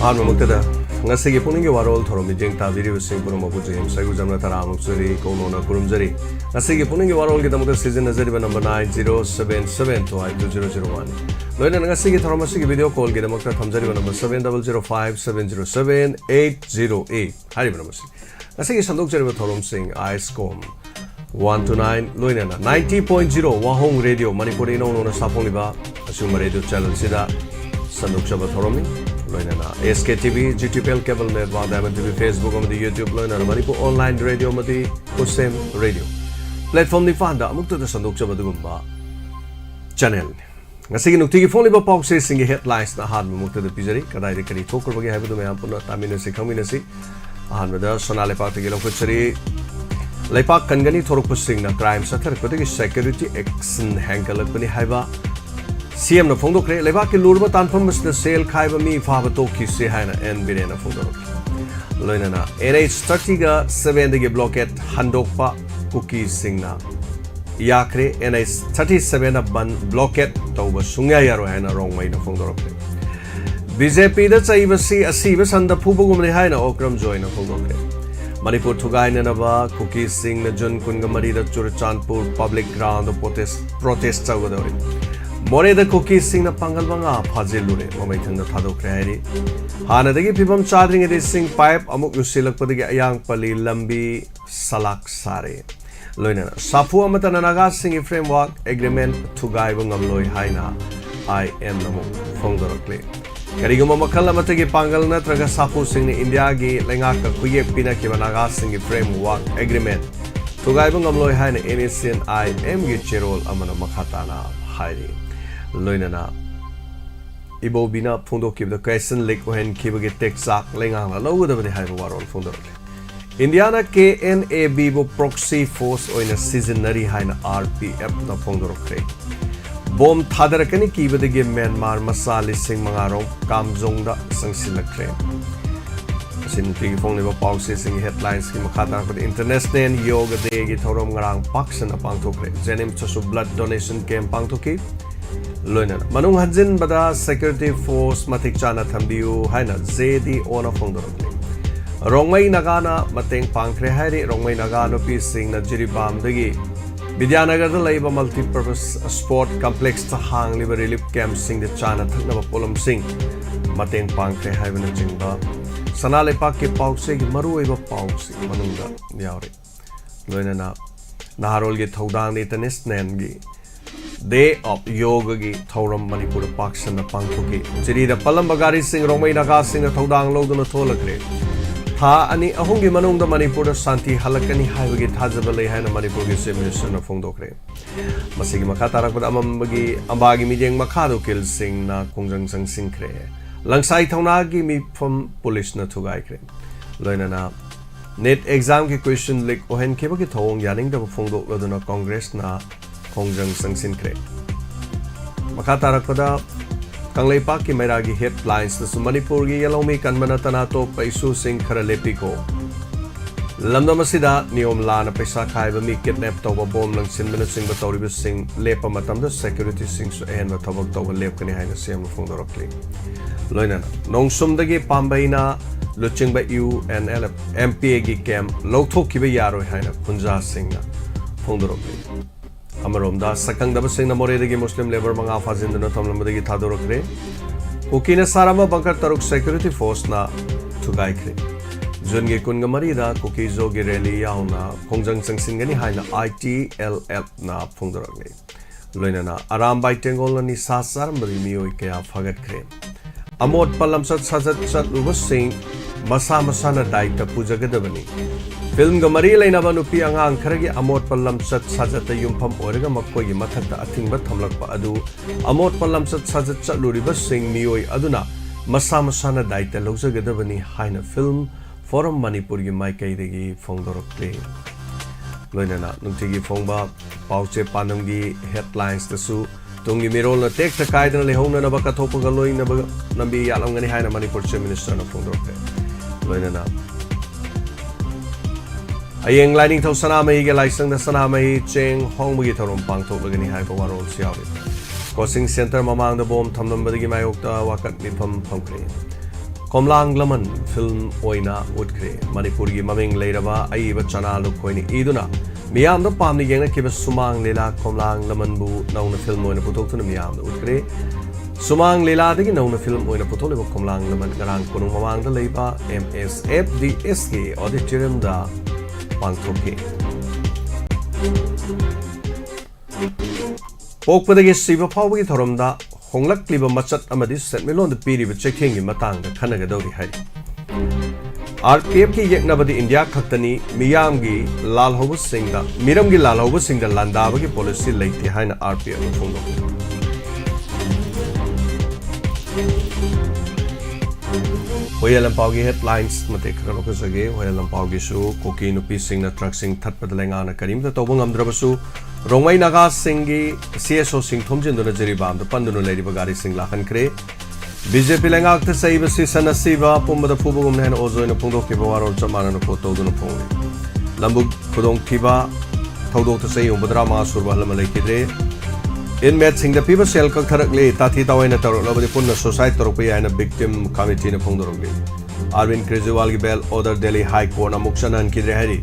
Muktada, Nasiki Puning Warol, Toromijing, Taviri, Simple Mokutim, Saguzam Taramuxuri, Konona Kurumzari. Nasiki Puning Warol, get the season as number 9077 to 2001. Loin and Nasiki Toramasi video call, get a Mokta Tamzari number 7005 707 808. Haribanamasi. Nasiki Sanduk Torom Singh, Icecom 129, Loinana 90.0, Wahong Radio, Manipurino, on a Sapoliba, Assume Radio Channel Sida, Sanduk Shaba Toromi. SKTV, GTPL Cable Network, Diamond TV, Facebook, on the YouTube, Manipur Online Radio, Mati, Kusem Radio. Platform ni Fanda, Mukta the Sanduk Chabadumba channel. A second Tiki Folly Box singing headlines, the hard Mukta the Pizari, Kadai Kari Toker, have to Mampuna, Taminasi, Community, Ahmada, Sonale Partigil of Kuchari, Lepak Kangani Torpusing, the crime satter, security, Exen Hankel, Puni Haiba. CM na phongdo kre leba ke lurba tanpham mas the sale khaiba mi fa ba to ki se haina en birena phongdo loina na NH30 ga 7 de blocket handokpa cookie singna yakre NH37 na ban blocket tawba sungya yaro haina wrong mai na phongdo BJP da chaiba si asiba sanda phubugum ne haina okram join na phongdo kre Manipur thugai na ba cookie sing na jun kunga mari da Churachandpur public ground protest chawda More the cookies sing the Pangalbanga, Pazilure, Momating the Tado Crary. Hana the Pipam charging a sing pipe, Amuk Usilak Padiga Yang Pali Lambi Salak Sare. Loina, Sapu Amatananaga sing a framework agreement to Guy Bungamloi Haina. I am the Fongorokle. Kariguma Makala Matagi Pangal Natraga Sapu sing the Indiagi, Langaka Kuye Pinakimanaga sing a framework agreement. To Guy Bungamloi Haina innocent I am Gichirol Amana Makatana Heidi. Loinana Ibo Bina Pundo keep the question lake when Kibagi Texak Lengang lower the WAROL Fundo. Indiana KNAB proxy force or in a seasonary hina RPF the Fundo Crate. Bomb Tadarakani Kiba the game Myanmar Masali Sing Mangaro Kamzonga Sangsila Crate. Sinti Fonga Pauses headlines Kimakata for the International Yoga Day Gitorom Garang Pax and a Pangtokre. Zenim Chosu blood donation camp Pangtoki. Loina Manung Hajin Bada Security Force Matik Chana Thambiu Haina Zedi Ona Fondorokli Rongmai Nagana Mateng Pankre Hari Rongmai Nagano Pising na Jiribam Degi Vidyanagar the Labor Multi-Purpose Sport Complex Tahang Liver Relief Camp Sing the Chana Thaknava Polam Sing Mateng Pankre Havana Jingba Sanale Paki Pausi Marueva Pausi Manunga Yauri Loina na Naharol Git Hodang Nitanis Nangi Day of Yoga gi Thoram Manipur Parks and the Pangtoki. Chiri the Palambagari sing Romay Naga sing the Thodang Loduna Tolakre. Ha ani Ahungi Manung the Manipur Santi Halakani Highway Tazabale Hana Manipur Simulation of Fondokre. Masigi Makatarak with Amambagi Ambagi Mijang Makado kills sing na Kungjang Sang Sinkre. Langsai Taunagi me from Polish na Tugaikre. Loinana Net exam ki question like Ohen Kibaki Tong Yaning the Fondo Loduna Congress na Kongjang Sangsin Kre. Makatarakpada Kanglaipak ki Mairagi headlines the Sumanipurgi Yalomi Kanmanatanato Paisu Sing Karalepiko. Lamdamasida Niom Lana Pesa Kaiba mi kidnap Toba Bom Lang Sin Minusing Batoribu Sing Lepa Matam the security sings and the Tabak Toba Lepkani Hina Siam Fondorokli. Loinana Nong Sumdagi Pambaina Luching by UNL MPA Camp Loto Kiba Yaro Hina Punja Singna Fondorokli. Amaromda Sakang Dabasing na More the Muslim labor mga fazin na Tomlamadi Tadorokre. Ukina Sarama Bankar Taruk Security Force na Tugaikre. Jungi Kungamarida, Kukizo Gireli Yauna, Kongjang Sangsingani Haina ITLF na Pungdorogli. Loinana Arambay Tengol ni Sasar Marimio Ikea Fagat Kre. Amot Palamsat Sazat Sat Ubasing Masana Daita Pujagadabani. Film Gamari Lena Banupi Angang Karagi Amot Palamsat Sazata Yumpam Orega Makoi Matata Ating Batamlakpa Adu Amot Palamsat Sazat Luriba Sing Mioi Aduna Masana Daita Lozagadabani Haina Film Forum Manipuri Maikai Degi Fongdorokle. Loinana Nuntigi Fongba Pauche Panamgi headlines the Su Tungi Mirol na take the Kaidan Lehona Nabakatopagaloy Nabi Yalangani Haina Manipur Minister of Fongdorokle. Loinana Ayeng lining to Sanamay Galaisang the Sanamay Cheng Hongbugi Torom Pangto Lagani Hyper Warol Siawi. Coaching Center Mamang the Bomb Tamnambagi Mayokta Wakat Nipam Pangkre. Komlang Laman film oina utkre Manipuri maming leiraba aiba chana lukoini iduna Miyam the Pamni Yang Kiba Sumang Lila Komlang Laman bu nauna film oina putok na Miyam utkre Sumang Lila digi nauna film oina putole ba Komlang Laman garang kunung mamang da leiba MSFDSK auditorium da pangthoke Pokpadagi Siva Pawagi Thoramda Honglak Liba Machat Amadi set Milon the Piri with checking in Matang the Kanagadori Hari. RPF ki Yaknabadi India Katani, Miyamgi, Lal Hobu Singh, Miramgi Lal Hobu Singh, the Landavagi policy like behind RPF Fungo. Hoyal and Paugi headlines Matek Ranokasage, Hoyal and Paugi Show, Cocaine Pising, the Truxing, Tatpadalangana Karim, the Tobungam Drabasu. Rongway Naga Singi, CSO Sing Tomjin the Jeribam, the Pandunu Lady Bagari Sing Lahan Cray. BJP Langak the Saiba Sisana Siva, Pumba the Pubum and Ozo in a Pundo Kiba Chaman and a Poto the Pony. Lambu Pudong Kiba, Todo to say Umbadrama Survala Malakide. In Metzing the people sell correctly, Tatita in a Taro, the Puna Society Tropia and a victim committee in a Pundorogi. Arvin Krizualgi Bell, other Delhi High Court, Mukshan and Kidrehari.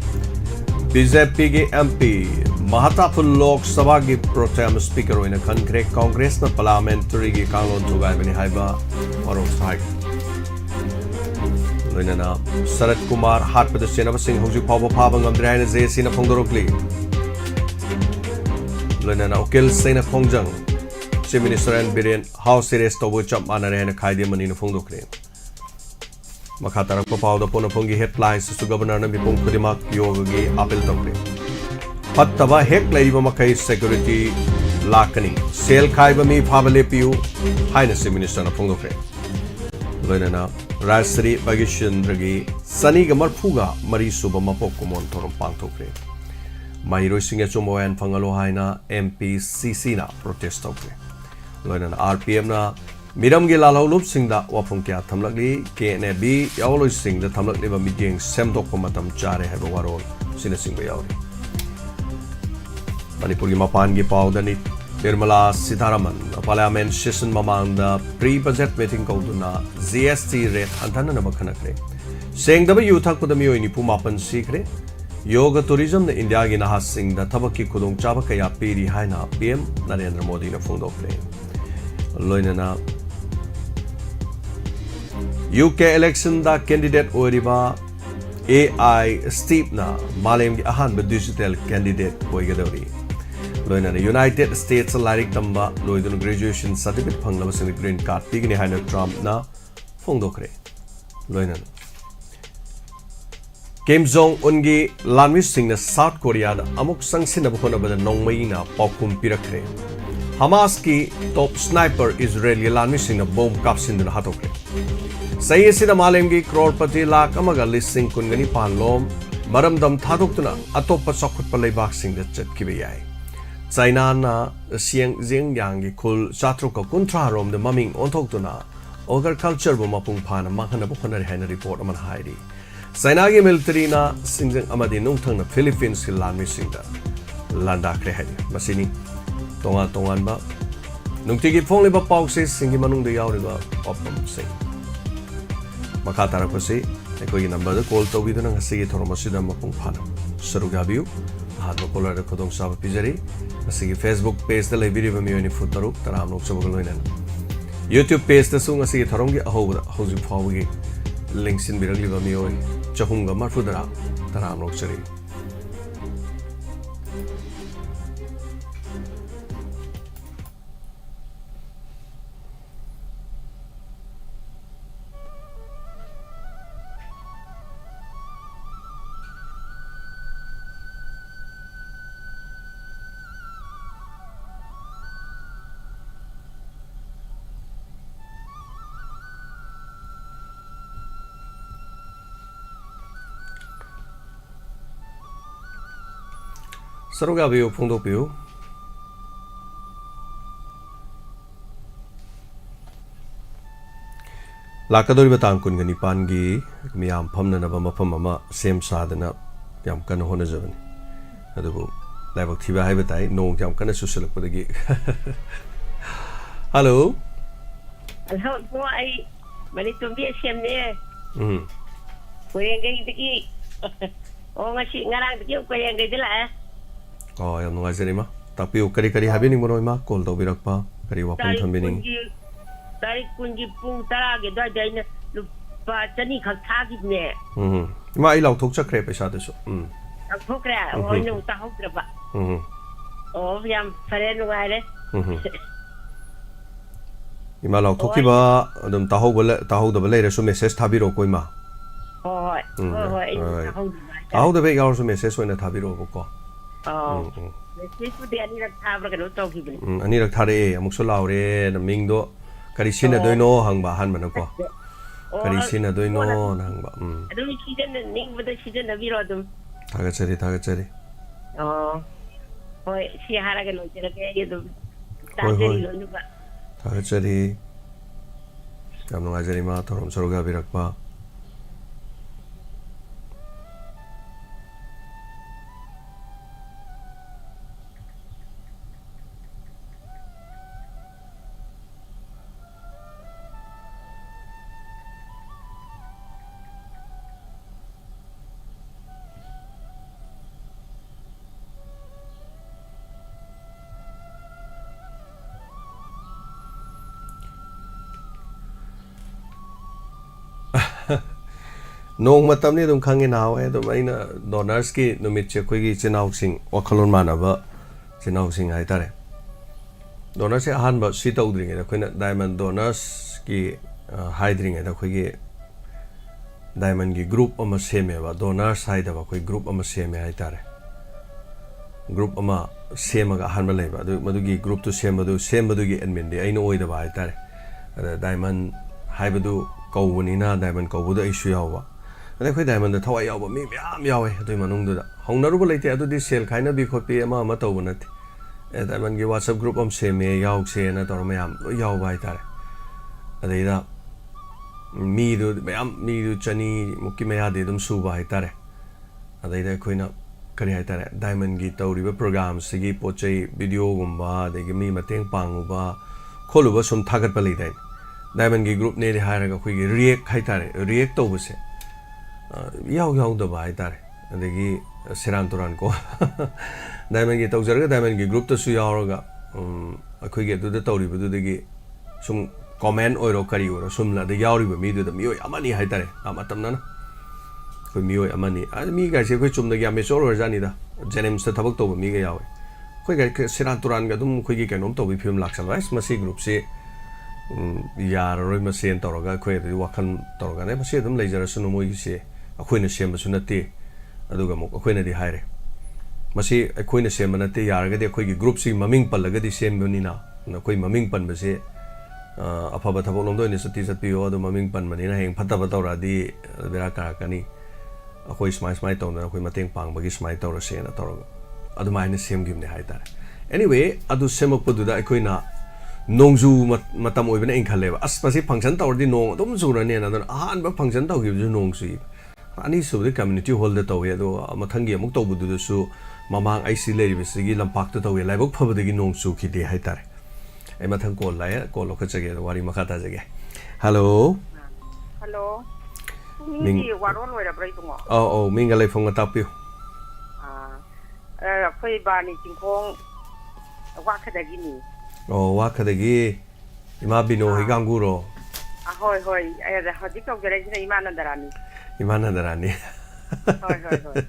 BJP MP Mahatapul Lok Sabha ki Pro-Tem Speaker in a Congress na Parliamentary ki Kanglon to Gavini Haiba WAROL Sahik. Loinana Sarat Kumar Harpad Sena Singh Hoji Papa Pabang Amdraina Zesina Pongorokli. Loinana Okil Sena Pongjang. Chief Minister and Birin House Series to which up Manarena Kaidi Manina Pongokli. Makatara Papao the Ponapongi headlines to Governor Nabipong Kudimak Yogi Apple Tokri. Pattava Hek Laiva Makai Security Lakani, Sale Kaiba Mi Pavalepiu, Highness Minister of Pongokre. Loinana, Rasri Bagishan Dragi, Sani Gamarpuga, Marie Suba Mapokumon Torum Pantokre. Mahiro Singachumo and Pangalohaina, MP Sisina protest Tokre. Loinana RPM na. Miramgi Lalo Lup Sing da Wapunkia Tamlagli, KNB, Yalo Sing the Tamlak Liva meeting, Semdokomatam Jare have a warol, Sinasing Bayori. Manipuri Mapangi Powdani, Nirmala Sitaraman, a parliament session Mamanda, pre-budget meeting Koduna, ZST rate, Antana Nabakanakre. Saying W Takudamio in Pumapan secret, Yoga tourism the India Gina Sing the Tabaki Kudung Chabakaya Piri Haina, PM, Narendra Modi in a Fundo plane. Loinana UK election da candidate Oriba AI Steve na Malem Ahan digital candidate Oigadori. Loinana United States Lyric Tamba Loidun graduation certificate Panglabas and green card Pigni Hainer Trump na Fongdokre. Loinana Kim Jong Ungi Lanwi Sing na South Korea Amuk Sang Sinabukona by the Nongmaina Pokum Pirakre. Hamas ki top sniper Israeli Lanwi na bomb caps in the Hatokre. Say si the Malemgi Crorpati Lak Amaga listing Kungani Panlom, Maramdam Tadokuna, Atopa Sokut Palay boxing the Chet Kibiyai. China na Siang Zing Yangi Kul Satruka Kuntrarom the mumming on Tokuna, Ogar culture Bumapung Pana Makana Bukana Henry report Aman Heidi. Sainagi military na Singang Amadi Nungtang na Philippines Lanwi Singa Landa Krehedi, Masini. Tongan ba nung tigip fong liba pausis singi manung de yaw liba opam sing makatara ko si ko yung number the call to video nang sige toromasi da mapung panam sarugabiu hat mo kolar ko dong sa pizari sige Facebook page da video ba mi ni futaro taram nok sa bagaloinan YouTube page da sunga sige toromgi ahoba hoji phawgi link sin birag liba mi oi chahunga marfudara taram nok sari Sarugabiu Pungdopiu Lakadori Batang Kun Ganipangi, Miam Pamna Mapamama, same sadana, Yam Kanahona Zevan. Adu Level Tiba Habitai, no Yam Kana Susel for the gig. Hello? Hello, boy. Mani tumbi siam ni. Kuya ngay tiki. O nga si ngarang tiki kuya ngay dila eh. Oh, yang nungai sini mah. Tapi kari habi ning mono mah call tau birak pa. Kari wapung thambi ning. Tarik kunji pung tara ge doi doi na lupa chani khak thagi ne. Ma ai lau thok chakre paisa desu. Thok ra o nu ta hok ra ba. O yam fare nungai le. Ima lau thoki ba adum taho da bale resu message thabiro koi ma. Hoi. Taho da be yaur su message oina thabiro ko. Message pu de ani rak thabra ka no tau ki bini. Ani rak thare amuk so lau re ming do kari sina doino hang ba han man ko. Kari sina doino hang ba. Adum season ning bada season na biro adum. Thagachari. Hoi si hara ka no chira ke ye dum. Tajeri lo nu ba. Thagachari. Kam nungai jari ma thorom saruga birak pa. Nong matam ni dum khangi naw dum aina donors ki numit che khoi gi chinau sing wakhalon manaba chinau sing hai tare donors se han ba si tau dring da khoina diamond donors ki hai dring da khoi gi diamond gi group ama seme ba donors hai da ba khoi group ama seme hai tare group ama sema ga han ba lei ba du madu gi group to sema du gi admin de aina oi da ba hai tare diamond hai ba du kawuni na diamond kawuda issue yawa Ada koi diamond da thawai yawa mi myam yawe adui manung da hongnaru ba leite adu di sel khaina bi khopi ama ama taw banat diamond gi whatsapp group am se me yaw se na tor mayam yaw bai tare adai da mi du chani mukki maya de dum su bai tare adai da koina kari hai tare diamond gi tawri ba program sigi pochai video gumba de gi mi mateng pangu ba kholu ba sum thagat ba leidai diamond gi group ne de hairaga khoi gi react hai tare react to buse yaw da bai tare adegi seran turan ko diamond gi tawjarga diamond gi group to su yauraga akhoi gi du da tawri bu du gi sum comment oiro kari oro sum la de yauri ba mi du da mi oi amani hai tare amatam na khoi mi oi amani mi ga se khoi chum da gi ame sor or jani da jenems ta thabak to ba mi ga yawe khoi ga seran turan ga dum khoi gi kanom to bi film laksal rais masi group se yaroi masen toroga khoi de wakhan toroga ne masi dum leijara sunu moi se akhoi na sem su nate aduga mo akhoi na di haire masi akhoi na sem nate yarga de akhoi gi group si maming pallaga di sem ni na akhoi maming pan ba se afaba thabo lom do ni sati sati yo adu maming pan mani na heng phata ba tawra di bera ka kani akhoi smai to na akhoi mateng pang ba gi smai tawra se na toroga adu mai na sem gim ne haita anyway adu semak pu du da akhoi na nongju matam oi bena ingkhale ba as pasi function tawr di nong dum zura ne na dan ahan ba function taw gi ju nongsu ani su de community hall da taw ya do mathangi amuk taw budu su mamang IC leri besigi lampak ta taw ya laibok phab de gi nongsu ki de hai tare ai mathang call la ya call lokha chage wari makha ta jage hello mingi warol wera brai tungo minga lai phong ta piu khoi ba ni jingkhong wa khadagi ni wa khadagi ima bino hi ganguro hoi ai da hodi ko gere ni imanandarani hoi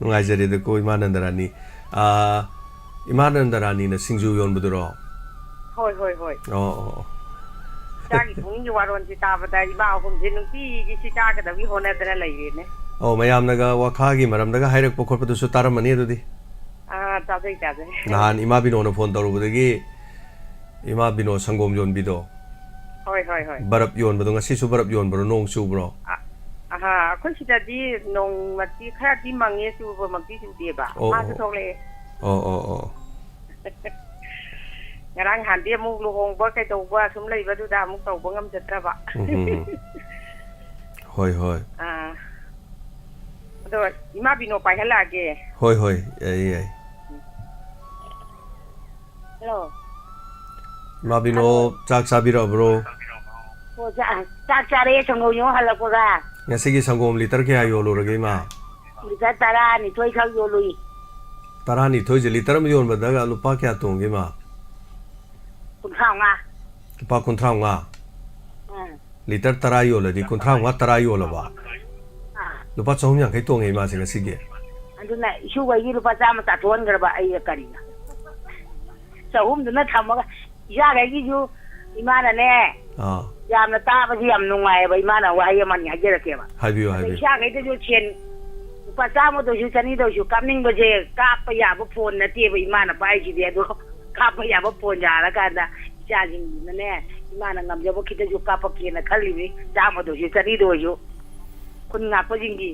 nungai jari de ko imanandarani imanandarani na singju yon buduro hoi jagi phung ni waron ti ta ba dai ba hom jin ti gi si ta ka da wi hona dara lai re ne mayam naga wakha gi maram daga hairak pokhor padu su taramani adu di ta dai nahan ima bino na phone taru budagi ima bino sangom yon bido hoi barap yon bado ngasi su barap yon bro nong su bro khoi sida di nong mati khara di mangi su bo mati su di ba ma su thok le ngarang han dia mu lu hong bo kai to ba sum lei ba du da mu to bo ngam chat ra ba hoi do ima bino pai hala ge hoi ai hello ima bino chak sabira bro ꯑꯣ ꯆꯥꯛ ꯆꯥꯔꯦ ꯁꯪꯒꯣꯝ ꯌꯣ ꯍꯜꯂꯛꯄꯒ ꯉꯁꯤꯒꯤ ꯁꯪꯒꯣꯝ litre ꯀꯌꯥ ꯌꯣꯜꯂꯨꯔꯒꯦ ꯏꯃꯥ ꯂꯤꯇꯔ 12 ꯈꯛ ꯌꯣꯜꯂꯨꯏ 12ꯁꯦ ꯂꯤꯇꯔ ꯑꯃ ꯌꯣꯟꯕꯗ ꯂꯨꯄꯥ ꯀꯌꯥ ꯇꯣꯡꯒꯦ ꯏꯃꯥ 35 ꯂꯨꯄꯥ 35 litre 10 ꯌꯣꯜꯂꯗꯤ 35 10 ꯌꯣꯜꯂꯕ lupa chong yang kai tong ei ma singa sige aduna isu ga yi lupa chama ta thon garba ai karina sahum duna thamaga ya ga gi ju imana ne yamna ta ba ji yam nungai ba imana wa ya man ya jera ke ba habiyo ya ga de ju chen lupa chama do ju chani do ju kamning ba je ka pa ya ba phone na te ba imana ba ji de do ka pa ya ba phone ya la ka da ja ji ne imana ngam je ba kita ju ka pa ke na khali bi chama do ju chani do ju kun nga ko jingi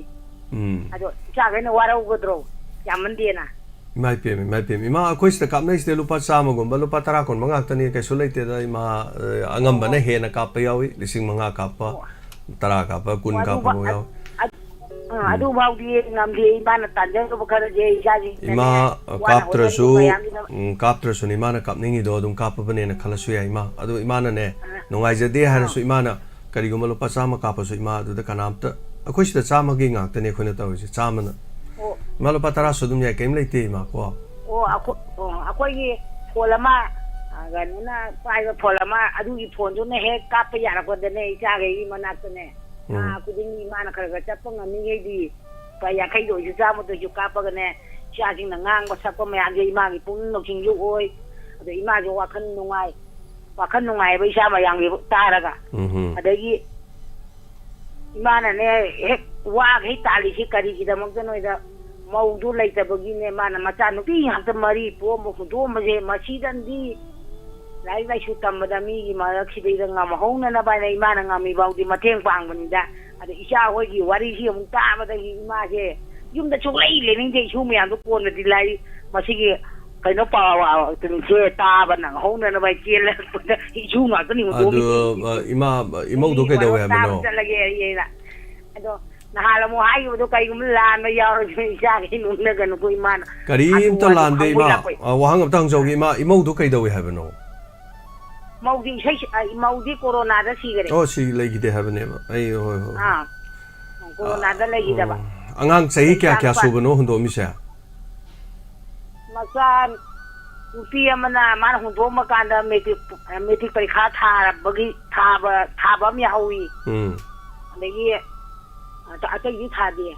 ado cha ga na waro godro yamandena mai pe ima ko ista kap na iste lupa sama gomba lupa tara kon manga tani ke sulaite da ima angam bana he na kap yawi lising manga kap tara kap kun kap mo yaw adu bau di ngam di imana tanjang ko bakara je ja ji ima kap trasu ni mana kap ningi do dum kap bane na khalasu ya ima adu imana ne nongai je de har su imana kari gomba lupa sama kap su ima adu da kanamta akhoi sida chama gi ngak tani khone taw ji chama na malo patara sudum ya kem leite ma ko akhoi gi polama ganuna pai ga polama adu gi phone jo ne he kap ya ra ko de ne cha ga gi manak ne ku ding ni mana kar ga chap ngam ni gi pa ya khai do ju chama do ju kap ga ne cha jing na ngang ba sap ko ma an gi ma gi pung no jing ju oi adu ima jo wa khan nungai ba isa ma yang gi ta ra ga adagi imana ne hek wa hei tali si kari ki da mong no da mau du lai ta bagi ne mana macha no ki ha ta mari po mo ku do ma je ma si dan di lai lai su tam da mi gi ma ki de nga ma hong na ba nei imana nga mi bau di ma theng pang ban da ada isha hoi gi wari si mong ta ma da gi ma je yum da chok lai le ning je su mi an do ko na di lai ma si gi kai no pa wa tin che ta ba na hong na ba che le su ma ta ni mo do ima do kai do ya ba no ado nahala mo hayo do kai gum lan ma yaw ja gi nu na gan ko imana karim ta lan de ma wahang ab tang jo gi ma imo do kai do ya ba no maudi sai maudi corona da si gare oh si lai gi de ha ba ne ai ho corona da lai gi da ba angang sai kya su ba no hundo mi sa masan upi amana mana hundo ma kan da metric parikha tha bagi tha ba mi hawi adagi ata yi tha de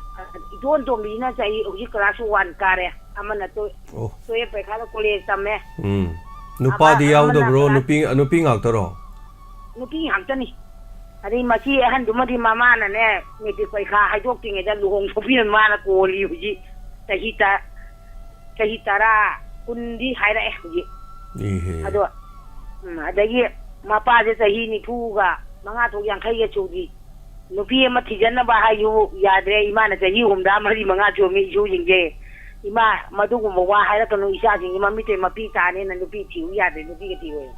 don to mi na sai uji class 1 kare amana to e parikha da college tamme nupa di yaw do bro nupi ngak to ro nupi hang tani ari machi han duma di mama na ne metric parikha hai dok tinge da luhong sopi ma na ko li uji kahi tara kundi haira uji ado adagi mapa je sahi ni thuga manga thok yang khai ge chuji nupi ma thijanna ba hayu yadre imana sahi humda mari manga chomi ju jingje ima madu gu wa haira kanu isa jing ima mite mapi ta ne na nupi thiu yadre nupi ge tiwe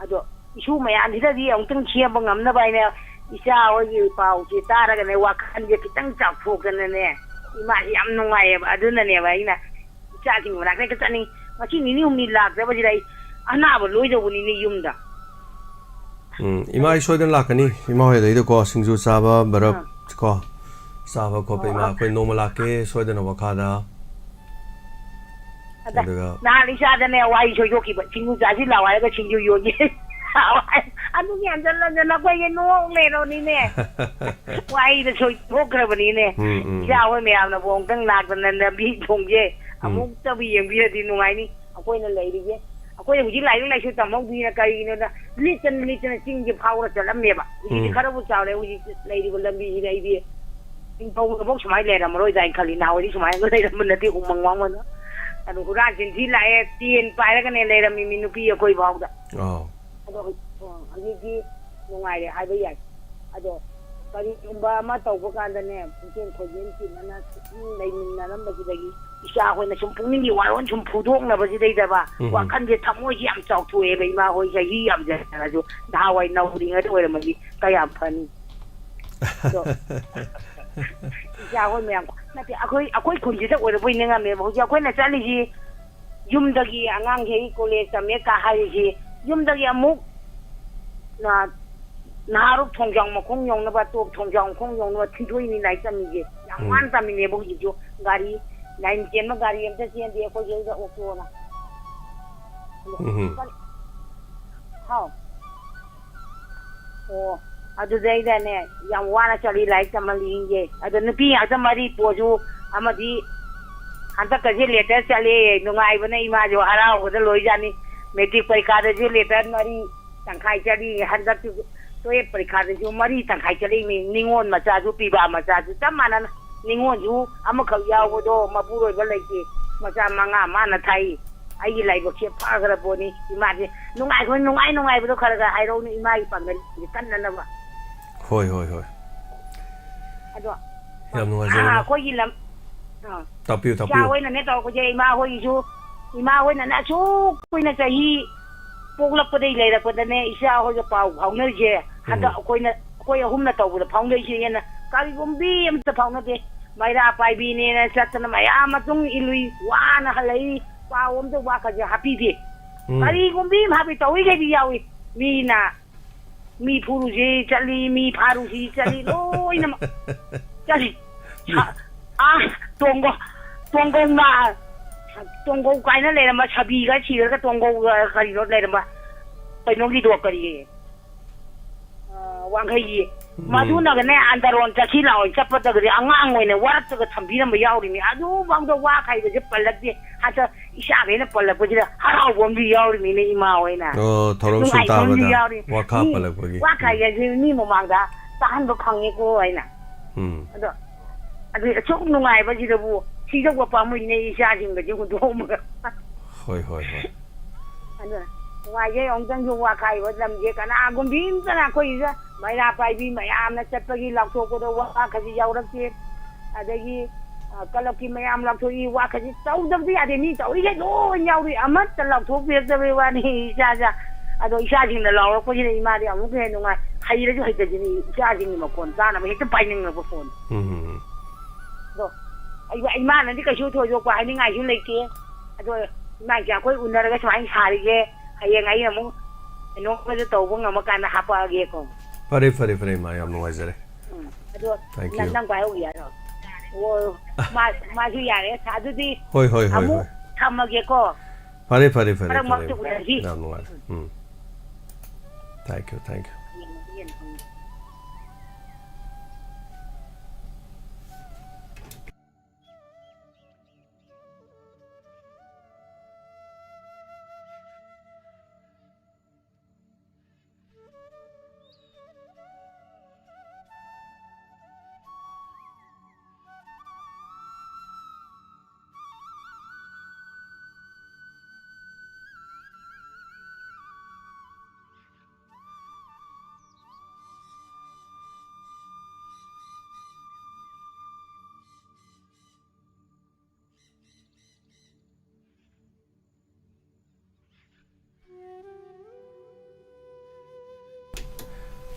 ado isu ma ya ni da di ong tang chia bangam na bai ne isa o yi pau ji ta ra ga ne wa khan ge kitang chak phok ne ne ima yam nungai ba aduna ne ba ina cha jing ma ne ka tani ma chi ni hum ni lak da ba ji dai ana ba loi jo ni ni yum da ima I soidan lakani ima hoy dai ko singju saba barab ko saba ko pe ma ko normal ke soidan wa khada na li sha da ne wa I yo ki ba singju ja ji la wa ga singju yo ni anu ni an jalla jalla ko ye no le ro ni ne wa I da soi ko kra ba ni ne ja wa me am na bong tang lak na na bi thong je amuk ta bi yeng bi di nu ngai ni akoi na lai ri je akoi hu ji lai lai su tam mong bi na kai no da li chen ching ji phau ra chalam me ba ji khara bu chaw le hu ji lai ri bu lam bi lai bi ting pau ko bok smai le ra mo roi dai khali na wi smai ko dai mun na ti hu mang wang man anu ku ra jin thi lai tien pai ra ka ne le ra mi nu pi akoi bau da ado ani ji nu ngai le hai ba ya ado kari umba ma tau ko kan da ne chen ko jen ti na lai min na lam ba ji dagi isa hoi na sum pungning li waron sum phudok na ba ji dai da ba wa kan je thamoi ji am chau thu e bai ma hoi ja hi am ja na jo da wai na ri nga de ma ji ka ya phan so isa hoi me na ti akoi kun ji da oi bai ne nga me ba ji akoi na chali ji yum da gi angang he college ta me ka hai ji yum da gi amuk na 나하루 통장 뭐 공용나봐 또 통장 공용나봐 튀도이니 나이 땀이지 양만 땀이네 보기죠 가리 나인 젠마 가리 엄청 지엔데 거 저기가 오토나 하오 ꯑꯗꯨꯗꯩꯗꯅꯦ ꯌꯥꯝ ꯋꯥꯅ ꯆꯠꯂꯤ ꯂꯥꯏꯔꯤꯛ ꯇꯝꯍꯜꯂꯤꯁꯦ ꯑꯗꯣ ꯅꯨꯄꯤ ꯉꯥꯛꯇ ꯃꯔꯤ ꯄꯣꯁꯨ ꯑꯃꯗꯤ ꯍꯟꯗꯛꯀꯁꯦ letter ꯆꯠꯂꯦ ꯅꯨꯡꯉꯥꯏꯕꯅ ꯏꯃꯥꯁꯨ ꯍꯔꯥꯎꯕꯗ ꯂꯣꯏꯖꯥꯅꯤ ꯃꯦꯇ꯭ꯔꯤꯛ ꯄꯔꯤꯈꯥꯗꯁꯨ ꯂꯦꯇꯔ ꯃꯔꯤ ꯇꯪꯈꯥꯏ ꯆꯠꯂꯤ ꯍꯟꯗꯛꯁꯨ ꯇꯨꯌꯦꯜꯞ ꯄꯔꯤꯈꯥꯗꯁꯨ ꯃꯔꯤ ꯇꯪꯈꯥꯏ ꯆꯠꯂꯤ ꯅꯤꯉꯣꯜ ꯃꯆꯥꯁꯨ ꯄꯤꯕꯥ ꯃꯆꯥꯁꯨ ꯆꯞ ꯃꯥꯟꯅꯅ ꯅꯤꯉꯣꯜꯁꯨ ꯑꯃꯈꯛ ꯌꯥꯎꯕꯗꯣ ꯃꯄꯨꯔꯣꯏꯕ ꯂꯩꯇꯦ ꯃꯆꯥ 5 ꯃꯥꯅ ꯊꯥꯏ ꯑꯩꯒꯤ ꯂꯥꯏꯕꯛꯁꯦ ꯐꯈ꯭ꯔ ꯄꯣꯠꯅꯤ ꯏꯃꯥꯁꯦ ꯅꯨꯡꯉꯥꯏꯕꯗꯣ ꯈꯔ ꯍꯥꯏꯔꯧꯅꯤ ꯏꯃꯥꯒꯤ ꯄꯥꯡꯒꯜꯁꯦ ꯀꯟꯅꯅꯕ ꯍꯣꯏ ꯑꯗꯣ ꯌꯥꯝ ꯅꯨꯡꯉꯥꯏꯖꯔꯦ ꯑꯩꯈꯣꯏꯒꯤ ꯂꯝ ꯇꯥꯛꯄꯤꯌꯨ ꯏꯆꯥ ꯍꯣꯏꯅꯅꯦ ꯇꯧꯔꯛꯄꯁꯦ ꯏꯃꯥ ꯍꯣꯏꯅꯅꯦ ꯑꯁꯨꯛ ꯀꯨꯏꯅ ꯆꯍꯤ ꯄꯣꯛꯂꯛꯄꯗꯩ ꯂꯩꯔꯛꯄꯗꯅꯦ ꯏꯆꯥ ꯍꯣꯏꯒ ꯄꯥꯎ ꯐꯥꯎꯅꯔꯤꯁꯦ ꯍꯟꯗꯛ ꯑꯩꯈꯣꯏ ꯑꯍꯨꯝꯅ ꯇꯧꯕꯗ ꯐꯥꯎꯅꯔꯤꯁꯦ ꯍꯦꯟꯅ ꯀꯔꯤꯒꯨꯝꯕꯤ ꯑꯝꯇ ꯐꯥꯎꯅꯗꯦ ꯃꯩꯔꯥ ꯄꯥꯏꯕꯤꯅꯦꯅ ꯆꯠꯇꯅ ꯃꯌꯥꯝ ꯃꯇꯨꯡ ꯏꯜꯂꯨꯏ ꯋꯥꯅ ꯍꯜꯂꯛꯏ ꯄꯥꯎ ꯑꯝꯇ ꯋꯥꯈꯁꯦ ꯍꯥꯞꯄꯤꯗꯦ ꯀꯔꯤꯒꯨꯝꯕꯤ ꯍꯥꯞꯄꯤ ꯇꯧꯏꯈꯩꯗꯤ ꯌꯥꯎꯏ ꯃꯤ ꯐꯨꯔꯨꯁꯤ ꯆꯠꯂꯤ ꯃꯤ ꯐꯥꯔꯨꯁꯤ ꯆꯠꯂꯤ ꯂꯣꯏꯅꯃꯛ ꯆꯠꯂꯤ ꯇꯣꯡꯒꯧ ꯀꯥꯏꯅ ꯂꯩꯔꯝꯕ ꯁꯥꯕꯤꯒ ꯁꯤꯔꯒ ꯇꯣꯡꯒꯧꯒ ꯀꯔꯤꯅꯣ ꯂꯩꯔꯝꯕ ꯀꯩꯅꯣꯒꯤꯗꯣ ꯀꯔꯤ ꯋꯥꯡꯈꯩꯒꯤ ꯃꯗꯨꯅꯒꯅꯦ ꯑꯟꯗꯔꯣꯟ ꯆꯠꯁꯤ ꯂꯥꯛꯑꯣꯏ ꯆꯠꯄꯗꯒꯗꯤ ꯑꯉꯥꯡ ꯑꯣꯏꯅ ꯋꯥꯔꯛꯇꯒ ꯊꯝꯕꯤꯔꯝꯕ ꯌꯥꯎꯔꯤꯅꯤ ꯑꯗꯨꯐꯥꯎꯗ ꯋꯥ ꯈꯥꯏꯕꯁꯦ ꯄꯜꯂꯛꯇꯦ ꯍꯟꯗꯛ ꯏꯆꯥꯈꯩꯅ ꯄꯜꯂꯛꯄꯁꯤꯗ ꯍꯔꯥꯎꯕ ꯑꯃꯗꯤ ꯌꯥꯎꯔꯤꯃꯤꯅꯦ ꯏꯃꯥ ꯍꯣꯏꯅ ꯊꯧꯔꯝ ꯁꯨꯝ ꯇꯥꯕꯗ ꯋꯥꯈꯥ ꯄꯜꯂꯛꯄꯒꯤ ꯋꯥ ꯈꯥꯏꯒꯁꯦ ꯃꯤ ꯃꯃꯥꯡꯗ ꯇꯥꯍꯟꯕ ꯐꯪꯉꯦꯀꯣ ꯍꯥꯏꯅ ꯑꯗꯣ ꯑꯗꯨ ꯑꯁꯨꯛ ꯅꯨꯡꯉꯥꯏꯕꯁꯤꯗꯕꯨ ꯁꯤꯗꯧꯕ ꯄꯥꯝꯃꯨꯏꯅꯦ ꯏꯆꯥꯁꯤꯡꯒꯁꯦ ꯍꯨꯟꯗꯣꯛꯑꯝꯃꯒ ꯍꯣꯏ ꯑꯗꯨꯅ ꯅꯨꯡꯉꯥꯏꯖꯩ ꯑꯃꯨꯛꯇꯪꯁꯨ ꯋꯥ ꯈꯥꯏꯕ ꯂꯝꯁꯦ ꯀꯅꯥꯒꯨꯝꯕꯤ ꯑꯃꯇꯅ ꯑꯩꯈꯣꯏꯁꯤꯗ ꯃꯩꯔꯥ ꯄꯥꯏꯕꯤ ꯃꯌꯥꯝꯅ ꯆꯠꯄꯒꯤ ꯂꯥꯎꯊꯣꯛꯄꯗ ꯋꯥ ꯈꯁꯤ ꯌꯥꯎꯔꯛꯇꯦ ꯑꯗꯒꯤ ꯀꯂꯞꯀꯤ ꯃꯌꯥꯝ ꯂꯥꯎꯊꯣꯛꯏ ꯋꯥ ꯈꯁꯤ ꯇꯧꯗꯕꯗꯤ ꯌꯥꯗꯦ ꯃꯤ ꯇꯧꯔꯤꯈꯩ ꯂꯣꯏ ꯌꯥꯎꯔꯤ ꯑꯃꯠꯇ ꯂꯥꯎꯊꯣꯛꯄꯤꯔꯛꯇꯕꯩ ꯋꯥꯅꯤ ꯏꯆꯥ ꯑꯗꯣ ꯏꯆꯥꯁꯤꯡꯅ ꯂꯥꯎꯔꯛꯄꯁꯤꯗ ꯏꯃꯥꯗꯤ ꯑꯃꯨꯛ ꯍꯦꯟꯅ ꯅꯨꯡꯉꯥꯏ ꯍꯩꯔꯁꯨ ꯍꯩꯇꯁꯤꯅꯤ ꯏꯆꯥꯁꯤꯡꯒꯤ ꯃꯈꯣꯟ ꯇꯥꯅꯕ ꯍꯦꯛꯇ ꯄꯥꯏꯅꯤꯡꯉꯛꯄ ꯐꯣꯟ ꯑꯗꯣ ꯏꯃꯥꯅꯗꯤ ꯀꯩꯁꯨ ꯊꯣꯏꯗꯣꯛꯄ ꯍꯥꯏꯅꯤꯡꯉꯥꯏꯁꯨ ꯂꯩꯇꯦ ꯑꯗꯣ ꯏꯃꯥꯒꯤ ꯑꯩꯈꯣꯏ ꯎꯅꯔꯒ ꯁꯨꯃꯥꯏꯅ ꯁꯥꯔꯤꯒꯦ ꯍꯌꯦꯡ ꯑꯩ ꯑꯃꯨꯛ ꯀꯩꯅꯣꯝꯃꯗ ꯇꯧꯕ ꯉꯝꯃꯀꯥꯟꯗ ꯍꯥꯞꯄꯛꯑꯒꯦꯀꯣ ꯐꯔꯦ ꯏꯃꯥ ꯌꯥꯝ ꯅꯨꯡꯉꯥꯏꯖꯔꯦ ꯑꯗꯣ ꯅꯪ ꯄꯥꯏꯍꯧ ꯌꯥꯔꯣ ꯑꯣ 마주 야래 사두디 호이 아무 참먹겠고 파리 먹지 우리 나무알 thank you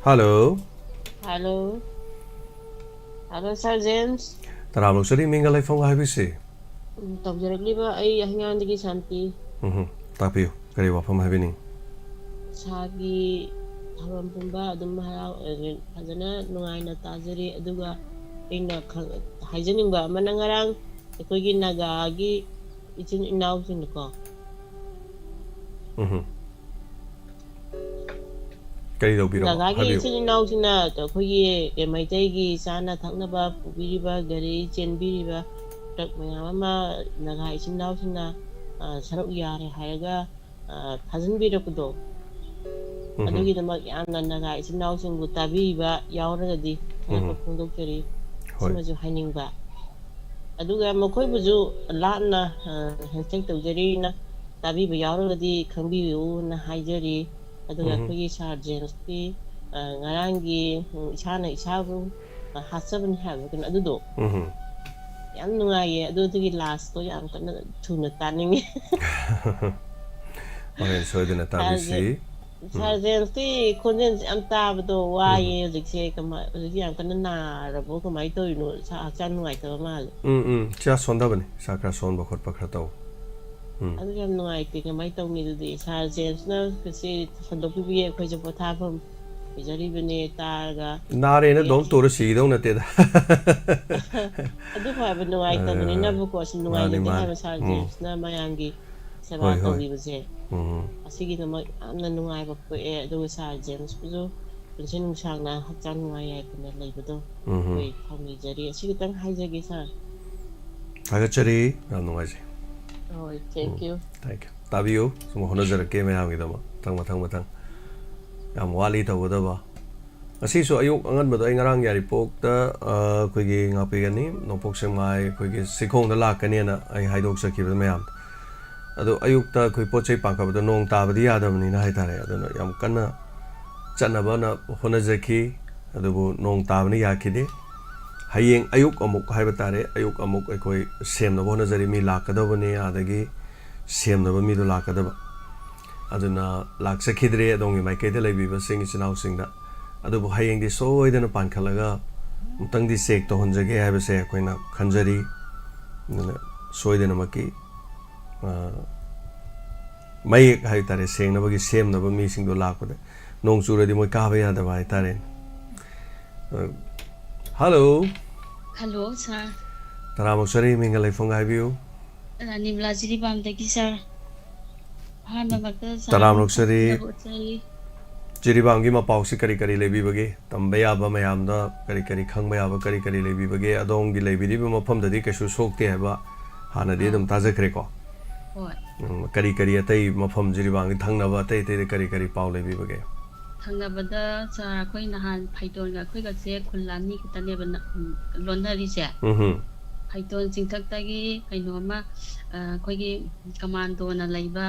Hello, Sir James. Taramog sa rin mingalay fong habisi. Tawjaragli ba ay hingan digi santi. Tapiyo, kariwa pa mahabini. Sagi haram pumba adum maharaw hazana nungay na tajari aduga ina hajaning ba manangarang ikogi nagagi itin inaw sin ko. Kaidaw biro nagagi itin inaw sin na kogi maitaygi sana thaknaba pubiriba gari chenbiriba tak mama nagai itin inaw sin na sarok yare hayaga hajanbiro kudo. ꯑꯗꯨꯒꯤꯗꯃꯛ ꯌꯥꯝꯅ ꯅꯒꯥ ꯏꯆꯤꯟ ꯏꯅꯥꯎꯁꯤꯡꯕꯨ ꯇꯥꯕꯤꯕ ꯌꯥꯎꯔꯒꯗꯤ ꯊꯥꯒꯠꯄ ꯐꯣꯡꯗꯣꯛꯆꯔꯤ ꯁꯤꯃꯁꯨ ꯍꯥꯏꯅꯤꯡꯕ ꯑꯗꯨꯒ ꯃꯈꯣꯏꯕꯨꯁꯨ ꯂꯥꯞꯅ ꯍꯦꯟꯁꯦꯛ ꯇꯧꯖꯔꯤꯅ ꯇꯥꯕꯤꯕ ꯌꯥꯎꯔꯒꯗꯤ ꯈꯪꯕꯤꯌꯨꯅ ꯍꯥꯏꯖꯔꯤ ꯑꯗꯨꯒ ꯑꯩꯈꯣꯏꯒꯤ ꯁꯥꯔ ꯖꯦꯝꯁꯀꯤ ꯉꯔꯥꯡꯒꯤ ꯏꯁꯥꯅ ꯏꯁꯥꯕꯨ ꯍꯥꯠꯆꯕꯅꯤ ꯍꯥꯏꯕ ꯀꯩꯅꯣ ꯑꯗꯨꯗꯣ ꯌꯥꯝ ꯅꯨꯡꯉꯥꯏꯌꯦ ꯑꯗꯨꯒꯤ ꯂꯥꯁꯇꯣ ꯌꯥꯝ ꯀꯟꯅ ꯊꯨꯅ ꯇꯥꯅꯤꯡꯉꯦ ꯍꯣꯔꯦꯟ ꯁꯣꯏꯗꯅ ꯇꯥꯕꯤꯁꯤ Sir James ꯈꯣꯟꯖꯦꯜꯁꯦ ꯌꯥꯝ ꯇꯥꯕꯗꯣ ꯋꯥꯏꯌꯦ ꯍꯧꯖꯤꯛꯁꯦ ꯍꯧꯖꯤꯛ ꯌꯥꯝ ꯀꯟꯅ ꯅꯥꯔꯕꯣ ꯀꯃꯥꯏꯅ ꯇꯧꯔꯤꯅꯣ ꯍꯛꯆꯥꯡ ꯅꯨꯡꯉꯥꯏꯇꯕ ꯃꯥꯜꯂꯦ ꯆꯥ ꯁꯣꯟꯗꯕꯅꯤ ꯆꯥ ꯈꯔ ꯁꯣꯟꯕ ꯈꯣꯠꯄ ꯈꯔ ꯇꯧ ꯑꯗꯨ ꯌꯥꯝ ꯅꯨꯡꯉꯥꯏꯇꯦ ꯀꯃꯥꯏꯅ ꯇꯧꯅꯤ ꯑꯗꯨꯗꯤ ꯁꯥꯔ ꯖꯦꯝꯁꯅ ꯁꯤ ꯁꯟꯗꯣꯛꯄꯤꯕꯤꯌꯦ ꯑꯩꯈꯣꯏꯁꯨ ꯄꯣꯊꯥꯐꯝ ꯄꯤꯖꯔꯤꯕꯅꯦ ꯇꯥꯔꯒ 나래는 너무 또르시기도 나때다. ꯑꯗꯨ ꯍꯥꯏꯕ ꯅꯨꯡꯉꯥꯏꯇꯕꯅꯤꯅꯕꯀꯣ ꯁꯤ ꯃꯥꯅꯤ ꯅꯨꯡꯉꯥꯏꯖꯗꯦ ꯃꯥꯅꯤ ꯍꯥꯏꯕ ꯁꯥꯔ ꯖꯦꯝꯁꯅ ꯃꯌꯥꯝꯒꯤ ꯍꯣꯏ ꯁꯦꯕꯥ ꯍꯣꯏ ꯇꯧꯕꯤꯕꯁꯦ ꯎꯝ ꯑꯁꯤꯒꯤꯗꯃꯛ ꯌꯥꯝꯅ ꯅꯨꯡꯉꯥꯏꯕ ꯄꯣꯛꯑꯦ ꯑꯗꯨꯒ ꯁꯥꯔ ꯖꯦꯝꯁꯄꯨꯁꯨ ꯄꯨꯟꯁꯤ ꯅꯨꯡꯁꯥꯡꯅ ꯍꯛꯆꯥꯡ ꯅꯨꯡꯉꯥꯏ ꯌꯥꯏꯐꯅ ꯂꯩꯕꯗꯣ ꯑꯩꯈꯣꯏ ꯊꯧꯅꯤꯖꯔꯤ ꯑꯁꯤꯈꯤꯇꯪ ꯍꯥꯏꯖꯒꯦ ꯁꯥꯔ 타겟처리 ꯌꯥꯝ ꯅꯨꯡꯉꯥꯏꯖꯩ ꯍꯣꯏ ꯊꯦꯡꯛ ꯌꯨ ꯊꯦꯡꯛ ꯌꯨ ꯇꯥꯕꯤꯌꯨ ꯁꯨꯝ ꯍꯣꯠꯅꯖꯔꯛꯀꯦ ꯃꯌꯥꯝꯒꯤꯗꯃꯛ ꯃꯊꯪ ꯌꯥꯝ ꯋꯥꯠꯂꯤ ꯇꯧꯒꯗꯕ ꯉꯁꯤꯁꯨ ꯑꯌꯨꯛ ꯑꯉꯟꯕꯗ ꯑꯩ ꯉꯔꯥꯡ ꯌꯥꯏꯔꯤꯄꯣꯛꯇ ꯑꯩꯈꯣꯏꯒꯤ ꯉꯥꯛꯄꯤꯒꯅꯤ ꯅꯣꯡꯄꯣꯛ ꯁꯦꯛꯃꯥꯏ ꯑꯩꯈꯣꯏꯒꯤ ꯁꯤꯈꯣꯡꯗ ꯂꯥꯛꯀꯅꯦꯅ ꯑꯩ ꯍꯥꯏꯗꯣꯛꯆꯈꯤꯕꯗ ꯃꯌꯥꯝꯗ ꯑꯗꯣ ꯑꯌꯨꯛꯇ ꯑꯩꯈꯣꯏ ꯄꯣꯠ ꯆꯩ ꯄꯥꯡꯈꯠꯄꯗ ꯅꯣꯡ ꯇꯥꯕꯗꯤ ꯌꯥꯗꯕꯅꯤꯅ ꯍꯥꯏꯇꯥꯔꯦ ꯑꯗꯨꯅ ꯌꯥꯝ ꯀꯟꯅ ꯆꯠꯅꯕꯅ ꯍꯣꯠꯅꯖꯈꯤ ꯑꯗꯨꯕꯨ ꯅꯣꯡ ꯇꯥꯕꯅ ꯌꯥꯈꯤꯗꯦ ꯍꯌꯦꯡ ꯑꯌꯨꯛ ꯑꯃꯨꯛ ꯍꯥꯏꯕ ꯇꯥꯔꯦ ꯑꯌꯨꯛ ꯑꯃꯨꯛ ꯑꯩꯈꯣꯏ ꯁꯦꯝꯅꯕ ꯍꯣꯠꯅꯖꯔꯤ ꯃꯤ ꯂꯥꯛꯀꯗꯕꯅꯤ ꯑꯗꯒꯤ ꯁꯦꯝꯅꯕ ꯃꯤꯗꯣ ꯂꯥꯛꯀꯗꯕ ꯑꯗꯨꯅ ꯂꯥꯛꯆꯈꯤꯗ꯭ꯔꯦ ꯑꯗꯣꯝꯒꯤ ꯃꯥꯏꯀꯩꯗ ꯂꯩꯕꯤꯕꯁꯤꯡ ꯏꯆꯤꯟ ꯏꯅꯥꯎꯁꯤꯡꯗ ꯑꯗꯨꯕꯨ ꯍꯌꯦꯡꯗꯤ ꯁꯣꯏꯗꯅ ꯄꯥꯟꯈꯠꯂꯒ ꯑꯃꯨꯛꯇꯪꯗꯤ ꯆꯦꯛ ꯇꯧꯍꯟꯖꯒꯦ ꯍꯥꯏꯕꯁꯦ ꯑꯩꯈꯣꯏꯅ ꯈꯟꯖꯔꯤ ꯑꯗꯨꯅ ꯁꯣꯏꯗꯅꯃꯛꯀꯤ ꯃꯌꯦꯛ ꯍꯥꯏꯇꯥꯔꯦ ꯁꯦꯡꯅꯕꯒꯤ ꯁꯦꯝꯅꯕ ꯃꯤꯁꯤꯡꯗꯣ ꯂꯥꯛꯄꯗ ꯅꯣꯡ ꯆꯨꯔꯗꯤ ꯃꯣꯏ ꯀꯥꯕ ꯌꯥꯗꯕ ꯍꯥꯏꯇꯥꯔꯦ ꯍꯜꯂꯣ ꯍꯜꯂꯣ ꯁꯥꯔ ꯇꯔꯥꯃꯨꯛꯆꯔꯤ ꯃꯤꯡꯒ ꯂꯩꯐꯝꯒ ꯍꯥꯏꯕꯤꯌꯨ ꯅꯤꯝꯂꯥ ꯖꯤꯔꯤꯕꯥꯝꯗꯒꯤ ꯁꯥꯔ ꯑꯍꯥꯟꯕꯃꯛꯇ ꯁꯥꯔꯕꯨ ꯇꯔꯥꯃꯨꯛꯆꯔꯤ ꯊꯥꯒꯠꯆꯕ ꯎꯠꯆꯔꯤ ꯖꯤꯔꯤꯕꯥꯝꯒꯤ ꯃꯄꯥꯎꯁꯤ ꯀꯔꯤ ꯀꯔꯤ ꯂꯩꯕꯤꯕꯒꯦ ꯇꯝꯕ ꯌꯥꯕ ꯃꯌꯥꯝꯗ ꯀꯔꯤ ꯀꯔꯤ ꯈꯪꯕ ꯌꯥꯕ ꯀꯔꯤ ꯀꯔꯤ ꯂꯩꯕꯤꯕꯒꯦ ꯑꯗꯣꯝꯒꯤ ꯂꯩꯕꯤꯔꯤꯕ ꯃꯐꯝꯗꯗꯤ ꯀꯩꯁꯨ ꯁꯣꯛꯇꯦ ꯍꯥꯏꯕ ꯍꯥꯟꯅꯗꯤ ꯑꯗꯨꯝ ꯇꯥꯖꯈ꯭ꯔꯦꯀꯣ ꯍꯣꯏ ꯀꯔꯤ ꯀꯔꯤ ꯑꯇꯩ ꯃꯐꯝ ꯖꯤꯔꯤꯕꯥꯝꯒꯤ ꯊꯪꯅꯕ ꯑꯇꯩ ꯑꯇꯩꯗ ꯀꯔꯤ ꯀꯔꯤ ꯄꯥꯎ ꯂꯩꯕꯤꯕꯒꯦ ꯊꯪꯅꯕꯗ ꯁꯥꯔ ꯑꯩꯈꯣꯏ ꯅꯍꯥꯟ ꯐꯩꯗꯣꯟꯒ ꯑꯩꯈꯣꯏꯒꯁꯦ ꯈꯨꯜ ꯑꯅꯤ ꯈꯛꯇꯅꯦꯕ ꯂꯣꯟꯅꯔꯤꯁꯦ ꯐꯩꯗꯣꯟ ꯆꯤꯡꯊꯛꯇꯒꯤ ꯀꯩꯅꯣꯃ ꯑꯩꯈꯣꯏꯒꯤ ꯀꯃꯥꯟꯗꯣꯅ ꯂꯩꯕ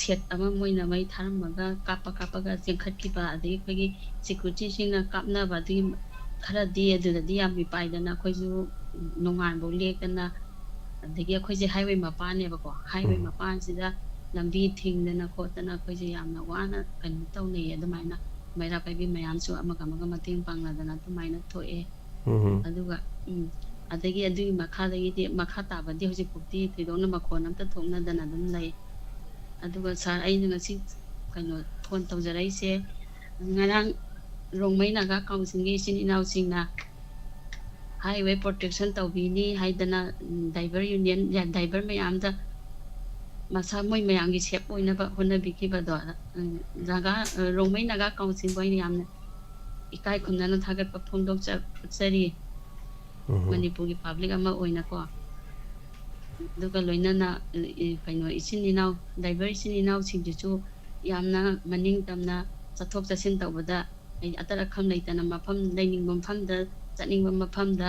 ꯁꯦꯠ ꯑꯃ ꯃꯣꯏꯅ ꯃꯩ ꯊꯥꯔꯝꯃꯒ ꯀꯥꯞꯄꯒ ꯆꯦꯟꯈꯠꯈꯤꯕ ꯑꯗꯒꯤ ꯑꯩꯈꯣꯏꯒꯤ ꯁꯦꯀ꯭ꯌꯨꯔꯤꯇꯤꯁꯤꯡꯅ ꯀꯥꯞꯅꯕ ꯑꯗꯒꯤ ꯈꯔꯗꯤ ꯑꯗꯨꯗꯗꯤ ꯌꯥꯝ ꯃꯤꯄꯥꯏꯗꯅ ꯑꯩꯈꯣꯏꯁꯨ ꯅꯣꯡꯉꯥꯟꯐꯧ ꯂꯦꯛꯇꯅ ꯑꯗꯒꯤ ꯑꯩꯈꯣꯏꯁꯦ ꯍꯥꯏꯋꯦ ꯃꯄꯥꯟꯅꯦꯕꯀꯣ ꯍꯥꯏꯋꯦ ꯃꯄꯥꯟꯁꯤꯗ ꯂꯝꯕꯤ ꯊꯤꯡꯗꯅ ꯈꯣꯠꯇꯅ ꯑꯩꯈꯣꯏꯁꯦ ꯌꯥꯝꯅ ꯋꯥꯅ ꯀꯩꯅꯣ ꯇꯧꯅꯩꯌꯦ ꯑꯗꯨꯃꯥꯏꯅ ꯃꯩꯔꯥ ꯄꯥꯏꯕꯤ ꯃꯌꯥꯝꯁꯨ ꯑꯃꯒ ꯃꯇꯦꯡ ꯄꯥꯡꯅꯗꯅ ꯑꯗꯨꯃꯥꯏꯅ ꯊꯣꯛꯑꯦ ꯑꯗꯨꯒ ꯑꯗꯒꯤ ꯑꯗꯨꯒꯤ ꯃꯈꯥꯗꯒꯤꯗꯤ ꯃꯈꯥ ꯇꯥꯕꯗꯤ ꯍꯧꯖꯤꯛꯐꯥꯎꯗꯤ ꯊꯣꯏꯗꯣꯛꯅ ꯃꯈꯣꯟ ꯑꯝꯇ ꯊꯣꯛꯅꯗꯅ ꯑꯗꯨꯝ ꯂꯩ ꯑꯗꯨꯒ ꯁꯥꯔ ꯑꯩꯅ ꯉꯁꯤ ꯀꯩꯅꯣ ꯐꯣꯟ ꯇꯧꯖꯔꯛꯏꯁꯦ ꯉꯔꯥꯡ ꯔꯣꯡꯃꯩ ꯅꯥꯒꯥ ꯀꯥꯎꯟꯁꯤꯜꯒꯤ ꯏꯆꯤꯟ ꯏꯅꯥꯎꯁꯤꯡꯅ ꯍꯥꯏꯋꯦ ꯄ꯭ꯔꯣꯇꯦꯛꯁꯟ ꯇꯧꯕꯤꯅꯤ ꯍꯥꯏꯗꯅ ꯗ꯭ꯔꯥꯏꯚꯔ ꯌꯨꯅꯤꯌꯟ ꯗ꯭ꯔꯥꯏꯚꯔ ꯃꯌꯥꯝꯗ ꯃꯁꯥ ꯃꯣꯏ ꯃꯌꯥꯝꯒꯤ ꯁꯦꯞ ꯑꯣꯏꯅꯕ ꯍꯣꯠꯅꯕꯤꯈꯤꯕꯗꯣ ꯔꯣꯡꯃꯩ ꯅꯥꯒꯥ ꯀꯥꯎꯟꯁꯤꯜꯕꯨ ꯑꯩꯅ ꯌꯥꯝꯅ ꯏꯀꯥꯏ ꯈꯨꯝꯅꯅ ꯊꯥꯒꯠꯄ ꯐꯣꯡꯗꯣꯛꯆꯔꯤ ꯃꯅꯤꯄꯨꯔꯒꯤ ꯄꯥꯕ꯭ꯂꯤꯛ ꯑꯃ ꯑꯣꯏꯅꯀꯣ ꯑꯗꯨꯒ ꯂꯣꯏꯅꯅ ꯀꯩꯅꯣ ꯏꯆꯤꯟ ꯏꯅꯥꯎ ꯗ꯭ꯔꯥꯏꯚꯔ ꯏꯆꯤꯟ ꯏꯅꯥꯎꯁꯤꯡꯁꯤꯁꯨ ꯌꯥꯝꯅ ꯃꯅꯤꯡ ꯇꯝꯅ ꯆꯠꯊꯣꯛ ꯆꯠꯁꯤꯟ ꯇꯧꯕꯗ ꯑꯇꯠ ꯑꯈꯝ ꯂꯩꯇꯅ ꯃꯐꯝ ꯂꯩꯅꯤꯡꯕ ꯃꯐꯝꯗ ꯆꯠꯅꯤꯡꯕ ꯃꯐꯝꯗ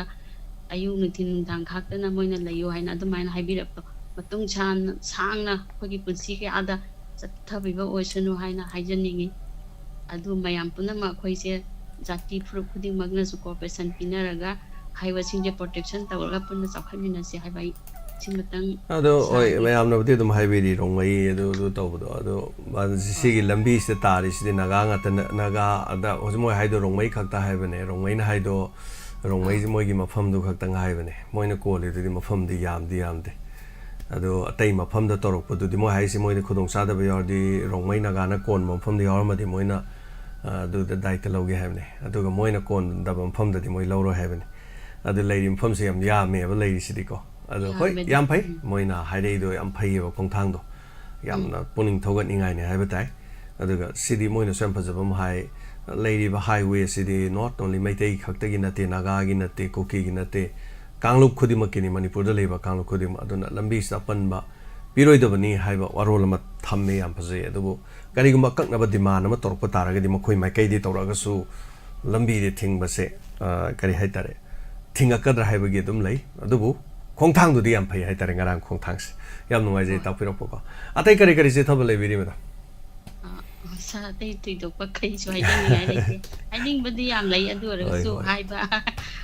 ꯑꯌꯨꯛ ꯅꯨꯡꯊꯤꯟ ꯅꯨꯡꯗꯥꯡ ꯈꯥꯛꯇꯅ ꯃꯣꯏꯅ ꯂꯩꯌꯨ ꯍꯥꯏꯅ ꯑꯗꯨꯃꯥꯏꯅ ꯍꯥꯏꯕꯤꯔꯛꯄ ꯃꯇꯨꯡ ꯁꯥꯡꯅ ꯑꯩꯈꯣꯏꯒꯤ ꯄꯨꯟꯁꯤ ꯀꯌꯥꯗ ꯆꯠꯊꯕꯤꯕ ꯑꯣꯏꯁꯅꯨ ꯍꯥꯏꯅ ꯍꯥꯏꯖꯅꯤꯡꯉꯤ ꯑꯗꯨ ꯃꯌꯥꯝ ꯄꯨꯝꯅꯃꯛ ꯑꯩꯈꯣꯏꯁꯦ ꯖꯥꯇꯤ ꯐꯨꯔꯨꯞ ꯈꯨꯗꯤꯡꯃꯛꯅꯁꯨ ꯀooperation ꯄꯤꯅꯔꯒ ꯍꯥꯏꯋꯦꯁꯤꯡꯁꯦ ꯄ꯭ꯔꯣꯇꯦꯛꯁꯟ ꯇꯧꯔꯒ ꯄꯨꯟꯅ ꯆꯥꯎꯈꯠꯃꯤꯟꯅꯁꯤ ꯍꯥꯏꯕ ꯑꯩ ꯁꯤꯃꯇꯪ ꯑꯗꯣ ꯍꯣꯏ ꯃꯌꯥꯝꯅꯕꯨꯗꯤ ꯑꯗꯨꯝ ꯍꯥꯏꯕꯤꯔꯤ ꯔꯣꯡꯃꯩ ꯑꯗꯨ ꯇꯧꯕꯗꯣ ꯑꯗꯣ ꯁꯤꯒꯤ ꯂꯝꯕꯤꯁꯤꯗ ꯇꯥꯔꯤꯁꯤꯗꯤ ꯅꯥꯒꯥ ꯉꯥꯛꯇ ꯅꯥꯒꯥꯗ ꯍꯧꯖꯤꯛ ꯃꯣꯏ ꯍꯥꯏꯗꯣ ꯔꯣꯡꯃꯩ ꯈꯛꯇ ꯍꯥꯏꯕꯅꯦ ꯔꯣꯡꯃꯩꯅ ꯍꯥꯏꯗꯣ ꯔꯣꯡꯃꯩꯁꯤ ꯃꯣꯏꯒꯤ ꯃꯐꯝꯗꯨ ꯈꯛꯇꯪ ꯍꯥꯏꯕꯅꯦ ꯃꯣꯏꯅ ꯀꯣꯜꯂꯤꯗꯨꯗꯤ ꯃꯐꯝꯗꯤ ꯌꯥꯝꯗꯦ ꯑꯗꯣ ꯑꯇꯩ ꯃꯐꯝꯗ ꯇꯧꯔꯛꯄꯗꯨꯗꯤ ꯃꯣꯏ ꯍꯥꯏꯁꯤ ꯃꯣꯏꯗ ꯈꯨꯗꯣꯡꯆꯥꯗꯕ ꯌꯥꯎꯔꯗꯤ ꯔꯣꯡꯃꯩ ꯅꯥꯒꯥꯅ ꯀꯣꯟꯕ ꯃꯐꯝꯗ ꯌꯥꯎꯔꯝꯃꯗꯤ ꯃꯣꯏꯅ ꯑꯗꯨꯗ ꯗꯥꯏꯇ ꯂꯧꯒꯦ ꯍꯥꯏꯕꯅꯦ ꯑꯗꯨꯒ ꯃꯣꯏꯅ ꯀꯣꯟꯗꯕ ꯃꯐꯝꯗꯗꯤ ꯃꯣꯏ ꯂꯧꯔꯣꯏ ꯍꯥꯏꯕꯅꯤ ꯑꯗꯨ ꯂꯩꯔꯤ ꯃꯐꯝꯁꯦ ꯌꯥꯝ ꯌꯥꯝꯃꯦꯕ ꯂꯩꯔꯤꯁꯤꯗꯤꯀꯣ ꯑꯗꯣ ꯍꯣꯏ ꯌꯥꯝ ꯐꯩ ꯃꯣꯏꯅ ꯍꯥꯏꯔꯛꯏꯗꯣ ꯌꯥꯝ ꯐꯩꯌꯦꯕ ꯈꯣꯡꯊꯥꯡꯗꯣ ꯌꯥꯝꯅ ꯄꯨꯛꯅꯤꯡ ꯊꯧꯒꯠꯅꯤꯡꯉꯥꯏꯅꯦ ꯍꯥꯏꯕ ꯇꯥꯏ ꯑꯗꯨꯒ ꯁꯤꯗꯤ ꯃꯣꯏꯅꯁꯨ ꯌꯥꯝ ꯐꯖꯕ ꯑꯃ ꯍꯥꯏ ꯂꯩꯔꯤꯕ ꯍꯥꯏꯋꯦ ꯑꯁꯤꯗꯤ ꯅꯣꯠ ꯑꯣꯟꯂꯤ ꯃꯩꯇꯩ ꯈꯛꯇꯒꯤ ꯅꯠꯇꯦ ꯅꯥꯒꯥꯒꯤ ꯅꯠꯇꯦ ꯀꯨꯀꯤꯒꯤ ꯅꯠꯇꯦ ꯀꯥꯡꯂꯨꯞ ꯈꯨꯗꯤꯡꯃꯛꯀꯤꯅꯤ ꯃꯅꯤꯄꯨꯔꯗ ꯂꯩꯕ ꯀꯥꯡꯂꯨꯞ ꯈꯨꯗꯤꯡꯃꯛ ꯑꯗꯨꯅ ꯂꯝꯕꯤꯁꯤꯗ ꯑꯄꯟꯕ ꯄꯤꯔꯣꯏꯗꯕꯅꯤ ꯍꯥꯏꯕ ꯋꯥꯔꯣꯜ ꯑꯃ ꯊꯝꯃꯦ ꯌꯥꯝ ꯐꯖꯩ ꯑꯗꯨꯕు ꯀꯔꯤꯒꯨꯝꯕ ꯑꯀꯛꯅꯕ ꯗꯤꯃꯥꯟ ꯑꯃ ꯇꯧꯔꯛꯄ ꯇꯥꯔꯒꯗꯤ ꯃꯈꯣꯏ ꯃꯥꯏꯀꯩꯗꯤ ꯇꯧꯔꯛꯑꯒꯁꯨ ꯂꯝꯕꯤꯗ ꯊꯤꯡꯕꯁꯦ ꯀꯔꯤ ꯍꯥꯏꯇꯥꯔꯦ ꯊꯤꯡꯉꯛꯀꯗ꯭ꯔꯥ ꯍꯥꯏꯕꯒꯤ ꯑꯗꯨꯝ ꯂꯩ ꯑꯗꯨꯕꯨ ꯈꯣꯡꯊꯥꯡꯗꯨꯗꯤ ꯌꯥꯝ ꯐꯩ ꯍꯥꯏꯇꯥꯔꯦ ꯉꯔꯥꯡ ꯈꯣꯡꯊꯥꯡꯁꯦ ꯌꯥꯝ ꯅꯨꯡꯉꯥꯏꯖꯩ ꯇꯥꯛꯄꯤꯔꯛꯄꯀꯣ ꯑꯇꯩ ꯀꯔꯤ ꯀꯔꯤ ꯆꯤꯊꯕ ꯂꯩꯕꯤꯔꯤ ꯃꯦꯗꯥꯝ ꯁꯥꯔ ꯑꯇꯩ ꯊꯣꯏꯗꯣꯛꯄ ꯀꯩꯁꯨ ꯍꯥꯏꯅꯤꯡꯉꯥꯏ ꯂꯩꯇꯦ ꯍꯥꯏꯅꯤꯡꯕꯗꯤ ꯌꯥꯝ ꯂꯩ ꯑꯗꯨ ꯍꯣꯏ ꯑꯣꯏꯔꯒꯁꯨ ꯍꯣꯏ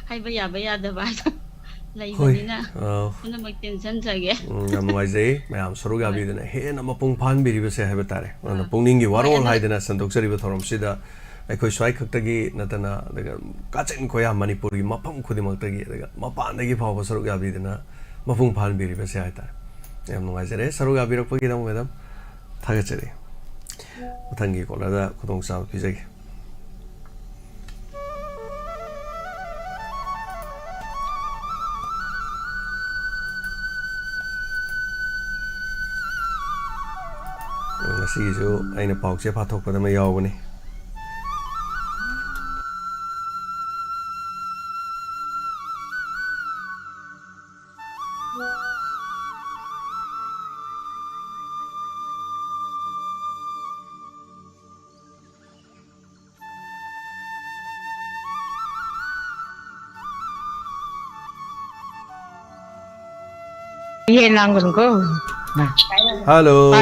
ꯍꯥꯏꯕ ꯌꯥꯕ ꯌꯥꯗꯕ ꯍꯥꯏꯕ ꯍꯣꯏ ꯂꯩꯕꯅꯤꯅ ꯄꯨꯝꯅꯃꯛ ꯇꯦꯟꯁꯟꯖꯒꯦ ꯌꯥꯝ ꯅꯨꯡꯉꯥꯏꯖꯩ ꯃꯌꯥꯝ ꯁꯔꯨꯛ ꯍꯣꯏ ꯌꯥꯕꯤꯗꯨꯅ ꯍꯦꯟꯅ ꯃꯄꯨꯡ ꯐꯥꯍꯟꯕꯤꯔꯤꯕꯁꯦ ꯍꯥꯏꯕ ꯇꯥꯔꯦ ꯑꯗꯨꯅ ꯄꯨꯛꯅꯤꯡꯒꯤ ꯍꯣꯏ ꯋꯥꯔꯣꯜ ꯑꯗꯨ ꯍꯥꯏꯗꯅ ꯁꯟꯗꯣꯛꯆꯔꯤꯕ ꯊꯧꯔꯝꯁꯤꯗ ꯑꯩꯈꯣꯏ ꯁ꯭ꯋꯥꯏ ꯈꯛꯇꯒꯤ ꯅꯠꯇꯅ ꯑꯗꯨꯒ ꯀꯥꯆꯤꯟ ꯀꯣꯌꯥ ꯃꯅꯤꯄꯨꯔꯒꯤ ꯃꯐꯝ ꯈꯨꯗꯤꯡꯃꯛꯇꯒꯤ ꯑꯗꯨꯒ ꯃꯄꯥꯟꯗꯒꯤ ꯐꯥꯎꯕ ꯁꯔꯨꯛ ꯌꯥꯕꯤꯗꯨꯅ ꯃꯄꯨꯡ ꯐꯥꯍꯟꯕꯤꯔꯤꯕꯁꯦ ꯍꯥꯏꯇꯥꯔꯦ ꯌꯥꯝ ꯅꯨꯡꯉꯥꯏꯖꯔꯦ ꯁꯔꯨꯛ ꯌꯥꯕꯤꯔꯛꯄꯒꯤꯗꯃꯛ ꯃꯦꯗꯥꯝ ꯊꯥꯒꯠꯆꯔꯤ ꯃꯊꯪꯒꯤ ꯀꯣꯂꯔꯗ ꯈꯨꯗꯣꯡꯆꯥꯕ ꯄꯤꯖꯒꯦ ngasigisu aina paukse phathokpada ma yawbani Iya nanggung ko. Hello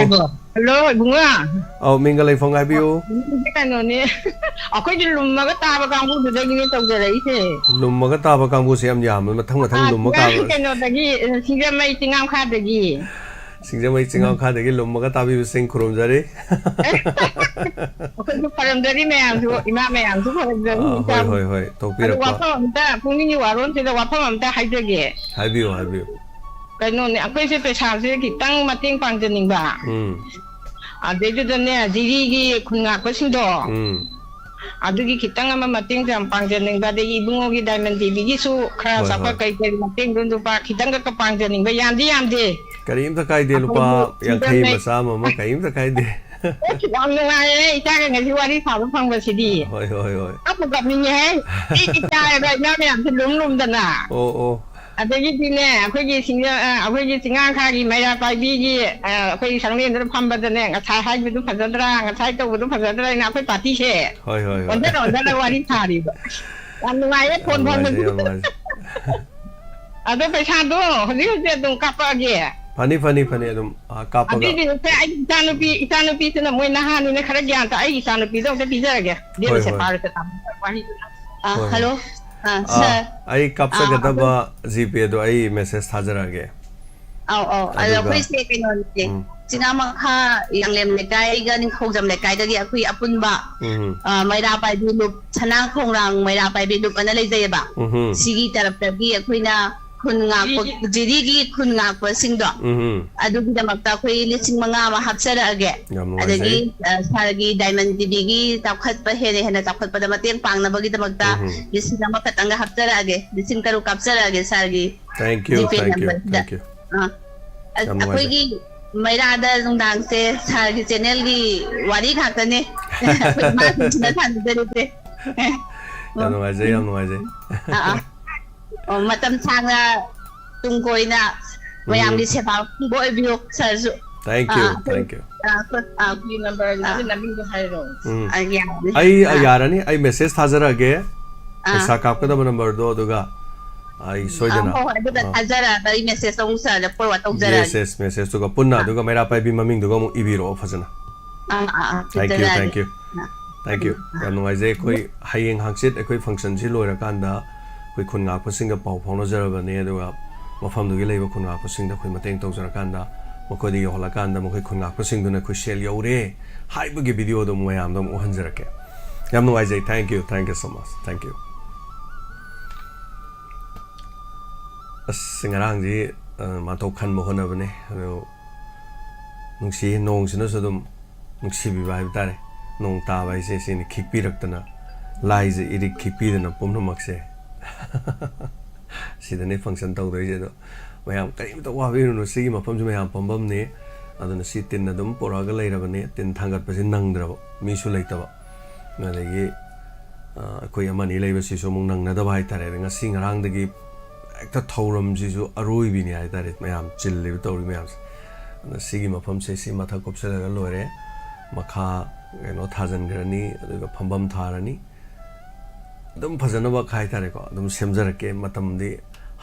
Hello, bunga. oh mingalay phone habiu Hindi ka no ni. Ako yung lumaga taba kang budo dagi ni tawdara ise. lummaga taba kangbu se am yam mathang lummaga Ka no dagi singa mai tingam kha dagi. singjamai chingaw kha dagi lummaga tabi sing khurumjari Ako yung param dari me ang su ima me ang su param dari. hoi tokpira pa Wapa amta pungni waron sila wapa amta haidage. habiu Kano ni ako yung pesa sila kitang mating pangjaning ba. Adedudane diri kunga ko sindo. Adugi kitang ama mating jam pangjaning ba de ibungogi diamond TV gi su kha sapa kai kai mating dundu pa kitang ka pangjaning ba yandi. karim ta kai de lupa yang kai masa mama karim ta kai de Ang nungai ita ka ngasi wari pa pang ba sidi. hoi Ako gap ni ngai. Ita ra na me am lum dana. oh Adagi dine akogi singa khagi maya pai bi gi akoi sanglen da phambadane nga thai hai bidu phajadra nga thai to budu phajadra na akoi party se hoi onda wari thari ba an ngai phone ado paisa do holi je dum kapa ge Pani adum kapaga adi ni se ai itanu pi sena moi na han ni khara gyan ta ai itanu pi do te pi ja ge de se par ta wari hello sir ai kapsa gadaba gp do ai message thajara akhoi se kino ni sinama kha yang lem le kai ga ning khojam le kai da gi akhui apun ba maira pai bi lup chana khongrang maira pai bi lup ana le jai ba sigi tarap ta gi akhui na khun nga ko jiri gi khun nga ko sing do adu gi da makta khoi lising manga ma hapsara age adagi saragi diamond tv gi takhat pa he ne takhat pa da mateng pang na bagi da makta lising ma katanga hapsara age lising karu kapsara age sargi thank you akoi gi maira da nungdang se sargi channel gi wari khakta ne ma china than de de yam nuai matam changna tungkoi na mayam di sepa boy biok sarsu thank you phone number na namin ko hairo ai yarani ai message thajara ge sa kapka da number do aduga ai soidana thajara da message ong sa da por wa tawjara yes message to ga punna aduga mera pai bi maming duga mu ibiro fajana thank you yam nuai je koi hayeng hangsit koi function ji loira kanda koi khun nga pasing ga pau phawna jaraba ne aduga mafam dugi leiba khun nga pasing da koi mateng tawjara kanda mokoi di yola kanda mokoi khun nga pasing duna koi shell yore hai bagi video do mayam dam uhanjara ke yam nuai je thank you so much thank you singarang ji ma to khan mo hona bane nungsi nong sina sodum nungsi bi bai tare nong ta bai se sin khikpi raktana lai je iri khikpi dana pomno makse sidane function taw doi je do mayam kai to wa bi no si ma pam ju mayam pambam ne aduna si tin na dum poraga lai ra bane tin thangat pa sin nang dra mi su lai ta ba na le ye koi amani lai ba si so mong nang na da bai tare nga singarang de gi ekta thoram ji ju aroi bi ni ai tare mayam chil le to ri mayam na sigi ma pam se si ma tha kop se la lore makha no thajan grani aduga phambam tharani dum phajana ba khai tare ko dum semjar ke matam di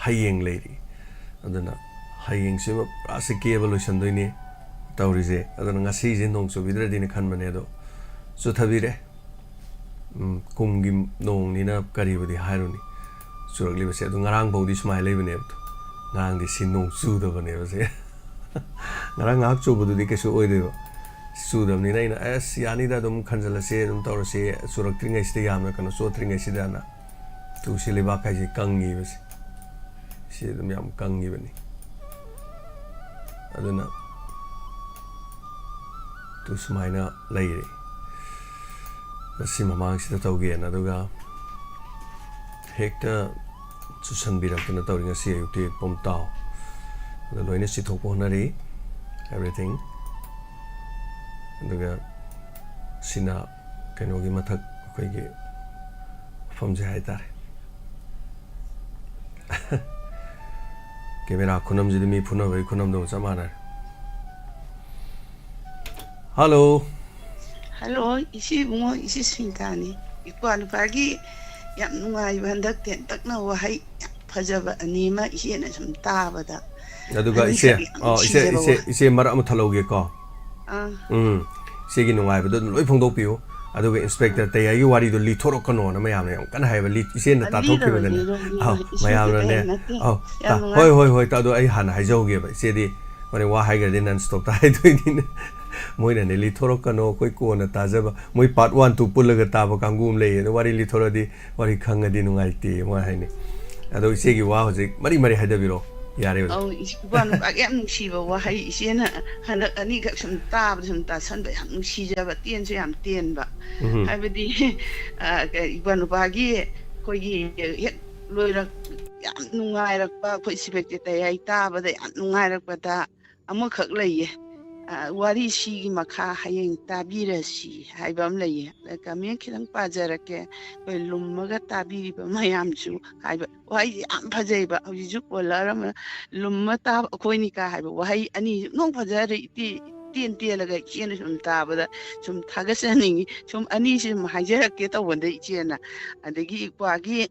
hayeng leiri aduna hayeng se ma prase ke evolution doi ni tawri je aduna ngasi je nong so bidra din khan mane do su thabi re kumgi nong ni na kari budi hairuni suragli base adu ngarang bodi smai le bane ngarang di sin nong su do bane base ngarang ak chu budu di ke su oi de sudam ni na as yani da dum khanjala se dum tawra se surak tringai ste yam kana so tringai se dana tu se le ba kai je kangi bas se dum yam kangi bani aduna tu smaina laire asima mang se tawge na duga hekta chu sanbirak na tawringa se yuti pomtaw da loine si thokpo na ri everything ꯑꯗꯨꯒ ꯁꯤꯅ ꯀꯩꯅꯣꯒꯤ ꯃꯊꯛ ꯑꯩꯈꯣꯏꯒꯤ ꯃꯐꯝꯁꯦ ꯍꯥꯏꯇꯥꯔꯦ camera ꯈꯨꯅꯝꯁꯤꯗꯤ ꯃꯤ ꯐꯨꯅꯕꯒꯤ ꯈꯨꯅꯝꯗꯨꯒ ꯆꯞ ꯃꯥꯟꯅꯔꯦ hello hello ꯏꯆꯦ ꯏꯕꯨꯡꯉꯣ ꯏꯆꯦ ꯁ꯭ꯔꯤꯡꯀꯥꯅꯤ ꯏꯄ꯭ꯋꯥ ꯅꯨꯄꯥꯒꯤ ꯌꯥꯝ ꯅꯨꯡꯉꯥꯏꯕ ꯍꯟꯗꯛ ꯇꯦꯟꯇꯛꯅ ꯋꯥꯍꯩ ꯌꯥꯝ ꯐꯖꯕ ꯑꯅꯤ ꯑꯃ ꯏꯆꯦꯅ ꯁꯨꯝ ꯇꯥꯕꯗ ꯑꯗꯨꯒ ꯑꯅꯤꯈꯛ ꯌꯥꯝ ꯅꯨꯡꯁꯤꯖꯕ ꯋꯥ ꯏꯆꯦ ꯃꯔꯛ ꯑꯃ ꯊꯜꯍꯧꯒꯦꯀꯣ ꯏꯆꯦꯒꯤ ꯅꯨꯡꯉꯥꯏꯕꯗꯣ ꯑꯗꯨꯝ ꯂꯣꯏ ꯐꯣꯡꯗꯣꯛꯄꯤꯌꯨ ꯑꯗꯨꯒ ꯏꯟꯁꯄꯦꯛꯇꯔ ꯇꯌꯥꯏꯒꯤ ꯋꯥꯔꯤꯗꯣ ꯂꯤꯊꯣꯔꯛꯀꯅꯣꯅ ꯃꯌꯥꯝꯅ ꯌꯥꯝ ꯀꯟꯅ ꯍꯥꯏꯕ ꯏꯆꯦꯅ ꯇꯥꯊꯣꯛꯈꯤꯕꯗꯅꯦ ꯃꯌꯥꯝꯅꯅꯦ ꯍꯣꯏ ꯑꯗꯣ ꯑꯩ ꯍꯥꯟꯅ ꯍꯥꯏꯖꯍꯧꯒꯦꯕ ꯏꯆꯦꯗꯤ ꯍꯣꯔꯦꯟ ꯋꯥ ꯍꯥꯏꯈ꯭ꯔꯗꯤ ꯅꯟ ꯁ꯭ꯇꯣꯞꯇ ꯍꯥꯏꯗꯣꯏꯅꯤꯅ ꯃꯣꯏꯅꯅꯦ ꯂꯤꯊꯣꯔꯛꯀꯅꯣ ꯑꯩꯈꯣꯏ ꯀꯣꯟꯅ ꯇꯥꯖꯕ ꯃꯣꯏ ꯄꯥꯔꯠ 1 2 ꯄꯨꯜꯂꯒ ꯇꯥꯕ ꯀꯥꯡꯕꯨ ꯑꯃ ꯂꯩꯌꯦ ꯑꯗꯣ ꯋꯥꯔꯤ ꯂꯤꯊꯣꯔꯛꯑꯗꯤ ꯋꯥꯔꯤ ꯈꯪꯉꯗꯤ ꯅꯨꯡꯉꯥꯏꯇꯦ ꯃꯣꯏ ꯍꯥꯏꯅꯤ ꯑꯗꯣ ꯏꯆꯦꯒꯤ ꯋꯥ ꯍꯧꯖꯤꯛ ꯃꯔꯤ ꯍꯥꯏꯗꯕꯤꯔꯣ ꯌꯥꯔꯦ ꯍꯧꯖꯤꯛ ꯏꯄ꯭ꯋꯥ ꯅꯨꯄꯥꯒꯤ ꯌꯥꯝ ꯅꯨꯡꯁꯤꯕ ꯋꯥꯍꯩ ꯏꯆꯦꯅ ꯍꯟꯗꯛ ꯑꯅꯤꯈꯛ ꯁꯨꯝ ꯇꯥꯕꯗ ꯁꯨꯝ ꯇꯥꯁꯟꯕ ꯌꯥꯝ ꯅꯨꯡꯁꯤꯖꯕ ꯇꯦꯟꯁꯨ ꯌꯥꯝ ꯇꯦꯟꯕ ꯍꯥꯏꯕꯗꯤ ꯏꯄ꯭ꯋꯥ ꯅꯨꯄꯥꯒꯤ ꯑꯩꯈꯣꯏꯒꯤ ꯍꯦꯛ ꯂꯣꯏꯔꯛ ꯌꯥꯝ ꯅꯨꯡꯉꯥꯏꯔꯛꯄ ꯑꯩꯈꯣꯏ ꯏꯟꯁꯄꯦꯛꯇꯔ ꯇꯌꯥꯏ ꯇꯥꯕꯗ ꯌꯥꯝ ꯅꯨꯡꯉꯥꯏꯔꯛꯄꯗ ꯑꯃꯈꯛ ꯂꯩꯌꯦ ꯋꯥꯔꯤꯁꯤꯒꯤ ꯃꯈꯥ ꯍꯌꯦꯡ ꯇꯥꯕꯤꯔꯁꯤ ꯍꯥꯏꯕ ꯑꯃ ꯂꯩꯌꯦ ꯀꯃꯦꯟ ꯈꯤꯇꯪ ꯄꯥꯖꯔꯛꯀꯦ ꯑꯩꯈꯣꯏ ꯂꯨꯝꯃꯒ ꯇꯥꯕꯤꯔꯤꯕ ꯃꯌꯥꯝꯁꯨ ꯍꯥꯏꯕ ꯋꯥꯍꯩꯁꯦ ꯌꯥꯝ ꯐꯖꯩꯕ ꯍꯧꯖꯤꯛꯁꯨ ꯀꯣꯂꯔ ꯑꯃ ꯂꯨꯝꯃ ꯇꯥꯕ ꯑꯩꯈꯣꯏꯅꯤꯀꯥ ꯍꯥꯏꯕ ꯋꯥꯍꯩ ꯑꯅꯤꯁꯨ ꯅꯣꯡ ꯐꯖꯔꯦ ꯇꯦꯜꯂꯒ ꯏꯆꯦꯅ ꯁꯨꯝ ꯇꯥꯕꯗ ꯁꯨꯝ ꯊꯥꯒꯠꯆꯅꯤꯡꯉꯤ ꯁꯨꯝ ꯑꯅꯤꯁꯤ ꯁꯨꯝ ꯍꯥꯏꯖꯔꯛꯀꯦ ꯇꯧꯕꯗ ꯏꯆꯦꯅ ꯑꯗꯒꯤ ꯏꯄ꯭ꯋꯥꯒꯤ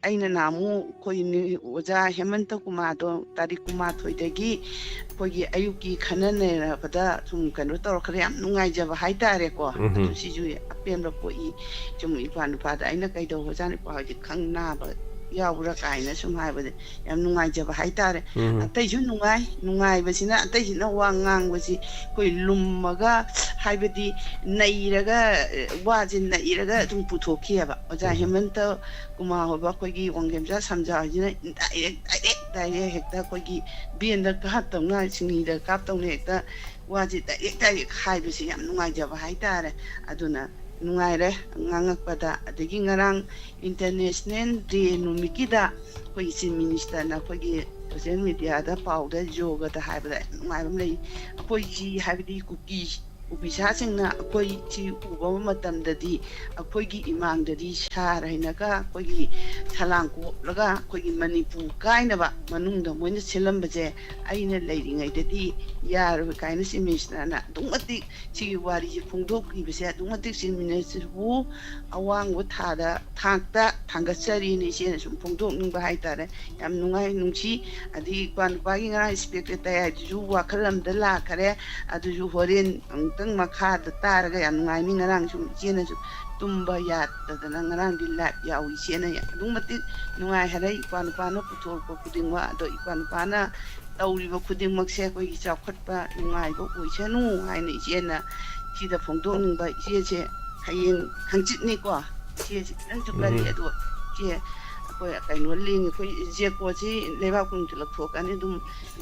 ꯑꯩꯅ ꯅꯍꯥꯟꯃꯨꯛ ꯑꯩꯈꯣꯏ ꯑꯣꯖꯥ ꯍꯦꯃꯟꯇ ꯀꯨꯃꯥꯔꯗꯣ ꯇꯥꯔꯤꯛ 12ꯗꯒꯤ ꯑꯩꯈꯣꯏꯒꯤ ꯑꯌꯨꯛꯀꯤ ꯈꯟꯅ ꯅꯩꯅꯕꯗ ꯁꯨꯝ ꯀꯩꯅꯣ ꯇꯧꯔꯛꯈ꯭ꯔꯦ ꯌꯥꯝ ꯅꯨꯡꯉꯥꯏꯖꯕ ꯍꯥꯏꯇꯥꯔꯦꯀꯣ ꯑꯗꯨ ꯁꯤꯁꯨ ꯑꯄꯦꯟꯕ ꯄꯣꯛꯏ ꯁꯨꯝ ꯏꯄ꯭ꯋꯥ ꯅꯨꯄꯥꯗ ꯑꯩꯅ ꯀꯩꯗꯧꯕꯖꯥꯠꯅꯤ ꯏꯄ꯭ꯋꯥ ꯍꯧꯖꯤꯛ ꯈꯪ ꯅꯥꯕ ꯌꯥꯎꯕ꯭ꯔꯥ ꯀꯥꯏꯅ ꯁꯨꯝ ꯍꯥꯏꯕꯗ ꯌꯥꯝ ꯅꯨꯡꯉꯥꯏꯖꯕ ꯍꯥꯏꯇꯥꯔꯦ ꯑꯇꯩꯁꯨ ꯅꯨꯡꯉꯥꯏꯕꯁꯤꯅ ꯑꯇꯩꯁꯤꯅ ꯋꯥ ꯉꯥꯡꯕꯁꯤ ꯑꯩꯈꯣꯏ ꯂꯨꯝꯃꯒ ꯍꯥꯏꯕꯗꯤ ꯅꯩꯔꯒ ꯋꯥꯁꯦ ꯅꯩꯔꯒ ꯑꯗꯨꯝ ꯄꯨꯊꯣꯛꯈꯤꯑꯕ ꯑꯣꯖꯥ ꯍꯦꯃꯟꯇ ꯀꯨꯃꯥꯔ ꯑꯣꯏꯕ ꯑꯩꯈꯣꯏꯒꯤ ꯋꯥꯡꯒꯦꯝꯆꯥ ꯁꯝꯖꯥ ꯍꯣꯏꯁꯤꯅ ꯗꯥꯏꯔꯦꯛ ꯍꯦꯛꯇ ꯑꯩꯈꯣꯏꯒꯤ ꯕꯦꯟꯗ ꯀꯥꯞꯇꯧꯅ ꯁꯤꯡꯅꯤꯗ ꯀꯥꯞꯇꯧꯅ ꯍꯦꯛꯇ ꯋꯥꯁꯦ ꯗꯥꯏꯔꯦꯛ ꯍꯥꯏꯕꯁꯤ ꯌꯥꯝ ꯅꯨꯡꯉꯥꯏꯖꯕ ꯍꯥꯏꯇꯥꯔꯦ ꯑꯗꯨꯅ ꯅꯨꯡꯉꯥꯏꯔꯦ ꯉꯥꯡꯉꯛꯄꯗ ꯑꯗꯒꯤ ꯉꯔꯥꯡ ꯏꯟꯇꯔꯅꯦꯁꯅꯦꯜ ꯗꯦ ꯅꯨꯃꯤꯠꯀꯤꯗ ꯑꯩꯈꯣꯏꯒꯤ ꯆꯤꯐ ꯃꯤꯅꯤꯁꯇꯔꯅ ꯑꯩꯈꯣꯏꯒꯤ ꯁꯣꯁꯤꯌꯦꯜ ꯃꯦꯗꯤꯌꯥꯗ ꯄꯥꯎꯗ ꯌꯣꯒꯗ ꯍꯥꯏꯕꯗ ꯌꯥꯝ ꯅꯨꯡꯉꯥꯏꯕ ꯑꯃ ꯂꯩ ꯑꯩꯈꯣꯏꯁꯤ ꯍꯥꯏꯕꯗꯤ ꯀꯨꯀꯤꯁꯥꯁꯤꯡꯅ ꯑꯩꯈꯣꯏꯁꯤ ꯎꯕ ꯃꯇꯝꯗꯗꯤ ꯑꯩꯈꯣꯏꯒꯤ ꯏꯃꯥꯡꯗꯗꯤ ꯁꯥꯔꯩꯅꯒ ꯑꯩꯈꯣꯏꯒꯤ ꯁꯂꯥꯡ ꯀꯣꯞꯂꯒ ꯑꯩꯈꯣꯏꯒꯤ ꯃꯅꯤꯄꯨꯔ ꯀꯥꯏꯅꯕ ꯃꯅꯨꯡꯗ ꯃꯣꯏꯅ ꯁꯤꯜꯂꯝꯕꯁꯦ ꯑꯩꯅ ꯂꯩꯔꯤꯉꯩꯗꯗꯤ ꯌꯥꯔꯣꯏ ꯀꯥꯏꯅ ꯆꯤꯐ ꯃꯤꯅꯤꯁꯇꯔꯅ ꯑꯗꯨꯛ ꯃꯇꯤꯛ ꯁꯤꯒꯤ ꯋꯥꯔꯤꯁꯤ ꯐꯣꯡꯗꯣꯛꯄꯤꯕꯁꯦ ꯑꯗꯨꯛ ꯃꯇꯤꯛ ꯆꯤꯐ ꯃꯤꯅꯤꯁꯇꯔꯕꯨ ꯑꯋꯥꯡꯕ ꯊꯥꯛꯇ ꯊꯥꯡꯒꯠꯆꯔꯤꯅ ꯏꯆꯦꯅ ꯁꯨꯝ ꯐꯣꯡꯗꯣꯛꯅꯤꯡꯕ ꯍꯥꯏꯇꯥꯔꯦ ꯌꯥꯝ ꯅꯨꯡꯉꯥꯏ ꯅꯨꯡꯁꯤ ꯑꯗꯒꯤ ꯏꯄ꯭ꯋꯥ ꯅꯨꯄꯥꯒꯤ ꯉꯔꯥꯡ ꯏꯟꯁꯄꯦꯛꯇꯔ ꯇꯌꯥꯏꯗꯨꯁꯨ ꯋꯥꯈꯜ ꯑꯃꯗ ꯂꯥꯛꯈꯔꯦ ꯑꯗꯨꯁꯨ ꯍꯣꯔꯦꯟ ꯑꯃꯨꯛꯇꯪ ꯃꯈꯥꯗ ꯇꯥꯔꯒ ꯌꯥꯝ ꯅꯨꯡꯉꯥꯏꯅꯤ ꯉꯔꯥꯡ ꯁꯨꯝ ꯏꯆꯦꯅꯁꯨ ꯇꯨꯝꯕ ꯌꯥꯗꯗꯅ ꯉꯔꯥꯡꯗꯤ ꯂꯥꯏꯚ ꯌꯥꯎꯏ ꯏꯆꯦꯅ ꯑꯗꯨꯛ ꯃꯇꯤꯛ ꯅꯨꯡꯉꯥꯏꯍꯔꯦ ꯏꯄ꯭ꯋꯥ ꯅꯨꯄꯥꯅ ꯄꯨꯊꯣꯔꯛꯄ ꯈꯨꯗꯤꯡꯃꯛ ꯑꯗꯣ ꯏꯄ꯭ꯋꯥ ꯅꯨꯄꯥꯅ ꯇꯧꯔꯤꯕ ꯈꯨꯗꯤꯡꯃꯛꯁꯦ ꯑꯩꯈꯣꯏꯒꯤ ꯆꯥꯎꯈꯠꯄ ꯅꯨꯡꯉꯥꯏꯕ ꯑꯣꯏꯁꯅꯨ ꯍꯥꯏꯅ ꯏꯆꯦꯅ ꯁꯤꯗ ꯐꯣꯡꯗꯣꯛꯅꯤꯡꯕ ꯏꯆꯦꯁꯦ ꯍꯌꯦꯡ ꯍꯪꯆꯤꯠꯅꯤꯀꯣ ꯏꯆꯦꯁꯤ ꯈꯤꯇꯪꯁꯨ ꯀꯜꯂꯤ ꯑꯗꯣ ꯏꯆꯦ ꯑꯩꯈꯣꯏ ꯀꯩꯅꯣ ꯂꯦꯡꯉꯤ ꯑꯩꯈꯣꯏ ꯖꯦꯀꯣꯠꯁꯤ ꯂꯩꯕꯥꯛ ꯈꯨꯅꯨꯡꯁꯤ ꯂꯧꯊꯣꯛꯀꯅꯤ ꯑꯗꯨꯝ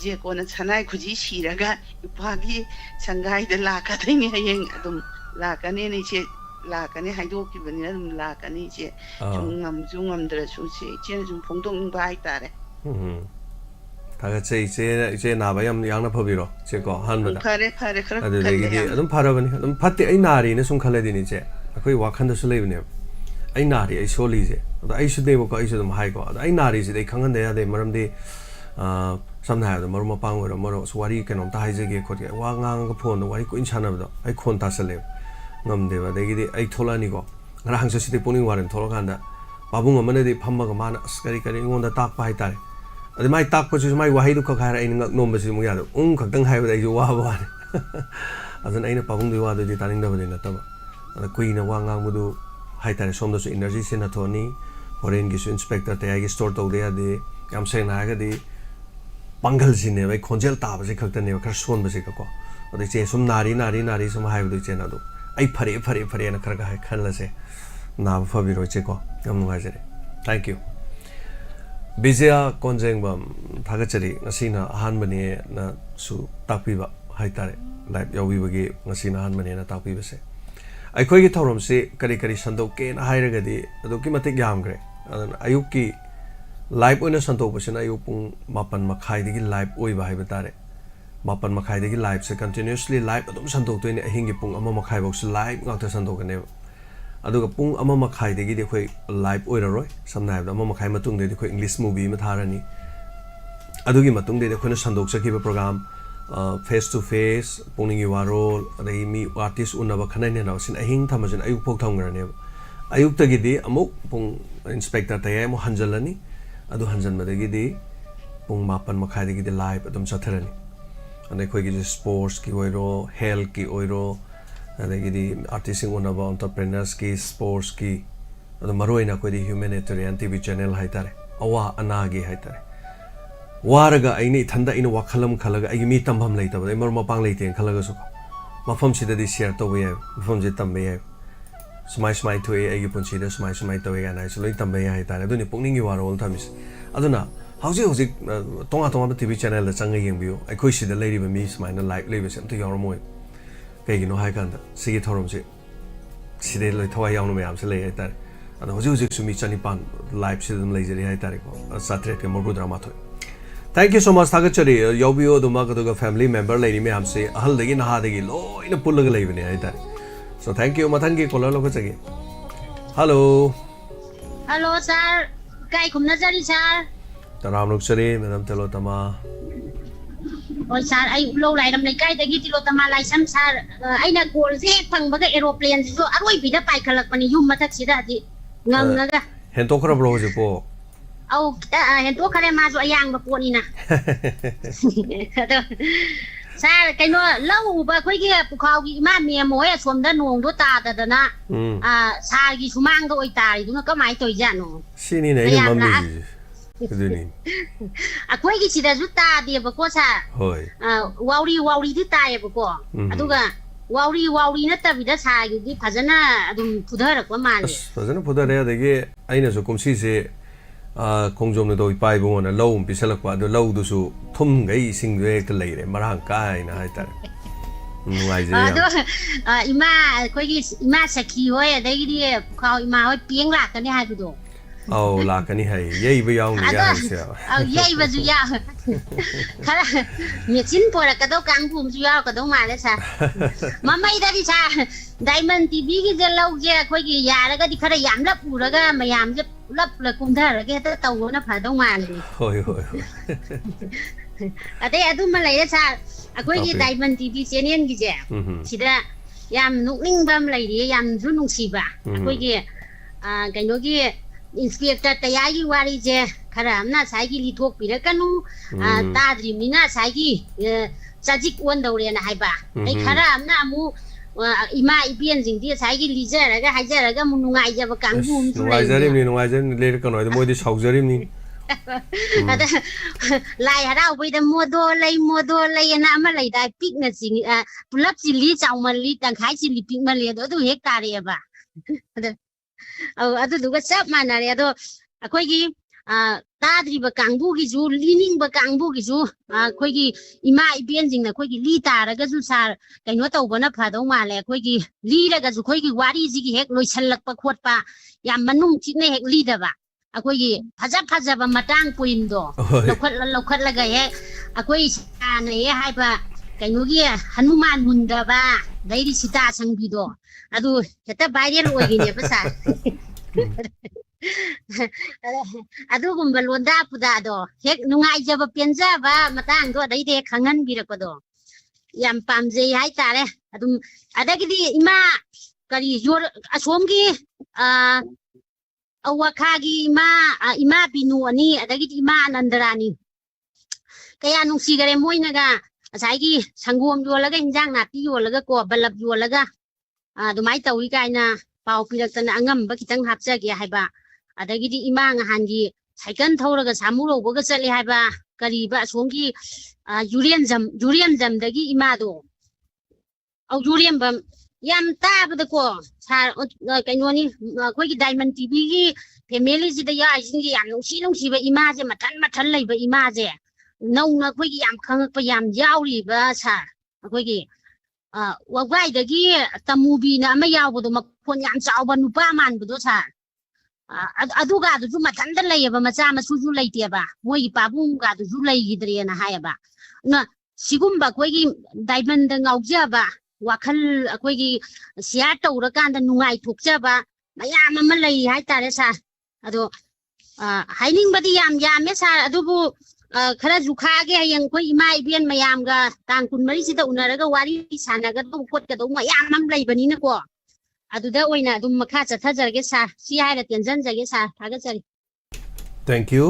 ꯖꯦꯀꯣꯠꯅ ꯁꯅꯥꯏ ꯈꯨꯖꯤ ꯁꯤꯔꯒ ꯏꯄ꯭ꯋꯥꯒꯤ ꯁꯪꯒꯥꯏꯗ ꯂꯥꯛꯀꯗꯣꯏꯅꯤ ꯍꯌꯦꯡ ꯑꯗꯨꯝ ꯂꯥꯛꯀꯅꯤꯅ ꯏꯆꯦ ꯂꯥꯛꯀꯅꯤ ꯍꯥꯏꯗꯣꯛꯈꯤꯕꯅꯤꯅ ꯑꯗꯨꯝ ꯂꯥꯛꯀꯅꯤ ꯏꯆꯦ ꯁꯨꯝ ꯉꯝꯁꯨ ꯉꯝꯗ꯭ꯔꯁꯨ ꯏꯆꯦꯅ ꯁꯨꯝ ꯐꯣꯡꯗꯣꯛꯅꯤꯡꯕ ꯍꯥꯏꯇꯥꯔꯦ ꯊꯥꯒꯠꯆꯩ ꯏꯆꯦ ꯅꯥꯕ ꯌꯥꯝ ꯌꯥꯡꯅ ꯐꯕꯤꯔꯣ ꯏꯆꯦꯀꯣ ꯑꯍꯥꯟꯕꯗ ꯐꯔꯦ ꯈꯔ ꯀꯜꯂꯦ ꯑꯗꯨꯗꯒꯤꯗꯤ ꯌꯥꯝ ꯑꯗꯨꯝ ꯐꯔꯕꯅꯤ ꯑꯗꯨꯝ ꯐꯠꯇꯦ ꯑꯩ ꯅꯥꯔꯤꯅ ꯁꯨꯝ ꯈꯜꯂꯗꯤꯅꯤ ꯏꯆꯦ ꯑꯩꯈꯣꯏ ꯋꯥꯈꯟꯗꯁꯨ ꯂꯩꯕꯅꯦꯕ ꯑꯩ ꯅꯥꯔꯤ ꯑꯩ ꯁꯣꯜꯂꯤꯁꯦ ꯑꯗꯣ ꯑꯩꯁꯨꯅꯦꯕꯀꯣ ꯑꯩꯁꯨ ꯑꯗꯨꯝ ꯍꯥꯏꯀꯣ ꯑꯗꯣ ꯑꯩ ꯅꯥꯔꯤꯁꯤꯗꯤ ꯑꯩ ꯈꯪꯍꯟꯗ ꯌꯥꯗꯦ ꯃꯔꯝꯗꯤ ꯁꯝꯅ ꯍꯥꯏꯔꯕꯗ ꯃꯔꯨꯞ ꯃꯄꯥꯡ ꯑꯣꯏꯔꯣ ꯋꯥꯔꯤ ꯀꯩꯅꯣꯝꯇ ꯍꯥꯏꯖꯒꯦ ꯈꯣꯠꯀꯦ ꯋꯥ ꯉꯥꯡꯉꯒ ꯐꯣꯟꯗ ꯋꯥꯔꯤ ꯀꯨꯏꯅ ꯁꯥꯟꯅꯕꯗꯣ ꯑꯩ ꯈꯣꯟ ꯇꯥꯁꯜꯂꯦꯕ ꯉꯝꯗꯦꯕ ꯑꯗꯒꯤꯗꯤ ꯑꯩ ꯊꯣꯛꯂꯛꯑꯅꯤꯀꯣ ꯉꯔꯥꯡꯁꯨ ꯁꯤꯗꯤ ꯄꯨꯛꯅꯤꯡ ꯋꯥꯔꯦꯟ ꯊꯣꯛꯂꯛꯀꯥꯟꯗ ꯄꯥꯕꯨꯡ ꯑꯃꯅꯗꯤ ꯐꯝꯃꯒ ꯃꯥꯅ ꯑꯁ ꯀꯔꯤ ꯑꯩꯉꯣꯟꯗ ꯇꯥꯛꯄ ꯍꯥꯏꯇꯥꯔꯦ ꯑꯗꯩ ꯃꯥꯏ ꯇꯥꯛꯄꯁꯤꯁꯨ ꯃꯥꯏ ꯋꯥꯍꯩꯗꯨ ꯈꯛ ꯍꯥꯏꯔ ꯑꯩꯅ ꯉꯛ ꯅꯣꯝꯕꯁꯤꯁꯨ ꯑꯃꯨꯛ ꯌꯥꯗꯕ ꯈꯛꯇꯪ ꯍꯥꯏꯕꯗ ꯑꯩꯁꯨ ꯋꯥꯕ ꯋꯥꯅꯤ ꯑꯗꯨꯅ ꯑꯩꯅ ꯄꯥꯕꯨꯡꯗꯨꯒꯤ ꯋꯥꯗꯨꯗꯤ ꯇꯥꯅꯤꯡꯗꯕꯗꯤ ꯅꯠꯇꯕ ꯑꯗ ꯀꯨꯏꯅ ꯋꯥ ꯉꯥꯡꯕꯗꯨ ꯍꯥꯏꯇꯥꯔꯦ ꯁꯣꯝꯗꯁꯨ ꯏꯅꯔꯖꯤ ꯁꯤꯖꯤꯟꯅꯊꯣꯛꯑꯅꯤ ꯍꯣꯔꯦꯟꯒꯤꯁꯨ ꯏꯟꯁꯄꯦꯛꯇꯔ ꯇꯌꯥꯏꯒꯤ ꯁ꯭ꯇꯣꯔ ꯇꯧꯗ ꯌꯥꯗꯦ ꯌꯥꯝ ꯁꯦꯡꯅ ꯍꯥꯏꯔꯒꯗꯤ ꯄꯥꯡꯒꯜꯁꯤꯅꯦꯕ ꯑꯩ ꯈꯣꯟꯖꯦꯜ ꯇꯥꯕꯁꯤ ꯈꯛꯇꯅꯦꯕ ꯈꯔ ꯁꯣꯟꯕꯁꯤꯒꯀꯣ ꯑꯗꯣ ꯏꯆꯦ ꯁꯨꯝ ꯅꯥꯔꯤ ꯁꯨꯝ ꯍꯥꯏꯕꯗꯣ ꯏꯆꯦꯅ ꯑꯗꯨꯝ ꯑꯩ ꯐꯔꯦꯅ ꯈꯔ ꯈꯜꯂꯁꯦ ꯅꯥꯕ ꯐꯕꯤꯔꯣ ꯏꯆꯦꯀꯣ ꯌꯥꯝ ꯅꯨꯡꯉꯥꯏꯖꯔꯦ ꯊꯦꯡꯛ ꯌꯨ ꯕꯤꯖꯌꯥ ꯀꯣꯟꯖꯦꯡꯕꯝ ꯊꯥꯒꯠꯆꯔꯤ ꯉꯁꯤꯅ ꯑꯍꯥꯟꯕꯅꯦꯅꯁꯨ ꯇꯥꯛꯄꯤꯕ ꯍꯥꯏꯇꯥꯔꯦ ꯂꯥꯏꯚ ꯌꯥꯎꯕꯤꯕꯒꯤ ꯉꯁꯤꯅ ꯑꯍꯥꯟꯕꯅꯦꯅ ꯇꯥꯛꯄꯤꯕꯁꯦ ꯑꯩꯈꯣꯏꯒꯤ ꯊꯧꯔꯝꯁꯤ ꯀꯔꯤ ꯁꯟꯗꯣꯛꯀꯦꯅ ꯍꯥꯏꯔꯒꯗꯤ ꯑꯗꯨꯛꯀꯤ ꯃꯇꯤꯛ ꯌꯥꯝꯈ꯭ꯔꯦ ꯑꯗꯨꯅ ꯑꯌꯨꯛꯀꯤ ꯂꯥꯏꯚ ꯑꯣꯏꯅ ꯁꯟꯗꯣꯛꯄꯁꯤꯅ ꯑꯌꯨꯛ ꯄꯨꯡ 7:30 ꯂꯥꯏꯚ ꯑꯣꯏꯕ ꯍꯥꯏꯕ ꯇꯥꯔꯦ mapan makai degi live se continuously live adum sandok toine ahingi pung ama makai box live ngakta sandok ne aduga pung ama makai degi de khoi live oiraroi samna habda ama makai matung de khoi English movie ma tharani adugi matung de khoi na sandok sakhi ba program face to face pungning warol adai mi artist unaba khanai ne na sin ahing thamajin ayuk phok thamgra ne ayuk tagi di amuk pung inspector tayai mo hanjalani adu hanjan madagi di pung mapan makai degi de live adum chatharani and khoi gi sports ki oiro health ki oiro and gi artist unaba entrepreneurs ki sports ki adu maroina khoi di humanitarian TV channel haitare awa anagi haitare waraga aini thanda ina wakhalam khalaga ai mi tambam leita ba mar mapang leite khalaga su mafam sida di share to we mafam je tambe ye smai smai to ai gi punchi da smai smai to ga na so loi tambe ye haitare adu ni pukning gi warol thamis aduna hauji tonga tonga TV channel da changa yengbiyo aikoi sida leiri ba mi smaina live leibe sem to yaramoi kai gi no hai kan da sigi thorom se side loi thawai yaung no mayam se lei haitare adu hauji sumi chani pan live sidam leijeri haitare ko satre ke morgu drama thoi Thank you so much thagachari yobio duma ka family member leiri me hamse ahal degi na ha degi loina pullaga leibene haitare so thank you mathangi kola lo ka chagi hello sir kai khumna jari sir taram lok chari madam telo tama oi sir ai lo lai ram nei kai dagi tilo tama lai sam sir aina gol se phang baga aeroplane so aroi bida pai khalak pani yum mathak sida di ngangaga hen to khara bro je po au hen to khare ma so ayang ba poni na sir kai no lau ba khoi gi pukhau gi ma me mo ya som da nong do ta da na sa gi sumang do oi ta ri du na ka mai toi ja no sini nei no mamni Kuduni. Aku lagi sida juta dia bako sa. Hoi. Wauri di ta ya bako. Aduga wauri na ta bida sa gi phajana adum pudhar ko male. Phajana pudhar ya dege aina so kumsi se kongjom ne do pai bo na low pisalak pa do low du su thum gai sing de ka leire marang kai na hai tar. Nuai je. Ima ko gi ima sakhi hoi degi di khau ima hoi pieng la ka ni hai bu do. Oh, lakani hai yei ba yaung ni ya sia yei ba ju ya khara mi chin pora ka do kang phum ju ya ka do ma le sa mamai da di sa diamond TV gi je lau je khoi gi ya la ga di khara yam la pu la ga mayam je lap la kum tha la ge ta tau na pha do ma le hoi ate adu ma le sa khoi gi diamond TV channel gi je sida yam nuk ning bam lai ri yam ju nung si ba khoi gi kai no gi Inspector tayagi wari je khara amna saigi li thok pira kanu ta drim na saigi chajik won dore na haiba ai khara amna amu ima ipien jing di saigi li jara ga hajara ga munungai ja ba kangbu nungai jarim le ka noi moi di sauk jarim ni ada lai harau bai da modo lai na ma lai da pik na jing pulap ji li chaw ma li tang khai ji li pik ma le do du hek ta re ba adu duga sap mana re ado akoi gi tadri ba kangbu gi ju lining ba kangbu gi ju akoi gi ima ibien jing na akoi gi li ta ra ga ju sa kaino tau ba na pha do ma le akoi gi li ra ga ju akoi gi wari ji gi hek loi chalak pa khot pa yam manung chi ne hek li da ba akoi gi phaja ba matang puin do lokhat la ga he akoi sa ne he hai ba kaino gi hanuman hunda ba dai ri sita sang bi do adu heta viral oi gi ne pa sa adu gumba londa puda do hek nungai jaba penja ba matang do dai de khangan bi ra do yam pam je hai ta re adum adagi di ima kari yor asom gi awakha gi ima binu ani adagi di ima nandarani kaya nung si gare moi na ga asai gi sangom yolaga injang na pi yolaga ko balap yolaga dumai tawi kaina pau piraktan angam ba kitang hapja gi haiba adagi di ima ngahan gi cycle thoraga samuro boga chali haiba kari ba songi juriam jam dagi ima do au juriam bam yam ta ba ko sa kaino ni khoi gi diamond TV gi family ji da ya jing gi yam nung si ba ima je mathan lai ba ima je nau na khoi gi yam khang pa yam yauri ba sa khoi gi wai dagi tamubi na ma yaw bu do makon yam chaw ba nu pa man bu do sa adu ga du mathan da lai ba macha ma su ju lai te ba moi pa bu ga du ju lai gi dre na hai ba na sigumba akoigi diamond da ngaujaba wakhal akoigi share tawrakanda nungai thokjaba mayam ama lei haitare sa ado hainingbadi yame sa adubu khara jukhage hayang koi ima ibien mayam ga tang kun mari sida unaraga wari sanaga do kot ga do mayam am leibani na ko aduda oina dum makha chathajarge sa si haira tension jage sa thaga chari thank you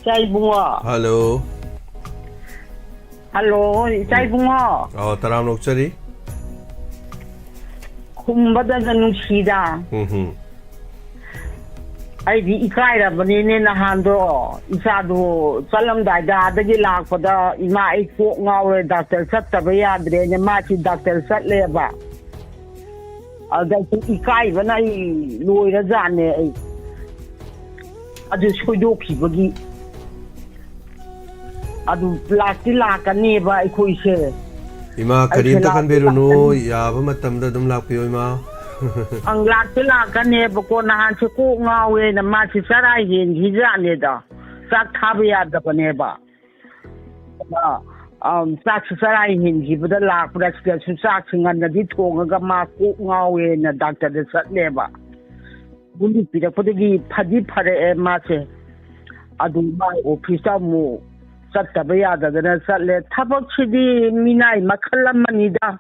Chai bunga. hello Hello, chai bunga. oh taram nokchari Kumbada da nushida. Ai di ikaira bani ne na hando isa do salam da da gi lak pada ima ai ko ngawe doctor sat ta ba yadre ne ma chi doctor sat le ba ada ki ikai bana ai loi ra jan ne ai adu shoido ki bagi adu plastic la ka ne ba ai khoi se ima karim ta kan berunu ya ba matam da dum lak pioi ma ang lak ka ne ba ko na han se ko ngawe na ma chi sarai hin hi ja ne da sak tha ba ya da ba ne ba sak sarai hin hi ba da lak ba da su sak singan na di thong ga ma ko ngawe na doctor da sat le ba buli pi da ko gi phadi phare e ma se adu ma office ta mu sat ta ba ya da na sat le thabak chi di minai makhalam mani da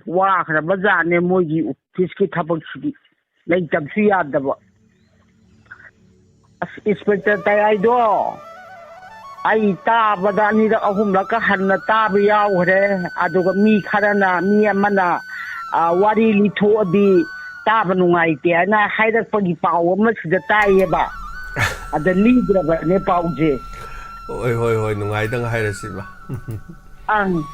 wa khara baza ne moji office ki thabak chi lai tab su ya da ba inspector tai ai do ai ta bada ni da ahum la ka hanna ta ba yaw hre aduga mi kharana mi amana wari li tho di ta ba nungai te na hairak pagi paw ma sida tai ba ada lidra ba ne paw je hoi nungai dang hairasi ba ang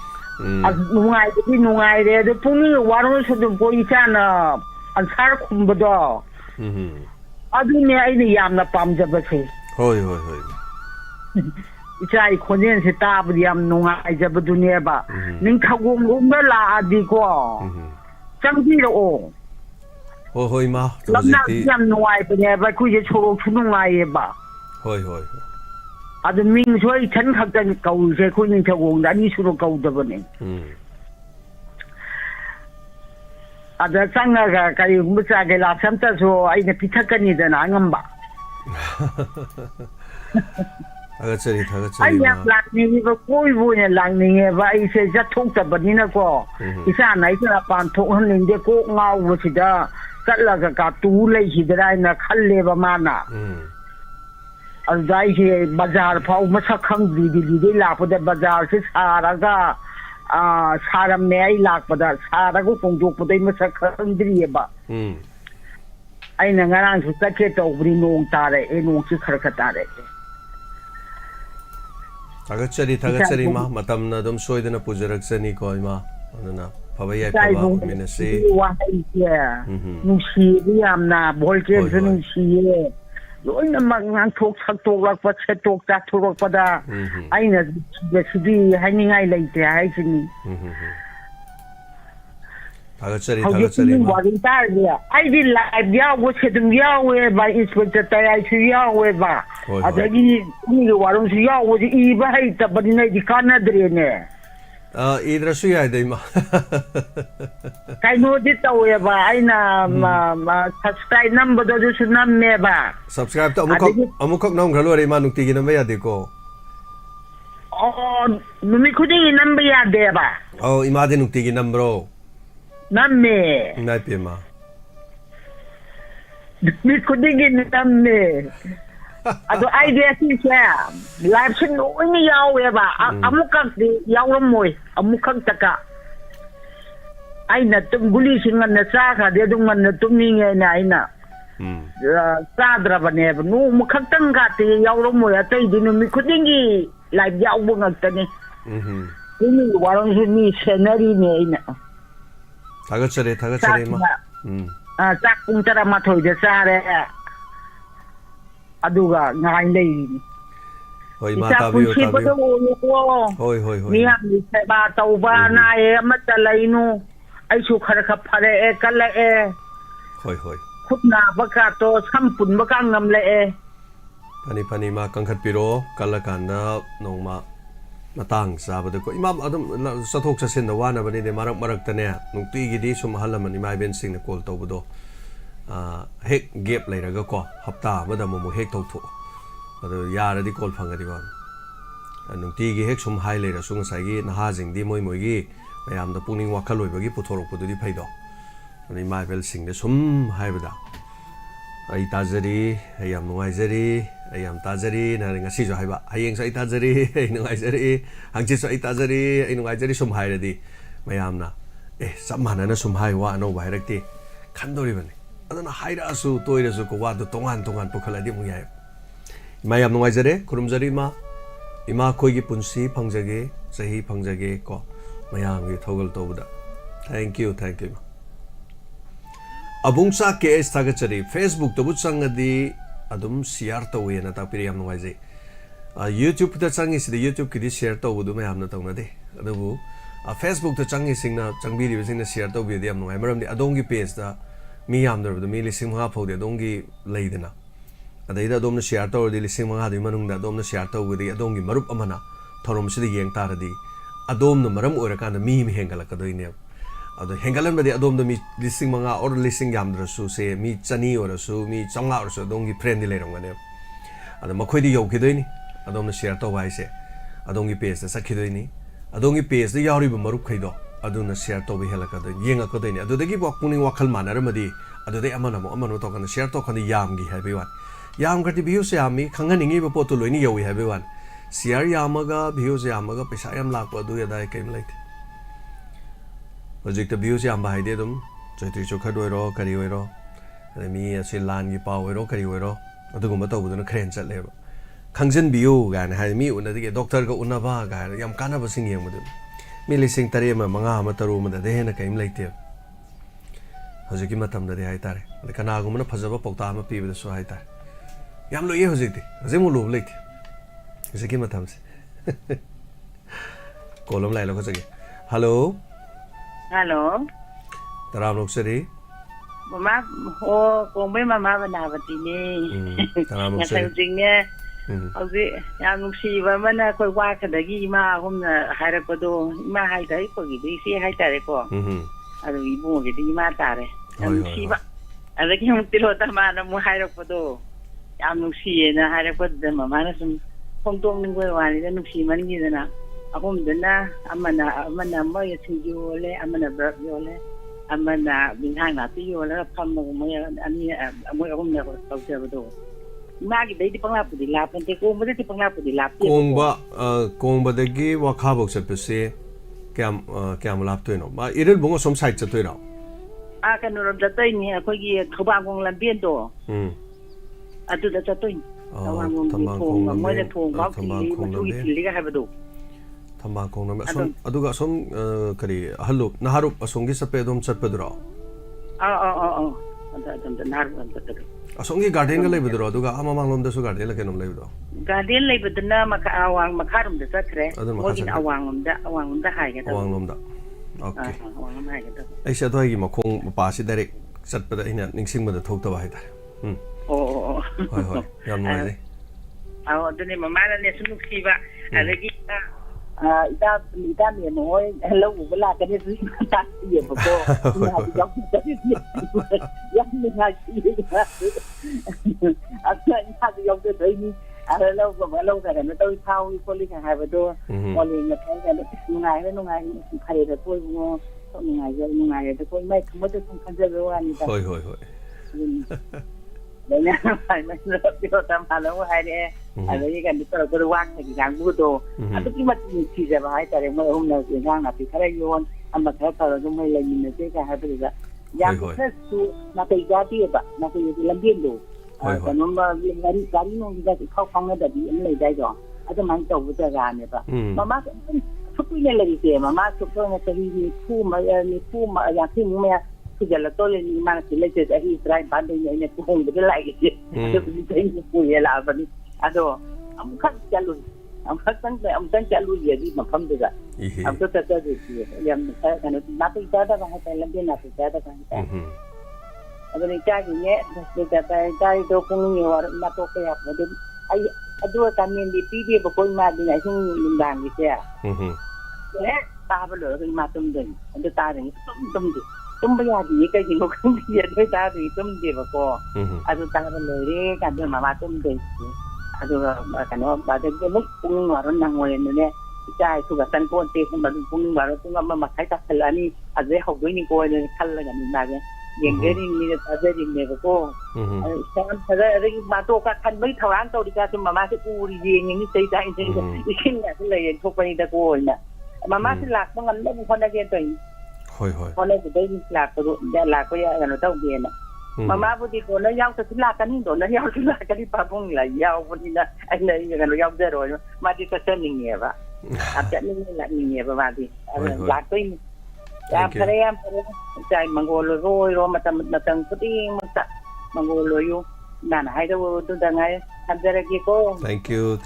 nungai re de puni waro so de boi chana ansar khumba adu ne ai ni yamna pamjaba che hoi ichai khonen se ta bu yam nungai jaba dunia ba ning thagum umba la adi ko changji ro hoi ma lamna yam nungai ba ne ba ku je choro chu nungai ba hoi adu ming soi chan khakta kau se ku ning thagum da ni suro kau da ba ne ada sanga ga kai mucha ge la samta so ai ne pithakani da na ngamba thagachari ai ya lak ni ba koi bu ne lang ni ba ai se ja thok ta ba ni na ko isa nai sa pan thok han ning de ko ngau bu si da katla ga ka tu lai hi da na khalle ba ma na azai he bazar phau ma sa khang di la pa da bazar se sara ga saram ne ai lak pa da sara ko kong jok pa dai ma sa khang dri ba ai na ngarang su ta ke to bri nong ta re e nong chi khar ka ta re thagachari ma matam na dum soidana pujarak sani ko ima aduna phabaya phaba minasi wa hai ya nu shi yam na bol ke nu shi ye loi na mang ngang thok sak tok lak pa che tok ta thorok pa da ai na de sidi hai ni ngai lai te hai chini thagachari ma wa ri ta ya ai di live ya wo che dum ya we ba inspector ta ai chu ya we ba adagi ni wa rom chu ya wo ji ba hai ta ba ni di kana dre ne idra su ya dai ma kai no di ta we ba ai na subscribe number do su nam me ba subscribe to amukok nom khalo re ma nukti gi nam ya de ko numi khuding number ya de ba ima de nukti gi number namme nai pe ma mi khuding namme ado idea si cha live sin no ni yaw we ba amukak di yaw ram moi amukak taka ai na tum guli sin na sa kha de dung man na tum ni nge na ai na sa dra ba ne ba nu mukak tang ga ti yaw ram moi atai di nu mi khuding gi live yaw bu ngak ta ni ꯄꯨꯛꯅꯤꯡ ꯋꯥꯔꯣꯜꯁꯨ ꯃꯤ ꯁꯦꯟꯅꯔꯤꯅꯦ ꯑꯩꯅ ꯊꯥꯒꯠꯆꯔꯤ ꯏꯃꯥ ꯆꯥꯛ ꯄꯨꯡ 12ꯗ ꯆꯥꯔꯦ ꯑꯗꯨꯒ ꯉꯥꯏ ꯂꯩꯔꯤꯅꯤ ꯍꯣꯏ ꯏꯃꯥ ꯏꯆꯥ ꯇꯥꯕꯤꯌꯨ ꯄꯨꯟꯁꯤꯕꯗ ꯑꯣꯏꯌꯨꯀꯣ ꯍꯣꯏ ꯃꯤꯌꯥꯝꯒꯤ ꯁꯦꯕꯥ ꯇꯧꯕ ꯅꯥꯑꯦ ꯑꯃꯠꯇ ꯂꯩꯅꯨ ꯑꯩꯁꯨ ꯈꯔ ꯐꯔꯛꯑꯦ ꯀꯜꯂꯛꯑꯦ ꯍꯣꯏ ꯈꯨꯠ ꯅꯥꯕ ꯀꯥꯇꯣ ꯁꯝ ꯄꯨꯟꯕ ꯀꯥ ꯉꯝꯂꯛꯑꯦ ꯐꯅꯤ ꯏꯃꯥ ꯀꯟꯈꯠꯄꯤꯔꯣ ꯀꯜꯂꯀꯥꯟꯗ ꯅꯣꯡꯃ ꯃꯇꯥꯡ ꯆꯥꯕꯗꯀꯣ ꯏꯃꯥ ꯑꯗꯨꯝ ꯆꯠꯊꯣꯛ ꯆꯠꯁꯤꯟꯗ ꯋꯥꯅꯕꯅꯤꯅꯦ ꯃꯔꯛꯇꯅꯦ ꯅꯨꯡꯇꯤꯒꯤꯗꯤ ꯁꯨꯝ ꯑꯍꯜ ꯂꯃꯟ ꯏꯃꯥ ꯏꯕꯦꯟꯁꯤꯡꯅ ꯀꯣꯜ ꯇꯧꯕꯗꯣ ꯍꯦꯛ ꯒꯦꯞ ꯂꯩꯔꯒꯀꯣ ꯍꯞꯇꯥ ꯑꯃꯗ ꯑꯃꯨꯛ ꯍꯦꯛ ꯇꯧꯊꯣꯛꯑꯣ ꯑꯗꯣ ꯌꯥꯔꯗꯤ ꯀꯣꯜ ꯐꯪꯒꯗꯤ ꯋꯥ ꯅꯨꯡꯇꯤꯒꯤ ꯍꯦꯛ ꯁꯨꯝ ꯍꯥꯏ ꯂꯩꯔꯁꯨ ꯉꯁꯥꯏꯒꯤ ꯅꯍꯥꯁꯤꯡꯗꯤ ꯃꯣꯏꯒꯤ ꯃꯌꯥꯝꯗ ꯄꯨꯛꯅꯤꯡ ꯋꯥꯈꯜ ꯑꯣꯏꯕꯒꯤ ꯄꯨꯊꯣꯔꯛꯄꯗꯨꯗꯤ ꯐꯩꯗꯣ ꯑꯗꯨꯅ ꯏꯃꯥ ꯏꯕꯦꯜꯁꯤꯡꯗ ꯁꯨꯝ ꯍꯥꯏꯕꯗ ꯑꯩ ꯇꯥꯖꯔꯤ ꯑꯩ ꯌꯥꯝ ꯅꯨꯡꯉꯥꯏꯖꯔꯤ ꯑꯩ ꯌꯥꯝ ꯇꯥꯖꯔꯤ ꯉꯁꯤꯁꯨ ꯍꯥꯏꯕ ꯍꯌꯦꯡꯁꯨ ꯑꯩ ꯇꯥꯖꯔꯤ ꯑꯩ ꯅꯨꯡꯉꯥꯏꯖꯔꯤ ꯍꯪꯆꯤꯠꯁꯨ ꯑꯩ ꯇꯥꯖꯔꯤ ꯑꯩ ꯅꯨꯡꯉꯥꯏꯖꯔꯤ ꯁꯨꯝ ꯍꯥꯏꯔꯗꯤ ꯃꯌꯥꯝꯅ ꯆꯞ ꯃꯥꯟꯅꯅ ꯁꯨꯝ ꯍꯥꯏ ꯋꯥ ꯑꯅꯧꯕ ꯍꯥꯏꯔꯛꯇꯦ ꯈꯟꯗꯣꯔꯤꯕꯅꯤ ꯑꯗꯨꯅ ꯍꯥꯏꯔꯛꯑꯁꯨ ꯇꯣꯏꯔꯁꯨ ꯋꯥꯗꯣ ꯇꯣꯉꯥꯟ ꯄꯨꯈꯠꯂꯗꯤ ꯑꯃꯨꯛ ꯌꯥꯏ ꯏꯃꯥ ꯌꯥꯝ ꯅꯨꯡꯉꯥꯏꯖꯔꯦ ꯈꯨꯔꯨꯝꯖꯔꯤ ꯏꯃꯥ ꯑꯩꯈꯣꯏꯒꯤ ꯄꯨꯟꯁꯤ ꯐꯪꯖꯒꯦ ꯆꯍꯤ ꯐꯪꯖꯒꯦ ꯀꯣ ꯃꯌꯥꯝꯒꯤ ꯊꯧꯒꯜ ꯇꯧꯕꯗ ꯊꯦꯡꯛ ꯌꯨ ꯏꯃꯥ ꯑꯕꯨꯡꯆꯥ KS ꯊꯥꯒꯠꯆꯔꯤ ꯐꯦꯁꯕꯨꯛꯇꯕꯨ ꯆꯪꯉꯗꯤ ꯑꯗꯨꯝ ꯁꯤꯌꯥꯔ ꯇꯧꯋꯦꯅ ꯇꯥꯛꯄꯤꯔꯤ ꯌꯥꯝ ꯅꯨꯡꯉꯥꯏꯖꯩ ꯌꯨꯇ꯭ꯌꯨꯕꯇ ꯆꯪꯉꯤꯁꯤꯗ ꯌꯨꯇ꯭ꯌꯨꯕꯀꯤꯗꯤ ꯁꯤꯌꯥꯔ ꯇꯧꯕꯗꯨ ꯃꯌꯥꯝꯅ ꯇꯧꯅꯗꯦ ꯑꯗꯨꯕꯨ ꯐꯦꯁꯕꯨꯛꯇ ꯆꯪꯉꯤꯁꯤꯡꯅ ꯆꯪꯕꯤꯔꯤꯕꯁꯤꯡꯅ ꯁꯤꯌꯥꯔ ꯇꯧꯕꯤꯔꯗꯤ ꯌꯥꯝ ꯅꯨꯡꯉꯥꯏ ꯃꯔꯝꯗꯤ ꯑꯗꯣꯝꯒꯤ ꯄꯦꯖꯇ ꯃꯤ ꯌꯥꯝꯗ꯭ꯔꯕꯗ ꯃꯤ 5,000 ꯐꯥꯎꯗꯤ ꯑꯗꯣꯝꯒꯤ ꯂꯩꯗꯅ ꯑꯗꯩꯗ ꯑꯗꯣꯝꯅ ꯁꯤꯌꯥꯔ ꯇꯧꯔꯗꯤ 5,000ꯗꯨꯒꯤ ꯃꯅꯨꯡꯗ ꯑꯗꯣꯝꯅ ꯁꯤꯌꯥꯔ ꯇꯧꯕꯗꯤ ꯑꯗꯣꯝꯒꯤ ꯃꯔꯨꯞ ꯑꯃꯅ ꯊꯧꯔꯝꯁꯤꯗ ꯌꯦꯡ ꯇꯥꯔꯗꯤ ꯑꯗꯣꯝꯅ ꯃꯔꯝ ꯑꯣꯏꯔꯀꯥꯟꯗ ꯃꯤ ꯑꯃ ꯍꯦꯟꯒꯠꯂꯛꯀꯗꯣꯏꯅꯦꯕ ꯑꯗꯣ ꯍꯦꯟꯒꯠꯍꯟꯕꯗꯤ ꯑꯗꯣꯝꯗ ꯃꯤ 5,000 ꯑꯣꯔ 1,000 ꯌꯥꯝꯗ꯭ꯔꯁꯨ ꯁꯦ ꯃꯤ 200 ꯑꯣꯏꯔꯁꯨ ꯃꯤ 900 ꯑꯣꯏꯔꯁꯨ ꯑꯗꯣꯝꯒꯤ ꯐ꯭ꯔꯦꯟꯗꯤ ꯂꯩꯔꯝꯒꯅꯦꯕ ꯑꯗꯣ ꯃꯈꯣꯏꯗꯤ ꯌꯧꯈꯤꯗꯣꯏꯅꯤ ꯑꯗꯣꯝꯅ ꯁꯤꯌꯥꯔ ꯇꯧꯕ ꯍꯥꯏꯁꯦ ꯑꯗꯣꯝꯒꯤ ꯄꯦꯖꯇ ꯆꯠꯈꯤꯗꯣꯏꯅꯤ ꯑꯗꯣꯝꯒꯤ ꯄꯦꯖꯇ ꯌꯥꯎꯔꯤꯕ ꯃꯔꯨꯞꯈꯩꯗꯣ ꯑꯗꯨꯅ ꯁꯤꯌꯥꯔ ꯇꯧꯕ ꯍꯦꯜꯂꯛꯀꯗꯣꯏꯅꯤ ꯌꯦꯡꯉꯛꯀꯗꯣꯏꯅꯤ ꯑꯗꯨꯗꯒꯤ ꯄꯨꯛꯅꯤꯡ ꯋꯥꯈꯜ ꯃꯥꯟꯅꯔꯝꯃꯗꯤ ꯑꯗꯨꯗꯩ ꯑꯃꯅ ꯑꯃꯨꯛ ꯇꯧꯀꯥꯟꯗ ꯁꯤꯌꯥꯔ ꯇꯧꯀꯥꯟꯗ ꯌꯥꯝꯈꯤ ꯍꯥꯏꯕꯒꯤ ꯋꯥꯅꯤ ꯌꯥꯝꯈ꯭ꯔꯗꯤ ꯚ꯭ꯌꯨꯁ ꯌꯥꯝꯃꯤ ꯈꯪꯍꯟꯅꯤꯡꯉꯤꯕ ꯄꯣꯠꯇꯨ ꯂꯣꯏꯅ ꯌꯧꯏ ꯍꯥꯏꯕꯒꯤ ꯋꯥꯅꯤ ꯁꯤꯌꯥꯔ ꯌꯥꯝꯃꯒ ꯚ꯭ꯌꯨꯁ ꯌꯥꯝꯃꯒ ꯄꯩꯁꯥ ꯌꯥꯝ ꯂꯥꯛꯄ ꯑꯗꯨ ꯑꯗꯥꯏ ꯀꯩꯝ ꯂꯩꯇꯦ ꯍꯧꯖꯤꯛꯇ ꯚ꯭ꯌꯨꯁ ꯌꯥꯝꯕ ꯍꯥꯏꯗꯤ ꯑꯗꯨꯝ ꯆꯩꯇ꯭ꯔꯤ ꯆꯣꯈꯠ ꯑꯣꯏꯔꯣ ꯀꯔꯤ ꯑꯣꯏꯔꯣ ꯑꯗꯩ ꯃꯤ ꯑꯁꯤ ꯂꯥꯟꯒꯤ ꯄꯥꯎ ꯑꯣꯏꯔꯣ ꯀꯔꯤ ꯑꯣꯏꯔꯣ ꯑꯗꯨꯒꯨꯝꯕ ꯇꯧꯕꯗꯨꯅ ꯈꯔ ꯍꯦꯟꯅ ꯆꯠꯂꯦꯕ ꯈꯪꯖꯟꯕꯤꯌꯨ ꯀꯥꯏꯅ ꯍꯥꯏ ꯃꯤ ꯎꯅꯗꯒꯤ ꯗꯣꯛꯇꯔꯒ ꯎꯅꯕ ꯀꯥꯏꯅ ꯌꯥꯝ ꯀꯥꯟꯅꯕꯁꯤꯡ ꯌꯦꯡꯕꯗꯨ ꯃꯤ 3,000 ꯑꯃ 5 ꯑꯃ 3 ꯑꯃꯗ ꯍꯦꯟꯅ ꯀꯔꯤꯝ ꯂꯩꯇꯦꯕ ꯍꯧꯖꯤꯛꯀꯤ ꯃꯇꯝꯗꯗꯤ ꯍꯥꯏꯇꯥꯔꯦ ꯑꯗꯩ ꯀꯅꯥꯒꯨꯝꯕꯅ ꯐꯖꯕ ꯄꯥꯎꯇꯥꯛ ꯑꯃ ꯄꯤꯕꯗꯁꯨ ꯍꯥꯏꯇꯥꯔꯦ ꯌꯥꯝ ꯂꯨꯏꯌꯦ ꯍꯧꯖꯤꯛꯃꯨꯛ ꯂꯨꯕ ꯂꯩꯇꯦ ꯍꯧꯖꯤꯛꯀꯤ ꯃꯇꯝꯁꯦ ꯀꯣꯜ ꯑꯃ ꯂꯥꯛꯑꯦ ꯂꯧꯈꯠꯆꯒꯦ ꯍꯜꯂꯣ ꯇꯔꯥꯝ ꯅꯣꯛꯆꯔꯤ ꯃꯃꯥ ꯀꯣꯡꯕꯩ ꯃꯃꯥ ꯕꯅꯥꯕꯇꯤꯅꯦ ꯉꯁꯥꯏ ꯍꯧꯖꯤꯛꯅꯦ ꯍꯧꯖꯤꯛ ꯌꯥꯝ ꯅꯨꯡꯁꯤꯕ ꯑꯃꯅ ꯑꯩꯈꯣꯏ ꯋꯥꯈꯗꯒꯤ ꯏꯃꯥ ꯑꯍꯨꯝꯅ ꯍꯥꯏꯔꯛꯄꯗꯣ ꯏꯃꯥ ꯍꯥꯏꯇꯥꯔꯦ ꯑꯩꯈꯣꯏꯒꯤꯗꯤ ꯏꯆꯦ ꯍꯥꯏꯇꯥꯔꯦꯀꯣ ꯑꯗꯨ ꯏꯕꯨꯡꯉꯣꯒꯤꯗꯤ ꯏꯃꯥ ꯇꯥꯔꯦ ꯌꯥꯝ ꯅꯨꯡꯁꯤꯕ ꯑꯗꯒꯤ ꯑꯃꯨꯛ ꯇꯤꯔꯣꯇ ꯃꯥꯅ ꯑꯃꯨꯛ ꯍꯥꯏꯔꯛꯄꯗꯣ ꯌꯥꯝ ꯅꯨꯡꯁꯤꯌꯦꯅ ꯍꯥꯏꯔꯛꯄꯗꯨꯗ ꯃꯃꯥꯅ ꯁꯨꯝ ꯐꯣꯡꯗꯣꯛꯅꯤꯡꯕ ꯋꯥꯅꯤꯗ ꯅꯨꯡꯁꯤꯃꯟꯈꯤꯗꯅ ꯑꯍꯨꯝꯗꯨꯅ ꯑꯃꯅ ꯃꯣꯏ ꯁꯤꯡꯖꯨ ꯌꯣꯜꯂꯦ ꯑꯃꯅ ꯕ꯭ꯔꯞ ꯌꯣꯜꯂꯦ ꯑꯃꯅ ꯏꯟꯁꯥꯡ ꯅꯥꯄꯤ ꯌꯣꯜꯂꯒ ꯐꯝꯃꯒ ꯃꯣꯏ ꯑꯍꯨꯝꯅ ꯇꯧꯖꯕꯗꯣ 이마기데이디 뻥나쁘디 라픈데 공부데디 뻥나쁘디 라쁘디 공부데기 와카복 setpese kya laptoino ma iril bungo som site chatoiro a kanorom jatoini akogi khobangong lambendo aduda jatoini thong moide thong ba ki matugi tiliga habado thambakong nam asom aduga asom kari halup naharup asongi sape dom chatpadro ada naharup chatpadro asongi garden ga lebudro aduga amamang lomda su garden la kenom lebudro garden lebudna maka awang makarum da chatre mogi awang da haiga da awang lomda okay awang haiga da ai sa thoi gi makhong mapa si direct chatpada ina ningsing ma da thokta ba haida hoi hoi yam noi dei aw adune mamana ne sunu khiba alagi ida me noi hello bula ka ne su ta ye bo ya ni ha shi asa ina da yo de dai ni hello ba lo ka ne tôi thao ko li ka ha ba do ko li na kai ka nu ngai khai da tôi ngo nu ngai da tôi mai không có không kan ja wa ni ta hoi hoi hoi đấy nha phải mình rất yêu tâm hà lâu hay đấy ở đây cái cái tôi quăng thì cái bút đồ à tức mà chỉ là phải tại vì hôm nào thì ngang là thì cái này luôn anh mà thấy tao chúng mình là nhìn thấy cái hai cái gì yang cái su nó cái giá trị vậy nó cái làm biên đồ còn nó mà cái nó cái không không nó để bị lấy đây rồi à cho mình trồng cái ra này vậy mà 숙이네 레이제 마마 숙도는 저기 푸마 야티 뭐야 그절로 돌리니 만 레이제 이 드라이 반대에 부흥도 라이게 그 이제 부여라 버니 아도 아무칸 잘로 아무칸 잘로 얘기 막함도가 아무도 따다지 양 나도 나도 따다 가다 람데 나도 따다 가다 아버니 자기네 내가 자기도 공이 와 나도 그야 모두 아이 aduh kami di PD pokok mat di nasi limbang gitu ya. Tahap lo ke matum deh, ada taring tum bayar di kayak gini kan dia ada taring tum dia pokok. Aduh tahap lo ni kan dia matum deh. Aduh kan pada dia nih punggung waron nang wae ni kita itu kan pun teh kan punggung waron tu nggak memakai tak selani. Aduh hok ini kau ni kalah kan ni nage. Yang gini ni ada di ni pokok. Sekarang saya lagi mato kanไม่ทางตัวดีกันมาม่าที่กูดีอย่างนี้ใจใจจริงอีกขึ้นเนี่ยก็เลยทุกไปตะโกนน่ะมาม่าที่หลักมันไม่มีคนได้เรียนตัวคนได้จะได้หลักตัวได้หลักก็อย่างเราต้องเรียนน่ะมาม่าพอดีโดนแล้วยาวจะหลักกันนี่โดนแล้วยาวจะหลักกันที่ปะพงเลยยาวพอดีนะไอ้เนี่ยอย่างเรายาวได้rồiมาที่ก็เส้นอย่างเงี้ยป่ะอาจจะนี่แหละอย่างเงี้ยประมาณที่หลักตัวya kalian cai manggolo roy matang puting mata manggolo yo nana hai do tu dangai hamjara ki ko thank you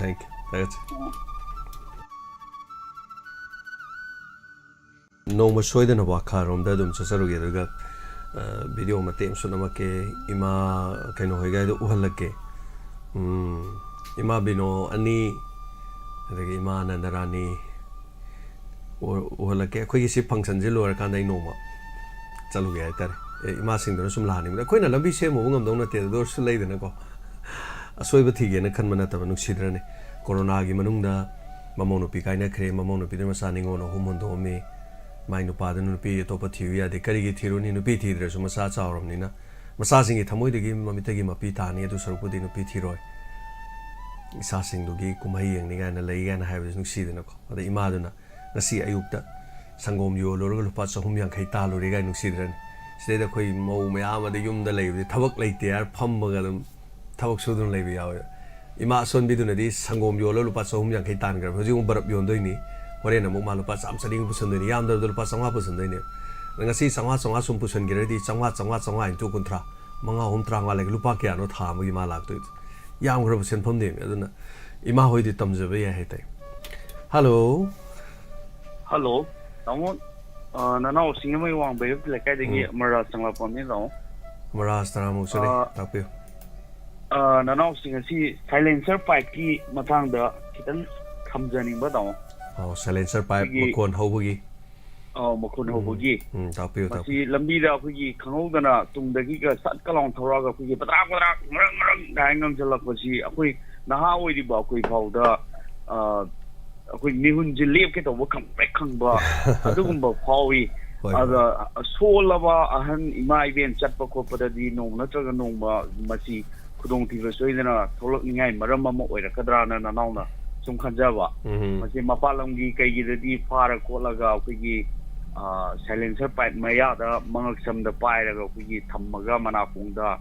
no ma soidana wa kharom da dum chasaru ge daga video ma tem sunama ke ima kaino hoiga do uhalake ima bino ani daga ima nandarani uhalake khoi si function je lor kan dai no ma chalu ge tar ima sing do sum lani da khoi na lambi se mo ngam dong na te do su lei da na ko asoi ba thi ge na khan mana ta ba nu sidra ne corona gi manung da mamono pi kai na khre mamono pi ma sa ni ngo no humon do me mai nu pa da nu pi to pa thi ya de kari gi thiru ni nu pi thi dra su ma sa cha rom ni na ma sa sing gi thamoi de gi ma mi te gi ma pi ta ni du saru pu di nu pi thi roi isa sing du gi kumai yang ni ga na lei ga na ha ba nu si da na ko da ima du na ngasi ayukta sangom yo lo lupa chahum yang khai ta lo re ga nu si dran se da khoi mo me ama de yum da lei bi thabak lei te ar pham ga dum thabak su dun lei bi yaw ima son bi du na di sangom yo lo lupa chahum yang khai tan ga hoji um barap yon doi ni hore na mo ma lupa cham sading pusan doi ni yam da lupa sangwa pusan doi ni ngasi sangwa sum pusan gi re di sangwa in tu kuntra manga hum tra nga le lupa kya no tha ma gi ma lak tu yam gro pusan pham de aduna ima hoi di tam je ba ya he tai hello Hello, namu nana usinga mai wang bayu lekai degi mara sangla pon ni dong. Mara stara mu sore tapu. Nana usinga si silencer pipe ki matang da kitan khamjani ba dong. Oh, silencer pipe makon hobugi. Makon hobugi. Tapu. Si lambi da kugi khangau dana tungdagi ka sat kalong thora ga kugi patrak marang dai ngam jalak si akoi naha oi di ba koi phau da akhoi mihun je lep ke to wa khang pek khang ba adugumba phawi aga solaba ahan imai ben chatpa ko pada di nong na traga nong ba masi khudong ti soidana tholok ningai maram ma oira kadra na naw na sum khanja ba masi mapalam gi kai gi di fara ko laga akhoi gi silencer pipe maya da mangak sam da pai raga akhoi gi thammaga mana pung da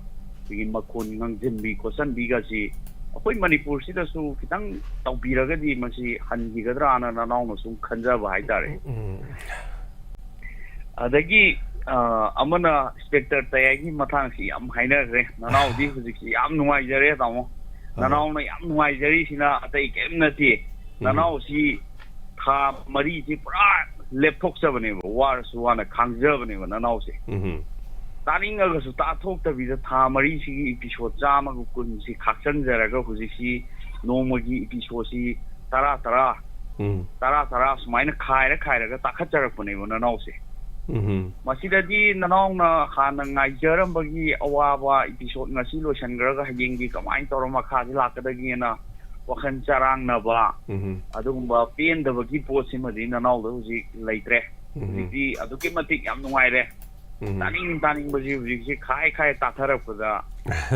gi makon ngang jimbi ko san bi ga si akhoi manipur sida su kitang taubiraga di masi hangi gadra na naw na sum khanja ba hai tare adagi amana specter tayagi mathang si am haina re nanaw di huzik si am nuai jare tamo nanaw na am nuai jari sina atai kem na ti nanaw si tha mari si pura laptop sa bane war su wana khangja bane nanaw si taning ga su ta thok ta bi tha mari si episode jama gu kun si khaksan jara ga huzik si nomogi episode si tara sumaina khaira ga takhat jarak bane nanaw si masidadi nanong na khana ngai jaram bagi awaba episode ngasi lo shangraga hayengi kamai toroma khaji lakadagi na wakhan charang na ba adugumba pen da bagi posi madi nanong do ji leitre ji aduki matik yam nungai re taning bagi ji khai tathara puda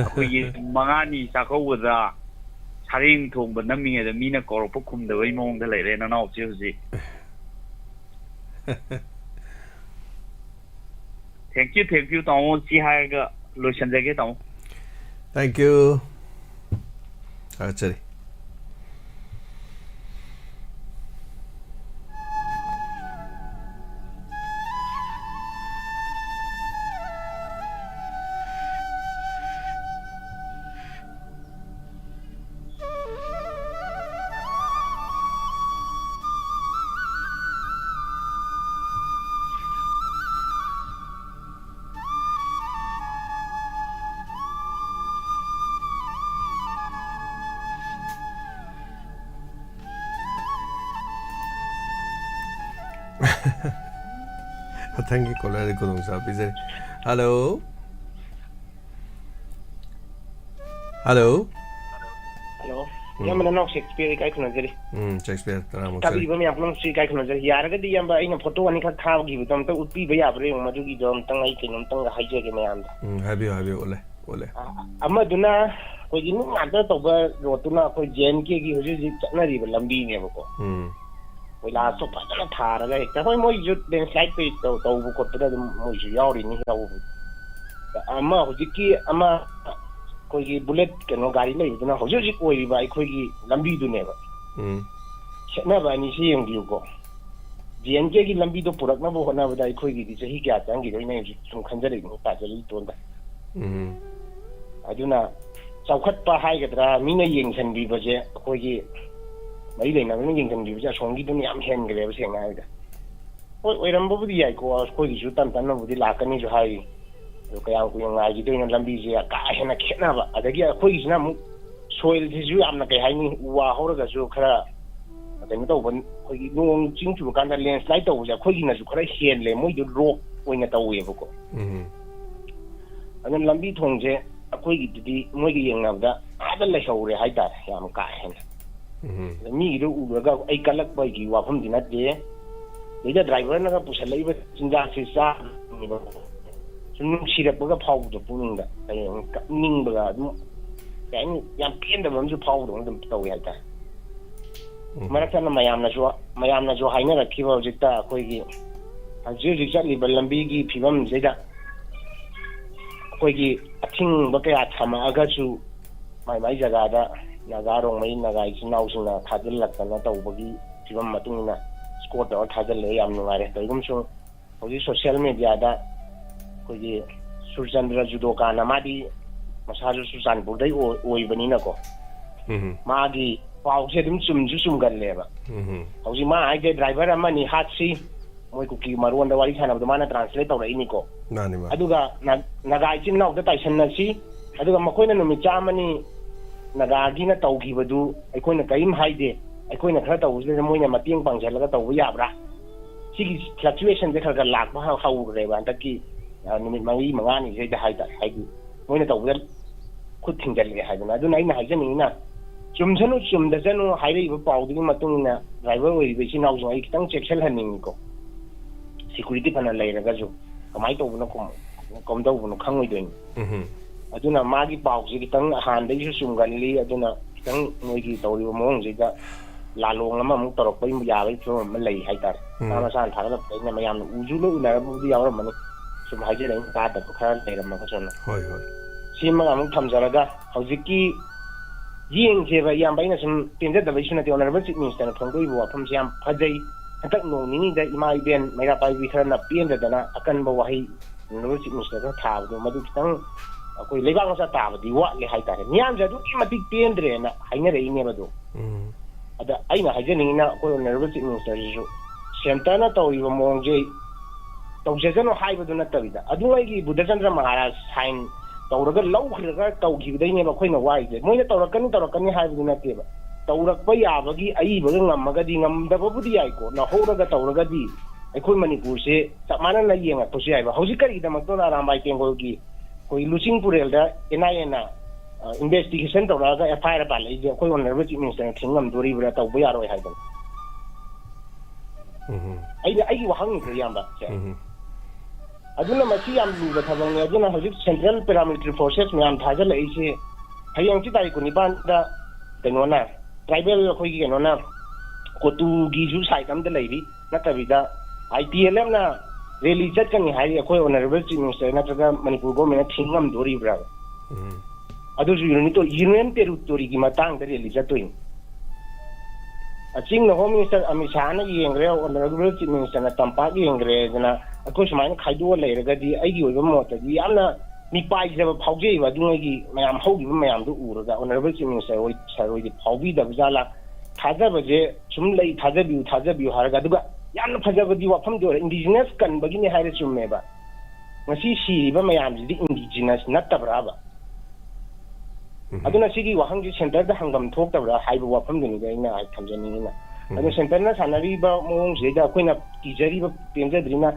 akoi mangani sakau da saring thong ba nami da mina korpo khum da wai mong da leire nanong ji Thank you, Tong. See how I got lotion jacket on. Thank you. Actually. ꯃꯊꯪꯒꯤ ꯀꯣꯂꯔꯗ ꯈꯨꯗꯣꯡꯆꯥꯕ ꯄꯤꯖꯔꯤ hello hello hello ꯌꯥꯝꯕ ꯅꯅꯥꯎ Shakespeare ꯏꯀꯥꯏ ꯈꯨꯅꯖꯔꯤ Shakespeare ꯇꯔꯥꯃꯨꯛ ꯇꯥꯕꯤꯕ ꯃꯌꯥꯝ ꯄꯨꯝꯅꯃꯛꯁꯨ ꯏꯀꯥꯏ ꯈꯨꯅꯖꯔꯤ ꯌꯥꯔꯒꯗꯤ ꯌꯥꯝꯕ ꯑꯩꯅ ꯐꯣꯇꯣ ꯑꯅꯤꯈꯛ ꯊꯥꯕꯒꯤꯕꯗꯣ ꯑꯝꯇ ꯎꯠꯄꯤꯕ ꯌꯥꯕ꯭ꯔꯥ ꯌꯦꯡꯉꯣ ꯃꯗꯨꯒꯤꯗꯣ ꯑꯝꯇꯪ ꯑꯩ ꯀꯩꯅꯣꯝꯇꯪꯒ ꯍꯥꯏꯖꯒꯦ ꯃꯌꯥꯝꯗ ꯍꯥꯏꯕꯤꯌꯨ ꯍꯥꯏꯕꯤꯌꯨ ꯎꯠꯂꯦ ꯎꯠꯂꯦ ꯑꯃꯗꯨꯅ ꯑꯩꯈꯣꯏꯒꯤ ꯅꯨꯡ ꯉꯥꯛꯇ ꯇꯧꯕ ꯔꯣꯗꯇꯨꯅ ꯑꯩꯈꯣꯏ JNKꯒꯤ ꯍꯧꯖꯤꯛ ꯍꯧꯖꯤꯛ ꯆꯠꯅꯔꯤꯕ ꯂꯝꯕꯤꯅꯦꯕꯀꯣ ꯀꯣꯏꯂꯥꯁꯇꯣ ꯐꯖꯅ ꯊꯥꯔꯒ ꯍꯦꯛꯇ ꯍꯣꯏ ꯃꯣꯏꯁꯨ ꯂꯦꯟꯁ꯭ꯂꯥꯏꯠ ꯇꯧꯕ ꯈꯣꯠꯄꯗ ꯑꯗꯨꯝ ꯃꯣꯏꯁꯨ ꯌꯥꯎꯔꯤꯅꯤ ꯇꯧꯕꯕꯨꯗꯤ ꯑꯃ ꯍꯧꯖꯤꯛꯀꯤ ꯑꯃ ꯑꯩꯈꯣꯏꯒꯤ ꯕꯨꯂꯦꯠ ꯀꯩꯅꯣ ꯒꯥꯔꯤ ꯂꯩꯕꯗꯨꯅ ꯍꯧꯖꯤꯛ ꯍꯧꯖꯤꯛ ꯑꯣꯏꯔꯤꯕ ꯑꯩꯈꯣꯏꯒꯤ ꯂꯝꯕꯤꯗꯨꯅꯦꯕ ꯈꯦꯠꯅꯕ ꯑꯅꯤꯁꯤ ꯌꯦꯡꯕꯤꯌꯨꯀꯣ JNKꯒꯤ ꯂꯝꯕꯤꯗꯣ ꯄꯨꯔꯛꯅꯕ ꯍꯣꯠꯅꯕꯗ ꯑꯩꯈꯣꯏꯒꯤꯗꯤ ꯆꯍꯤ ꯀꯌꯥ ꯆꯪꯈꯤꯗꯣꯏꯅꯦ ꯍꯧꯖꯤꯛ ꯁꯨꯝ ꯈꯟꯖꯔꯛꯏꯅꯤ ꯇꯥꯖꯔꯤ ꯏꯇꯣꯟꯗ ꯑꯗꯨꯅ ꯆꯥꯎꯈꯠꯄ ꯍꯥꯏꯒꯗ꯭ꯔꯥ ꯃꯤꯅ ꯌꯦꯡꯁꯤꯟꯕꯤꯕꯁꯦ ꯑꯩꯈꯣꯏꯒꯤ ꯃꯔꯤ ꯂꯩꯅꯕꯅ ꯌꯦꯡꯁꯤꯟꯕꯤꯕꯁꯦ ꯑꯁꯣꯝꯒꯤꯗꯨꯅ ꯌꯥꯝ ꯍꯦꯟꯈ꯭ꯔꯦꯕ ꯁꯦꯡꯅ ꯍꯥꯏꯕꯗ ꯍꯣꯏ ꯑꯣꯏꯔꯝꯕꯕꯨꯗꯤ ꯌꯥꯏꯀꯣ ꯑꯩꯈꯣꯏꯒꯤꯁꯨ ꯇꯞ ꯇꯞꯅꯕꯨꯗꯤ ꯂꯥꯛꯀꯅꯤꯁꯨ ꯍꯥꯏꯔꯤ ꯑꯗꯣ ꯀꯌꯥꯝ ꯀꯨꯏꯅ ꯉꯥꯏꯈꯤꯗꯣꯏꯅꯣ ꯂꯝꯕꯤꯁꯦ ꯀꯥ ꯍꯦꯟꯅ ꯈꯦꯠꯅꯕ ꯑꯗꯒꯤ ꯑꯩꯈꯣꯏꯒꯤꯁꯤꯅ ꯑꯃꯨꯛ ꯁꯣꯏꯜꯁꯤꯁꯨ ꯌꯥꯝꯅ ꯀꯩ ꯍꯥꯏꯅꯤ ꯎ ꯋꯥ ꯍꯧꯔꯒꯁꯨ ꯈꯔ ꯀꯩꯅꯣ ꯇꯧꯕ ꯑꯩꯈꯣꯏꯒꯤ ꯅꯣꯡ ꯆꯤꯡ ꯆꯨꯕ ꯀꯥꯟꯗ ꯂꯦꯟꯁ꯭ꯂꯥꯏꯠ ꯇꯧꯕꯁꯦ ꯑꯩꯈꯣꯏꯒꯤꯅꯁꯨ ꯈꯔ ꯍꯦꯜꯂꯦ ꯃꯣꯏꯗꯨ ꯔꯣꯛ ꯑꯣꯏꯅ ꯇꯧꯋꯦꯕꯀꯣ ꯑꯗꯨꯅ ꯂꯝꯕꯤ ꯊꯣꯡꯁꯦ ꯑꯩꯈꯣꯏꯒꯤꯗꯨꯗꯤ ꯃꯣꯏꯒ ꯌꯦꯡꯅꯕꯗ ꯑꯥꯗ ꯂꯩꯍꯧꯔꯦ ꯍꯥꯏꯇꯥꯔꯦ ꯌꯥꯝ ꯀꯥ ꯍꯦꯟꯅ ꯃꯤꯒꯤꯗꯣ ꯎꯔꯒ ꯑꯩ ꯀꯜꯂꯛꯄꯒꯤ ꯋꯥꯐꯝꯗꯤ ꯅꯠꯇꯦ ꯁꯤꯗ ꯗ꯭ꯔꯥꯏꯚꯔꯅꯒ ꯄꯨꯁꯜꯂꯛꯏꯕ ꯆꯤꯟꯖꯥꯛꯁꯦ ꯆꯥꯕ ꯁꯨꯝ ꯅꯨꯡꯁꯤꯔꯛꯄꯒ ꯐꯥꯎꯕꯗꯣ ꯄꯨꯛꯅꯤꯡꯗ ꯍꯌꯦꯡ ꯀꯞꯅꯤꯡꯕꯒ ꯑꯗꯨꯝ ꯀꯩ ꯍꯥꯏꯅꯤ ꯌꯥꯝ ꯄꯦꯟꯗꯕ ꯑꯃꯁꯨ ꯐꯥꯎꯕꯗꯧꯅ ꯑꯗꯨꯝ ꯇꯧꯋꯦ ꯍꯥꯏꯇꯥꯔꯦ ꯃꯔꯛꯇꯅ ꯃꯌꯥꯝꯅꯁꯨ ꯍꯥꯏꯅꯔꯛꯈꯤꯕ ꯍꯧꯖꯤꯛꯇ ꯑꯩꯈꯣꯏꯒꯤ ꯍꯧꯖꯤꯛ ꯍꯧꯖꯤꯛ ꯆꯠꯂꯤꯕ ꯂꯝꯕꯤꯒꯤ ꯐꯤꯕꯝꯁꯤꯗ ꯑꯩꯈꯣꯏꯒꯤ ꯑꯊꯤꯡꯕ ꯀꯌా ꯊꯝꯃꯛꯑꯒꯁꯨ ꯃꯥꯏ ꯃꯥꯏ ꯖꯒꯥꯗ ꯅꯥꯒꯥ ꯔꯣꯡꯃꯩ ꯅꯥꯒꯥ ꯏꯆꯤꯟ ꯏꯅꯥꯎꯁꯤꯡꯅ ꯊꯥꯖꯤꯜꯂꯛꯇꯅ ꯇꯧꯕꯒꯤ ꯐꯤꯕꯝ ꯃꯇꯨꯡ ꯏꯟꯅ ꯁ꯭ꯀꯣꯔ ꯇꯧꯔ ꯊꯥꯖꯤꯜꯂꯛꯑꯦ ꯌꯥꯝ ꯅꯨꯡꯉꯥꯏꯔꯦ ꯀꯔꯤꯒꯨꯝꯕꯁꯨ ꯍꯧꯖꯤꯛ ꯁꯣꯁꯤꯌꯦꯜ ꯃꯦꯗꯤꯌꯥꯗ ꯑꯩꯈꯣꯏꯒꯤ ꯁꯨꯔꯆꯟꯗ꯭ꯔ ꯖꯨꯗꯣꯀꯥꯟꯅ ꯃꯥꯗꯤ ꯃꯁꯥꯁꯨ ꯆꯨꯔꯆꯥꯟꯄꯨꯔꯗꯩ ꯑꯣꯏꯕꯅꯤꯅꯀꯣ ꯃꯥꯒꯤ ꯄꯥꯎꯁꯦ ꯑꯗꯨꯝ ꯆꯨꯝꯁꯨ ꯆꯨꯝꯒꯜꯂꯦꯕ ꯍꯧꯖꯤꯛ ꯃꯥ ꯍꯥꯏꯁꯦ ꯗ꯭ꯔꯥꯏꯚꯔ ꯑꯃꯅꯤ ꯍꯥꯠꯁꯤ ꯃꯣꯏ ꯀꯨꯀꯤ ꯃꯔꯣꯟꯗ ꯋꯥꯔꯤ ꯁꯥꯟꯅꯕꯗꯣ ꯃꯥꯅ ꯇ꯭ꯔꯥꯟꯁꯂꯦꯠ ꯇꯧꯔꯛꯏꯅꯤꯀꯣ ꯑꯗꯨꯒ ꯅꯥꯒꯥ ꯏꯆꯤꯟ ꯏꯅꯥꯎꯗ ꯇꯥꯏꯁꯟꯅꯁꯤ ꯑꯗꯨꯒ ꯃꯈꯣꯏꯅ ꯅꯨꯃꯤꯠ ꯆꯥꯝꯃꯅꯤ ꯅꯥꯒꯥꯒꯤꯅ ꯇꯧꯈꯤꯕꯗꯨ ꯑꯩꯈꯣꯏꯅ ꯀꯔꯤꯝ ꯍꯥꯏꯗꯦ ꯑꯩꯈꯣꯏꯅ ꯈꯔ ꯇꯧꯕꯁꯤꯗ ꯃꯣꯏꯅ ꯃꯇꯦꯡ ꯄꯥꯡꯁꯤꯜꯂꯒ ꯇꯧꯕ ꯌꯥꯕ꯭ꯔꯥ ꯁꯤꯒꯤ ꯐ꯭ꯂꯛꯆꯨꯋꯦꯁꯟꯁꯦ ꯈꯔ ꯈꯔ ꯂꯥꯛꯄ ꯍꯧꯈ꯭ꯔꯦꯕ ꯍꯟꯗꯛꯀꯤ ꯅꯨꯃꯤꯠ 4-5ꯅꯤꯁꯤꯗ ꯍꯥꯏꯇꯥꯔꯦ ꯍꯥꯏꯗꯤ ꯃꯣꯏꯅ ꯇꯧꯕꯗ ꯈꯨꯠ ꯊꯤꯡꯖꯤꯜꯂꯦ ꯍꯥꯏꯗꯅ ꯑꯗꯨꯅ ꯑꯩꯅ ꯍꯥꯏꯖꯅꯤꯡꯉꯤꯅ ꯆꯨꯝꯁꯅꯨ ꯆꯨꯝꯗꯁꯅꯨ ꯍꯥꯏꯔꯛꯏꯕ ꯄꯥꯎꯗꯨꯒꯤ ꯃꯇꯨꯡ ꯏꯟꯅ ꯗ꯭ꯔꯥꯏꯚꯔ ꯑꯣꯏꯔꯤꯕ ꯏꯆꯤꯟ ꯏꯅꯥꯎꯁꯤꯡ ꯑꯩ ꯈꯤꯇꯪ ꯆꯦꯛꯁꯤꯜꯍꯟꯅꯤꯡꯉꯤꯀꯣ ꯁꯦꯀꯨꯔꯤꯇꯤ ꯐꯅ ꯂꯩꯔꯒꯁꯨ ꯀꯃꯥꯏꯅ ꯇꯧꯕꯅꯣ ꯀꯝꯗꯧꯕꯅꯣ ꯈꯪꯉꯣꯏꯗꯣꯏꯅꯤ ꯑꯗꯨꯅ ꯃꯥꯒꯤ ꯄꯥꯎꯁꯦ ꯈꯤꯇꯪ ꯍꯥꯟꯅꯗꯒꯤꯁꯨ ꯆꯨꯝꯒꯜꯂꯤ ꯑꯗꯨꯅ ꯈꯤꯇꯪ ꯃꯣꯏꯒꯤ ꯇꯧꯔꯤꯕ ꯃꯑꯣꯡꯁꯤꯗ ꯂꯥꯂꯣꯡ ꯑꯃꯃꯨꯛ ꯇꯧꯔꯛꯄ ꯌꯥꯕꯒꯤ ꯐꯤꯕꯝ ꯑꯃ ꯂꯩ ꯍꯥꯏꯇꯥꯔꯦ ꯃꯥ ꯃꯁꯥꯅ ꯊꯥꯒꯠꯂꯛꯄ ꯑꯩꯅ ꯃꯌꯥꯝꯅ ꯎꯁꯨ ꯎꯅꯔꯕꯕꯨꯗꯤ ꯌꯥꯎꯔꯝꯃꯅꯤ ꯁꯨꯝ ꯍꯥꯏꯖꯔꯛꯏ ꯇꯥꯗꯕ ꯈꯔ ꯂꯩꯔꯝꯃꯒ ꯁꯣꯝꯅ ꯁꯤꯃꯒ ꯑꯃꯨꯛ ꯊꯝꯖꯔꯒ ꯍꯧꯖꯤꯛꯀꯤ ꯌꯦꯡꯁꯦꯕ ꯏꯌꯥꯝꯕ ꯑꯩꯅ ꯁꯨꯝ ꯄꯦꯟꯖꯗꯕꯩꯁꯨ ꯅꯠꯇꯦ ꯑꯣꯅꯔꯦꯕꯜ ꯆꯤꯐ ꯃꯤꯅꯤꯁꯇꯔꯅ ꯐꯣꯡꯗꯣꯛꯏꯕ ꯋꯥꯐꯝꯁꯦ ꯌꯥꯝ ꯐꯖꯩ ꯍꯟꯗꯛ ꯅꯣꯡ ꯅꯤꯅꯤꯗ ꯏꯃꯥ ꯏꯕꯦꯟ ꯃꯩꯔꯥ ꯄꯥꯏꯕꯤ ꯈꯔꯅ ꯄꯦꯟꯗꯗꯅ ꯑꯀꯟꯕ ꯋꯥꯍꯩ ꯑꯣꯅꯔꯦꯕꯜ ꯆꯤꯐ ꯃꯤꯅꯤꯁꯇꯔꯅ ꯊꯥꯕꯗꯣ ꯃꯗꯨ ꯈꯤꯇꯪ ꯑꯩꯈꯣꯏ ꯂꯩꯕꯥꯛ ꯃꯆꯥ ꯇꯥꯕꯗꯤ ꯋꯥꯠꯂꯦ ꯍꯥꯏꯇꯥꯔꯦ ꯃꯤꯌꯥꯝꯁꯦ ꯑꯗꯨꯛꯀꯤ ꯃꯇꯤꯛ ꯄꯦꯟꯗ꯭ꯔꯦꯅ ꯍꯥꯏꯅꯔꯛꯏꯅꯦꯕ ꯑꯗꯣ ꯑꯗ ꯑꯩꯅ ꯍꯥꯏꯖꯅꯤꯡꯉꯤꯅ ꯑꯩꯈꯣꯏ ꯑꯣꯅꯔꯦꯕꯜ ꯆꯤꯐ ꯃꯤꯅꯤꯁꯇꯔꯁꯤꯁꯨ ꯁꯦꯟꯇꯔꯅ ꯇꯧꯔꯤꯕ ꯃꯑꯣꯡꯁꯦ ꯇꯧꯖꯁꯅꯨ ꯍꯥꯏꯕꯗꯨ ꯅꯠꯇꯕꯤꯗ ꯑꯗꯨꯉꯩꯒꯤ ꯕꯨꯙꯆꯟꯗ꯭ꯔ ꯃꯍꯥꯔꯥꯖ ꯁꯥꯏꯟ ꯇꯧꯔꯒ ꯂꯧꯈ꯭ꯔꯒ ꯇꯧꯈꯤꯕꯗꯩꯅꯦꯕ ꯑꯩꯈꯣꯏꯅ ꯋꯥꯏꯁꯦ ꯃꯣꯏꯅ ꯇꯧꯔꯛꯀꯅꯤ ꯍꯥꯏꯕꯗꯨ ꯅꯠꯇꯦꯕ ꯇꯧꯔꯛꯄ ꯌꯥꯕꯒꯤ ꯑꯏꯕꯒ ꯉꯝꯃꯒꯗꯤ ꯉꯝꯗꯕꯕꯨꯗꯤ ꯌꯥꯏꯀꯣ ꯅꯍꯧꯔꯒ ꯇꯧꯔꯒꯗꯤ ꯑꯩꯈꯣꯏ ꯃꯅꯤꯄꯨꯔꯁꯦ ꯆꯞ ꯃꯥꯟꯅꯅ ꯌꯦꯡꯉꯛꯄꯁꯨ ꯌꯥꯏꯕ ꯍꯧꯖꯤꯛ ꯀꯔꯤꯒꯤꯗꯃꯛꯇ ꯑꯔꯥꯝꯕꯥꯏ ꯇꯦꯡꯒꯣꯜꯒꯤ ꯑꯩꯈꯣꯏ ꯂꯨꯆꯤꯡ ꯇꯨꯔꯦꯜꯗ NIAꯅ ꯏꯟꯚꯦꯁꯇꯤꯒꯦꯁꯟ ꯇꯧꯔꯛꯑꯒ FIR ꯄꯥꯜꯂꯛꯏꯁꯦ ꯑꯩꯈꯣꯏ ꯑꯣꯅꯔꯦꯕꯜ ꯆꯤꯐ ꯃꯤꯅꯤꯁꯇꯔꯅ ꯊꯤꯡꯉꯝꯗꯣꯔꯤꯕ꯭ꯔꯥ ꯇꯧꯕ ꯌꯥꯔꯣꯏ ꯍꯥꯏꯗꯅ ꯑꯩꯒꯤ ꯋꯥꯍꯪꯅꯤꯀꯣ ꯏꯌꯥꯝꯕ ꯑꯗꯨꯅ ꯃꯁꯤ ꯌꯥꯝ ꯂꯨꯕ ꯊꯕꯛꯅꯤ ꯑꯗꯨꯅ ꯍꯧꯖꯤꯛ ꯁꯦꯟꯇ꯭ꯔꯦꯜ ꯄꯦꯔꯥꯃꯤꯂꯤꯇꯔꯤ ꯐꯣꯔꯁꯦꯁ ꯃꯌꯥꯝ ꯊꯥꯖꯤꯜꯂꯛꯏꯁꯦ ꯍꯌꯦꯡꯁꯤ ꯇꯥꯔꯤꯛ 19ꯗ ꯀꯩꯅꯣꯅ ꯇ꯭ꯔꯥꯏꯕꯦꯜ ꯑꯩꯈꯣꯏꯒꯤ ꯀꯩꯅꯣꯅ ꯀꯣꯇꯨꯒꯤꯁꯨ ꯁꯥꯏꯠ ꯑꯝꯗ ꯂꯩꯔꯤ ꯅꯠꯇꯕꯤꯗ ITLFꯅ ꯔꯦꯂꯤ ꯆꯠꯀꯅꯤ ꯍꯥꯏꯔꯤ ꯑꯩꯈꯣꯏ ꯑꯣꯅꯔꯦꯕꯜ ꯆꯤꯐ ꯃꯤꯅꯤꯁꯇꯔ ꯅꯠꯇ꯭ꯔꯒ ꯃꯅꯤꯄꯨꯔ ꯒꯣꯔꯃꯦꯟꯅ ꯊꯤꯡꯉꯝꯗꯣꯔꯤꯕ꯭ꯔꯥ ꯑꯗꯨꯁꯨ ꯌꯨꯅꯤꯌꯟ ꯇꯦꯔꯤꯇꯣꯔꯤꯒꯤ ꯃꯇꯥꯡꯗ ꯔꯦꯂꯤ ꯆꯠꯇꯣꯏꯅꯤ ꯆꯤꯡꯅ ꯍꯣꯝ ꯃꯤꯅꯤꯁꯇꯔ ꯑꯃꯤꯠ ꯁꯥꯍꯅ ꯌꯦꯡꯈ꯭ꯔꯦ ꯑꯣꯅꯔꯦꯕꯜ ꯆꯤꯐ ꯃꯤꯅꯤꯁꯇꯔꯅ ꯇꯝꯄꯥꯛ ꯌꯦꯡꯈ꯭ꯔꯦ ꯑꯗꯨꯅ ꯑꯩꯈꯣꯏ ꯁꯨꯃꯥꯏꯅ ꯈꯥꯏꯗꯣꯛꯑ ꯂꯩꯔꯒꯗꯤ ꯑꯩꯒꯤ ꯑꯣꯏꯕ ꯃꯣꯠꯇꯗꯤ ꯌꯥꯝꯅ ꯃꯤꯄꯥꯏꯖꯕ ꯐꯥꯎꯖꯩꯕ ꯑꯗꯨꯉꯩꯒꯤ ꯃꯌꯥꯝ ꯍꯧꯈꯤꯕ ꯃꯌꯥꯝꯗꯨ ꯎꯔꯒ ꯑꯣꯅꯔꯦꯕꯜ ꯆꯤꯐ ꯃꯤꯅꯤꯁꯇꯔ ꯁꯔ ꯍꯣꯏꯗꯤ ꯐꯥꯎꯕꯤꯗꯕ ꯖꯥꯠꯂꯥ ꯊꯥꯖꯕꯁꯦ ꯁꯨꯝ ꯂꯩ ꯊꯥꯖꯕꯤꯌꯨ ꯍꯥꯏꯔꯒ ꯑꯗꯨꯒ ꯌꯥꯝꯅ ꯐꯖꯕꯗꯤ ꯋꯥꯐꯝꯗꯤ ꯑꯣꯏꯔꯦ ꯏꯟꯗꯤꯖꯤꯅꯁ ꯀꯟꯕꯒꯤꯅꯦ ꯍꯥꯏꯔ ꯆꯨꯝꯃꯦꯕ ꯉꯁꯤ ꯁꯤꯔꯤꯕ ꯃꯌꯥꯝꯁꯤꯗꯤ ꯏꯟꯗꯤꯖꯤꯅꯁ ꯅꯠꯇꯕ꯭ꯔꯥꯕ ꯑꯗꯨꯅ ꯁꯤꯒꯤ ꯋꯥꯍꯪꯁꯤ ꯁꯦꯟꯇꯔꯗ ꯍꯪꯐꯝ ꯊꯣꯛꯇꯕ꯭ꯔꯥ ꯍꯥꯏꯕ ꯋꯥꯐꯝꯗꯨꯅꯤꯗ ꯑꯩꯅ ꯊꯝꯖꯅꯤꯡꯉꯤꯅ ꯑꯗꯣ ꯁꯦꯟꯇꯔꯅ ꯁꯥꯟꯅꯔꯤꯕ ꯃꯑꯣꯡꯁꯤꯗ ꯑꯩꯈꯣꯏꯅ ꯀꯤꯖꯔꯤꯕ ꯄꯦꯟꯖꯗ꯭ꯔꯤꯅ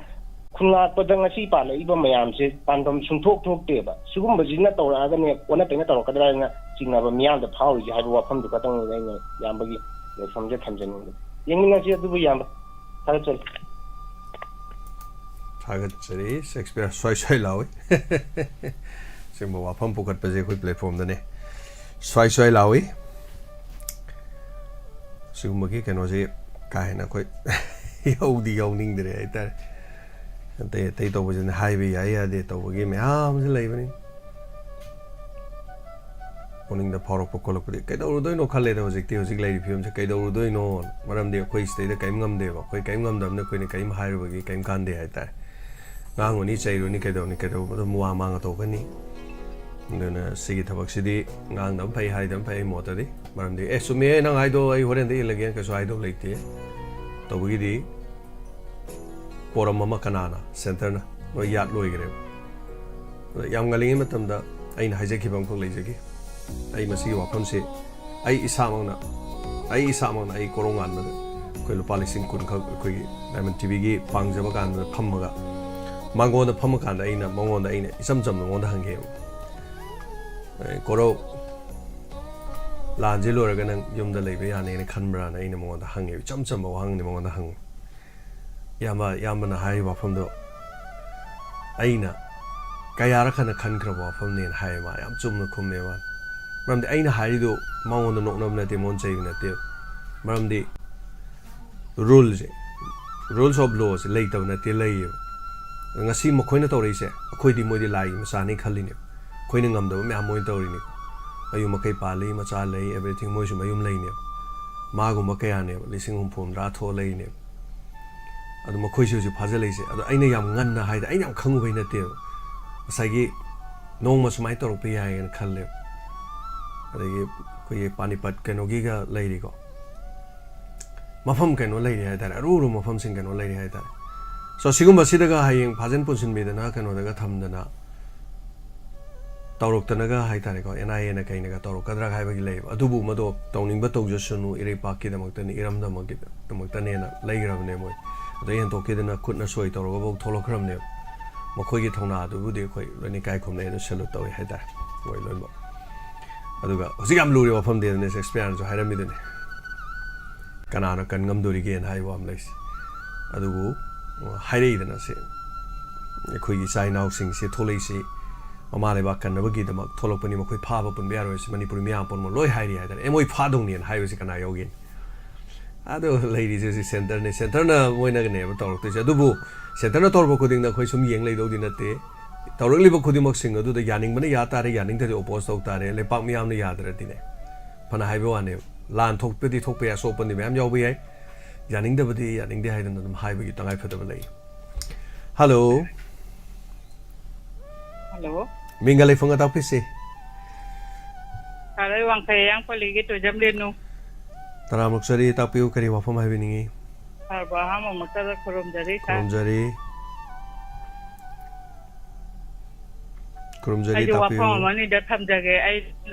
ꯈꯨꯟꯉꯥꯛꯄꯗ ꯉꯁꯤ ꯄꯥꯜꯂꯛꯏꯕ ꯃꯌꯥꯝꯁꯦ ꯄꯥꯟꯗꯝ ꯁꯨꯡꯊꯣꯛ ꯊꯣꯛꯇꯦꯕ ꯁꯤꯒꯨꯝꯕꯁꯤꯅ ꯇꯧꯔꯛꯑꯒꯅꯦ ꯑꯣꯟꯅ ꯇꯩꯅ ꯇꯧꯔꯛꯀꯗ꯭ꯔꯥ ꯍꯥꯏꯅ ꯆꯤꯡꯅꯕ ꯃꯤꯌꯥꯝꯗ ꯐꯥꯎꯔꯤꯁꯦ ꯍꯥꯏꯕ ꯋꯥꯐꯝꯗꯨ ꯈꯛꯇꯪꯅꯤꯗ ꯑꯩꯅ ꯏꯌꯥꯝꯕꯒꯤ ꯂꯩꯐꯝꯁꯦ ꯊꯝꯖꯅꯤꯡꯕ ꯌꯦꯡꯃꯤꯟꯅꯁꯤ ꯑꯗꯨꯕꯨ ꯏꯌꯥꯝꯕ ꯊꯥꯒꯠꯆꯔꯤ ꯊꯥꯒꯠꯆꯔꯤ ꯁꯦꯛꯁꯄꯤꯌꯔ ꯁ꯭ꯋꯥꯏ ꯂꯥꯎꯏ ꯁꯤꯒꯨꯝꯕ ꯋꯥꯐꯝ ꯄꯨꯈꯠꯄꯁꯦ ꯑꯩꯈꯣꯏ ꯄ꯭ꯂꯦꯠꯐꯣꯝꯗꯅꯦ ꯁ꯭ꯋꯥꯏ ꯂꯥꯎꯏ ꯁꯤꯒꯨꯝꯕꯒꯤ ꯀꯩꯅꯣꯁꯦ ꯀꯥ ꯍꯦꯟꯅ ꯑꯩꯈꯣꯏ ꯌꯧꯅꯤꯡꯗ꯭ꯔꯦ ꯍꯥꯏꯇꯥꯔꯦ ꯑꯇꯩ ꯇꯧꯕꯁꯤꯅ ꯍꯥꯏꯕ ꯌꯥꯏ ꯌꯥꯗꯦ ꯇꯧꯕꯒꯤ ꯃꯌꯥꯝꯁꯨ ꯂꯩꯕꯅꯤ ꯄꯨꯛꯅꯤꯡꯗ ꯐꯥꯎꯔꯛꯄ ꯈꯣꯠꯂꯛꯄꯗꯤ ꯀꯩꯗꯧꯔꯨꯗꯣꯏꯅꯣ ꯈꯜꯂꯦꯗ ꯍꯧꯖꯤꯛ ꯂꯩꯔꯤꯕ ꯐꯤꯕꯝꯁꯦ ꯀꯩꯗꯧꯔꯨꯗꯣꯏꯅꯣ ꯃꯔꯝꯗꯤ ꯑꯩꯈꯣꯏ ꯁꯤꯗꯩꯗ ꯀꯔꯤꯝ ꯉꯝꯗꯦꯕ ꯑꯩꯈꯣꯏ ꯀꯔꯤꯝ ꯉꯝꯗꯕꯅꯤꯅ ꯑꯩꯈꯣꯏꯅ ꯀꯔꯤꯝ ꯍꯥꯏꯔꯨꯕꯒꯤ ꯀꯔꯤꯝ ꯀꯥꯟꯗꯦ ꯍꯥꯏꯇꯥꯔꯦ ꯉꯥꯡꯉꯨꯅꯤ ꯆꯩꯔꯨꯅꯤ ꯀꯩꯗꯧꯕ ꯑꯗꯨꯝ ꯋꯥ ꯃꯥꯡꯉ ꯇꯧꯒꯅꯤ ꯑꯗꯨꯅ ꯁꯤꯒꯤ ꯊꯕꯛꯁꯤꯗꯤ ꯉꯥꯡꯗꯕ ꯐꯩ ꯍꯥꯏꯗꯕ ꯐꯩ ꯃꯣꯠꯇꯗꯤ ꯃꯔꯝꯗꯤ ꯆꯨꯝꯃꯦ ꯅꯪ ꯍꯥꯏꯗꯣ ꯑꯩ ꯍꯣꯔꯦꯟꯗ ꯏꯜꯂꯒꯦ ꯀꯩꯁꯨ ꯍꯥꯏꯗꯧ ꯂꯩꯇꯦ ꯇꯧꯕꯒꯤꯗꯤ ꯄꯣꯔꯝ ꯑꯃ ꯀꯅꯥꯅ ꯁꯦꯟꯇꯔꯅ ꯂꯣꯏ ꯌꯥꯠ ꯂꯣꯏꯈ꯭ꯔꯦꯕ ꯑꯗ ꯌꯥꯝ ꯉꯜꯂꯤꯉꯩ ꯃꯇꯝꯗ ꯑꯩꯅ ꯍꯥꯏꯖꯈꯤꯕ ꯑꯃꯈꯛ ꯂꯩꯖꯈꯤ ꯑꯩ ꯃꯁꯤꯒꯤ ꯋꯥꯐꯝꯁꯦ ꯑꯩ ꯏꯁꯥꯃꯛꯅ ꯑꯩ ꯀꯣꯔꯣꯡ ꯉꯥꯟꯕꯗ ꯑꯩꯈꯣꯏ ꯂꯨꯄꯥ 10,000 ꯈꯛ ꯑꯩꯈꯣꯏꯒꯤ ꯗꯥꯏꯃꯟ ꯇꯤꯚꯤꯒꯤ ꯄꯥꯡꯖꯕ ꯀꯥꯟꯗ ꯐꯝꯃꯒ ꯃꯉꯣꯟꯗ ꯐꯝꯃꯀꯥꯟꯗ ꯃꯉꯣꯟꯗ ꯑꯩꯅ ꯏꯆꯝ ꯆꯝꯅ ꯃꯉꯣꯟꯗ ꯍꯪꯒꯦꯕ ꯀꯣꯔꯧ ꯂꯥꯟꯁꯦ ꯂꯣꯏꯔꯒ ꯅꯪ ꯌꯨꯝꯗ ꯂꯩꯕ ꯌꯥꯅꯦꯅ ꯈꯟꯕ꯭ꯔꯥꯅ ꯑꯩꯅ ꯃꯉꯣꯟꯗ ꯍꯪꯉꯦꯕ ꯏꯆꯝ ꯆꯝꯕ ꯋꯥꯍꯪꯅꯤ ꯃꯉꯣꯟꯗ ꯍꯪꯉꯦ ꯏꯌꯥꯝꯕꯅ ꯍꯥꯏꯔꯤꯕ ꯋꯥꯐꯝꯗꯣ ꯑꯩꯅ ꯀꯌꯥꯔꯛ ꯈꯟꯈ꯭ꯔꯕ ꯋꯥꯐꯝꯅꯦꯅ ꯍꯥꯏꯌꯦ ꯃꯥ ꯌꯥꯝ ꯆꯨꯝꯅ ꯈꯨꯝꯃꯦ ꯃꯥꯅ ꯃꯔꯝꯗꯤ ꯑꯩꯅ ꯍꯥꯏꯔꯤꯗꯣ ꯃꯉꯣꯟꯗ ꯅꯣꯛꯅꯕ ꯅꯠꯇꯦ ꯃꯉꯣꯟꯗ ꯆꯩꯕ ꯅꯠꯇꯦ ꯃꯔꯝꯗꯤ ꯔꯨꯜꯁ ꯑꯣꯐ ꯂꯣꯁꯦ ꯂꯩꯇꯕ ꯅꯠꯇꯦ ꯂꯩꯌꯦꯕ ꯉꯁꯤ ꯃꯈꯣꯏꯅ ꯇꯧꯔꯛꯏꯁꯦ ꯑꯩꯈꯣꯏꯗꯤ ꯃꯣꯏꯗꯤ ꯂꯥꯏꯒꯤ ꯃꯆꯥꯅꯤ ꯈꯜꯂꯤꯅꯦꯕ ꯑꯩꯈꯣꯏꯅ ꯉꯝꯗꯕ ꯃꯌꯥꯝ ꯃꯣꯏꯅ ꯇꯧꯔꯤꯅꯤ ꯃꯌꯨꯝ ꯃꯀꯩ ꯄꯥꯜꯂꯤ ꯃꯆꯥ ꯂꯩ ꯑꯦꯕ꯭ꯔꯤꯊꯤꯡ ꯃꯣꯏꯁꯨ ꯃꯌꯨꯝ ꯂꯩꯅꯦꯕ ꯃꯥꯒꯨꯝꯕ ꯀꯌꯥꯅꯦꯕ 50,000 ꯊꯣꯛꯑ ꯂꯩꯅꯦꯕ ꯑꯗꯣ ꯃꯈꯣꯏꯁꯨ ꯍꯧꯖꯤꯛ ꯐꯥꯖꯤꯜꯂꯛꯏꯁꯦ ꯑꯗꯣ ꯑꯩꯅ ꯌꯥꯝ ꯉꯟꯅ ꯍꯥꯏꯗꯤ ꯑꯩꯅ ꯌꯥꯝ ꯈꯪꯉꯨꯕꯩ ꯅꯠꯇꯦꯕ ꯉꯁꯥꯏꯒꯤ ꯅꯣꯡꯃ ꯁꯨꯃꯥꯏꯅ ꯇꯧꯔꯛꯄ ꯌꯥꯏꯌꯦꯅ ꯈꯜꯂꯦꯕ ꯑꯗꯒꯤ ꯑꯩꯈꯣꯏꯒꯤ ꯄꯥꯅꯤꯄꯠ ꯀꯩꯅꯣꯒꯤꯒ ꯂꯩꯔꯤꯀꯣ ꯃꯐꯝ ꯀꯩꯅꯣ ꯂꯩꯔꯤ ꯍꯥꯏꯇꯥꯔꯦ ꯑꯔꯨ ꯃꯐꯝꯁꯤꯡ ꯀꯩꯅꯣ ꯂꯩꯔꯤ ꯍꯥꯏꯇꯥꯔꯦ ꯁꯣ ꯁꯤꯒꯨꯝꯕꯁꯤꯗꯒ ꯍꯌꯦꯡ ꯐꯥꯖꯤꯟ ꯄꯨꯟꯁꯤꯟꯕꯤꯗꯅ ꯀꯩꯅꯣꯗꯒ ꯊꯝꯗꯅ ꯇꯧꯔꯛꯇꯅꯒ ꯍꯥꯏꯇꯥꯔꯦꯀꯣ NIAꯅ ꯀꯩꯅꯒ ꯇꯧꯔꯛꯀꯗ꯭ꯔꯥ ꯍꯥꯏꯕꯒꯤ ꯂꯩꯌꯦꯕ ꯑꯗꯨꯕꯨ ꯃꯗꯣ ꯇꯧꯅꯤꯡꯕ ꯇꯧꯖꯁꯅꯨ ꯏꯔꯩꯄꯥꯛꯀꯤꯗꯃꯛꯇꯅꯤ ꯏꯔꯝꯗꯝꯒꯤꯗꯃꯛꯇꯅꯦꯅ ꯂꯩꯈ꯭ꯔꯕꯅꯦ ꯃꯣꯏ ꯑꯗꯩ ꯍꯦꯟꯗꯣꯛꯈꯤꯗꯅ ꯈꯨꯠꯅ ꯁꯣꯏ ꯇꯧꯔꯒꯐꯥꯎ ꯊꯣꯛꯂꯛꯈ꯭ꯔꯕꯅꯦꯕ ꯃꯈꯣꯏꯒꯤ ꯊꯧꯅꯥꯗꯨꯕꯨꯗꯤ ꯑꯩꯈꯣꯏ ꯂꯣꯏꯅ ꯏꯀꯥꯏ ꯈꯨꯝꯅꯩ ꯑꯗꯨ ꯁꯦꯂꯨꯠ ꯇꯧꯋꯤ ꯍꯥꯏꯇꯥꯔꯦ ꯃꯣꯏ ꯂꯣꯏꯅꯃꯛ ꯑꯗꯨꯒ ꯍꯧꯖꯤꯛ ꯌꯥꯝ ꯂꯨꯔꯤꯕ ꯋꯥꯐꯝꯗꯤ ꯑꯗꯨꯅꯦ ꯁꯦꯛꯁꯄꯤꯌꯔꯅꯁꯨ ꯍꯥꯏꯔꯝꯃꯤꯗꯨꯅꯤ ꯀꯅꯥꯅ ꯀꯟ ꯉꯝꯗꯣꯔꯤꯒꯦꯅ ꯍꯥꯏꯕ ꯑꯃ ꯂꯩꯁꯦ ꯑꯗꯨꯕꯨ ꯍꯥꯏꯔꯛꯏꯗꯅ ꯁꯦ ꯑꯩꯈꯣꯏꯒꯤ ꯏꯆꯥ ꯏꯅꯥꯎꯁꯤꯡꯁꯦ ꯊꯣꯛꯂꯛꯏꯁꯤ ꯃꯃꯥ ꯂꯩꯕꯥꯛ ꯀꯟꯅꯕꯒꯤꯗꯃꯛ ꯊꯣꯛꯂꯛꯄꯅꯤ ꯃꯈꯣꯏ ꯐꯥꯕ ꯄꯨꯟꯕ ꯌꯥꯔꯣꯏꯁꯤ ꯃꯅꯤꯄꯨꯔꯤ ꯃꯤꯌꯥꯝ ꯄꯨꯝꯅꯃꯛ ꯂꯣꯏ ꯍꯥꯏꯔꯤ ꯍꯥꯏꯇꯥꯔꯦ ꯃꯣꯏ ꯐꯥꯗꯧꯅꯦꯅ ꯍꯥꯏꯕꯁꯤ ꯀꯅꯥ ꯌꯧꯒꯦꯅꯤ ꯑꯗꯣ ꯂꯩꯔꯤꯁꯦ ꯍꯧꯖꯤꯛ ꯁꯦꯟꯇꯔꯅ ꯃꯣꯏꯅꯒꯅꯦꯕ ꯇꯧꯔꯛꯇꯣꯏꯁꯦ ꯑꯗꯨꯕꯨ ꯁꯦꯟꯇꯔꯅ ꯇꯧꯔꯛꯄ ꯈꯨꯗꯤꯡꯗ ꯑꯩꯈꯣꯏ ꯁꯨꯝ ꯌꯦꯡ ꯂꯩꯗꯧꯗꯤ ꯅꯠꯇꯦ ꯇꯧꯔꯛꯂꯤꯕ ꯈꯨꯗꯤꯡꯃꯛꯁꯤꯡ ꯑꯗꯨꯗ ꯌꯥꯅꯤꯡꯕꯅ ꯌꯥ ꯇꯥꯔꯦ ꯌꯥꯅꯤꯡꯗ꯭ꯔꯗꯤ ꯑꯣꯄꯣꯖ ꯇꯧ ꯇꯥꯔꯦ ꯂꯩꯄꯥꯛ ꯃꯤꯌꯥꯝꯅ ꯌꯥꯗ꯭ꯔꯗꯤꯅꯦ ꯐꯅ ꯍꯥꯏꯕ ꯋꯥꯅꯦꯕ ꯂꯥꯟ ꯊꯣꯛꯄꯗꯤ ꯊꯣꯛꯄ ꯌꯥꯏ ꯑꯁꯣꯛꯄꯗꯤ ꯃꯌꯥꯝ ꯌꯥꯎꯕ ꯌꯥꯏ ꯌꯥꯅꯤꯡꯗꯕꯗꯤ ꯌꯥꯅꯤꯡꯗꯦ ꯍꯥꯏꯗꯅ ꯑꯗꯨꯝ ꯍꯥꯏꯕꯒꯤ ꯇꯉꯥꯏꯐꯗꯕ ꯂꯩ ꯍꯜꯂꯣ ꯃꯤꯡꯒ ꯂꯩꯐꯝꯒ ꯇꯥꯛꯄꯤꯁꯤ ꯁꯥꯔ ꯋꯥꯡꯈꯩ ꯄꯜꯂꯤꯒꯤ ꯇꯣꯏꯖꯝ ꯂꯦꯅꯨ ꯇꯔꯥꯃꯨꯛꯆꯔꯤ ꯇꯥꯛꯄꯤꯌꯨ ꯀꯔꯤ ꯋꯥꯐꯝ ꯍꯥꯏꯕꯤꯅꯤꯡꯉꯤ ꯁꯥꯔꯕꯨ ꯑꯍꯥꯟꯕꯃꯛꯇꯗ ꯈꯨꯔꯨꯝꯖꯔꯤ ꯑꯩꯁꯨ ꯇꯥꯛꯄꯤꯌꯨ ꯋꯥꯐꯝ ꯑꯃꯅꯤꯗ ꯊꯝꯖꯒꯦ ꯑꯩ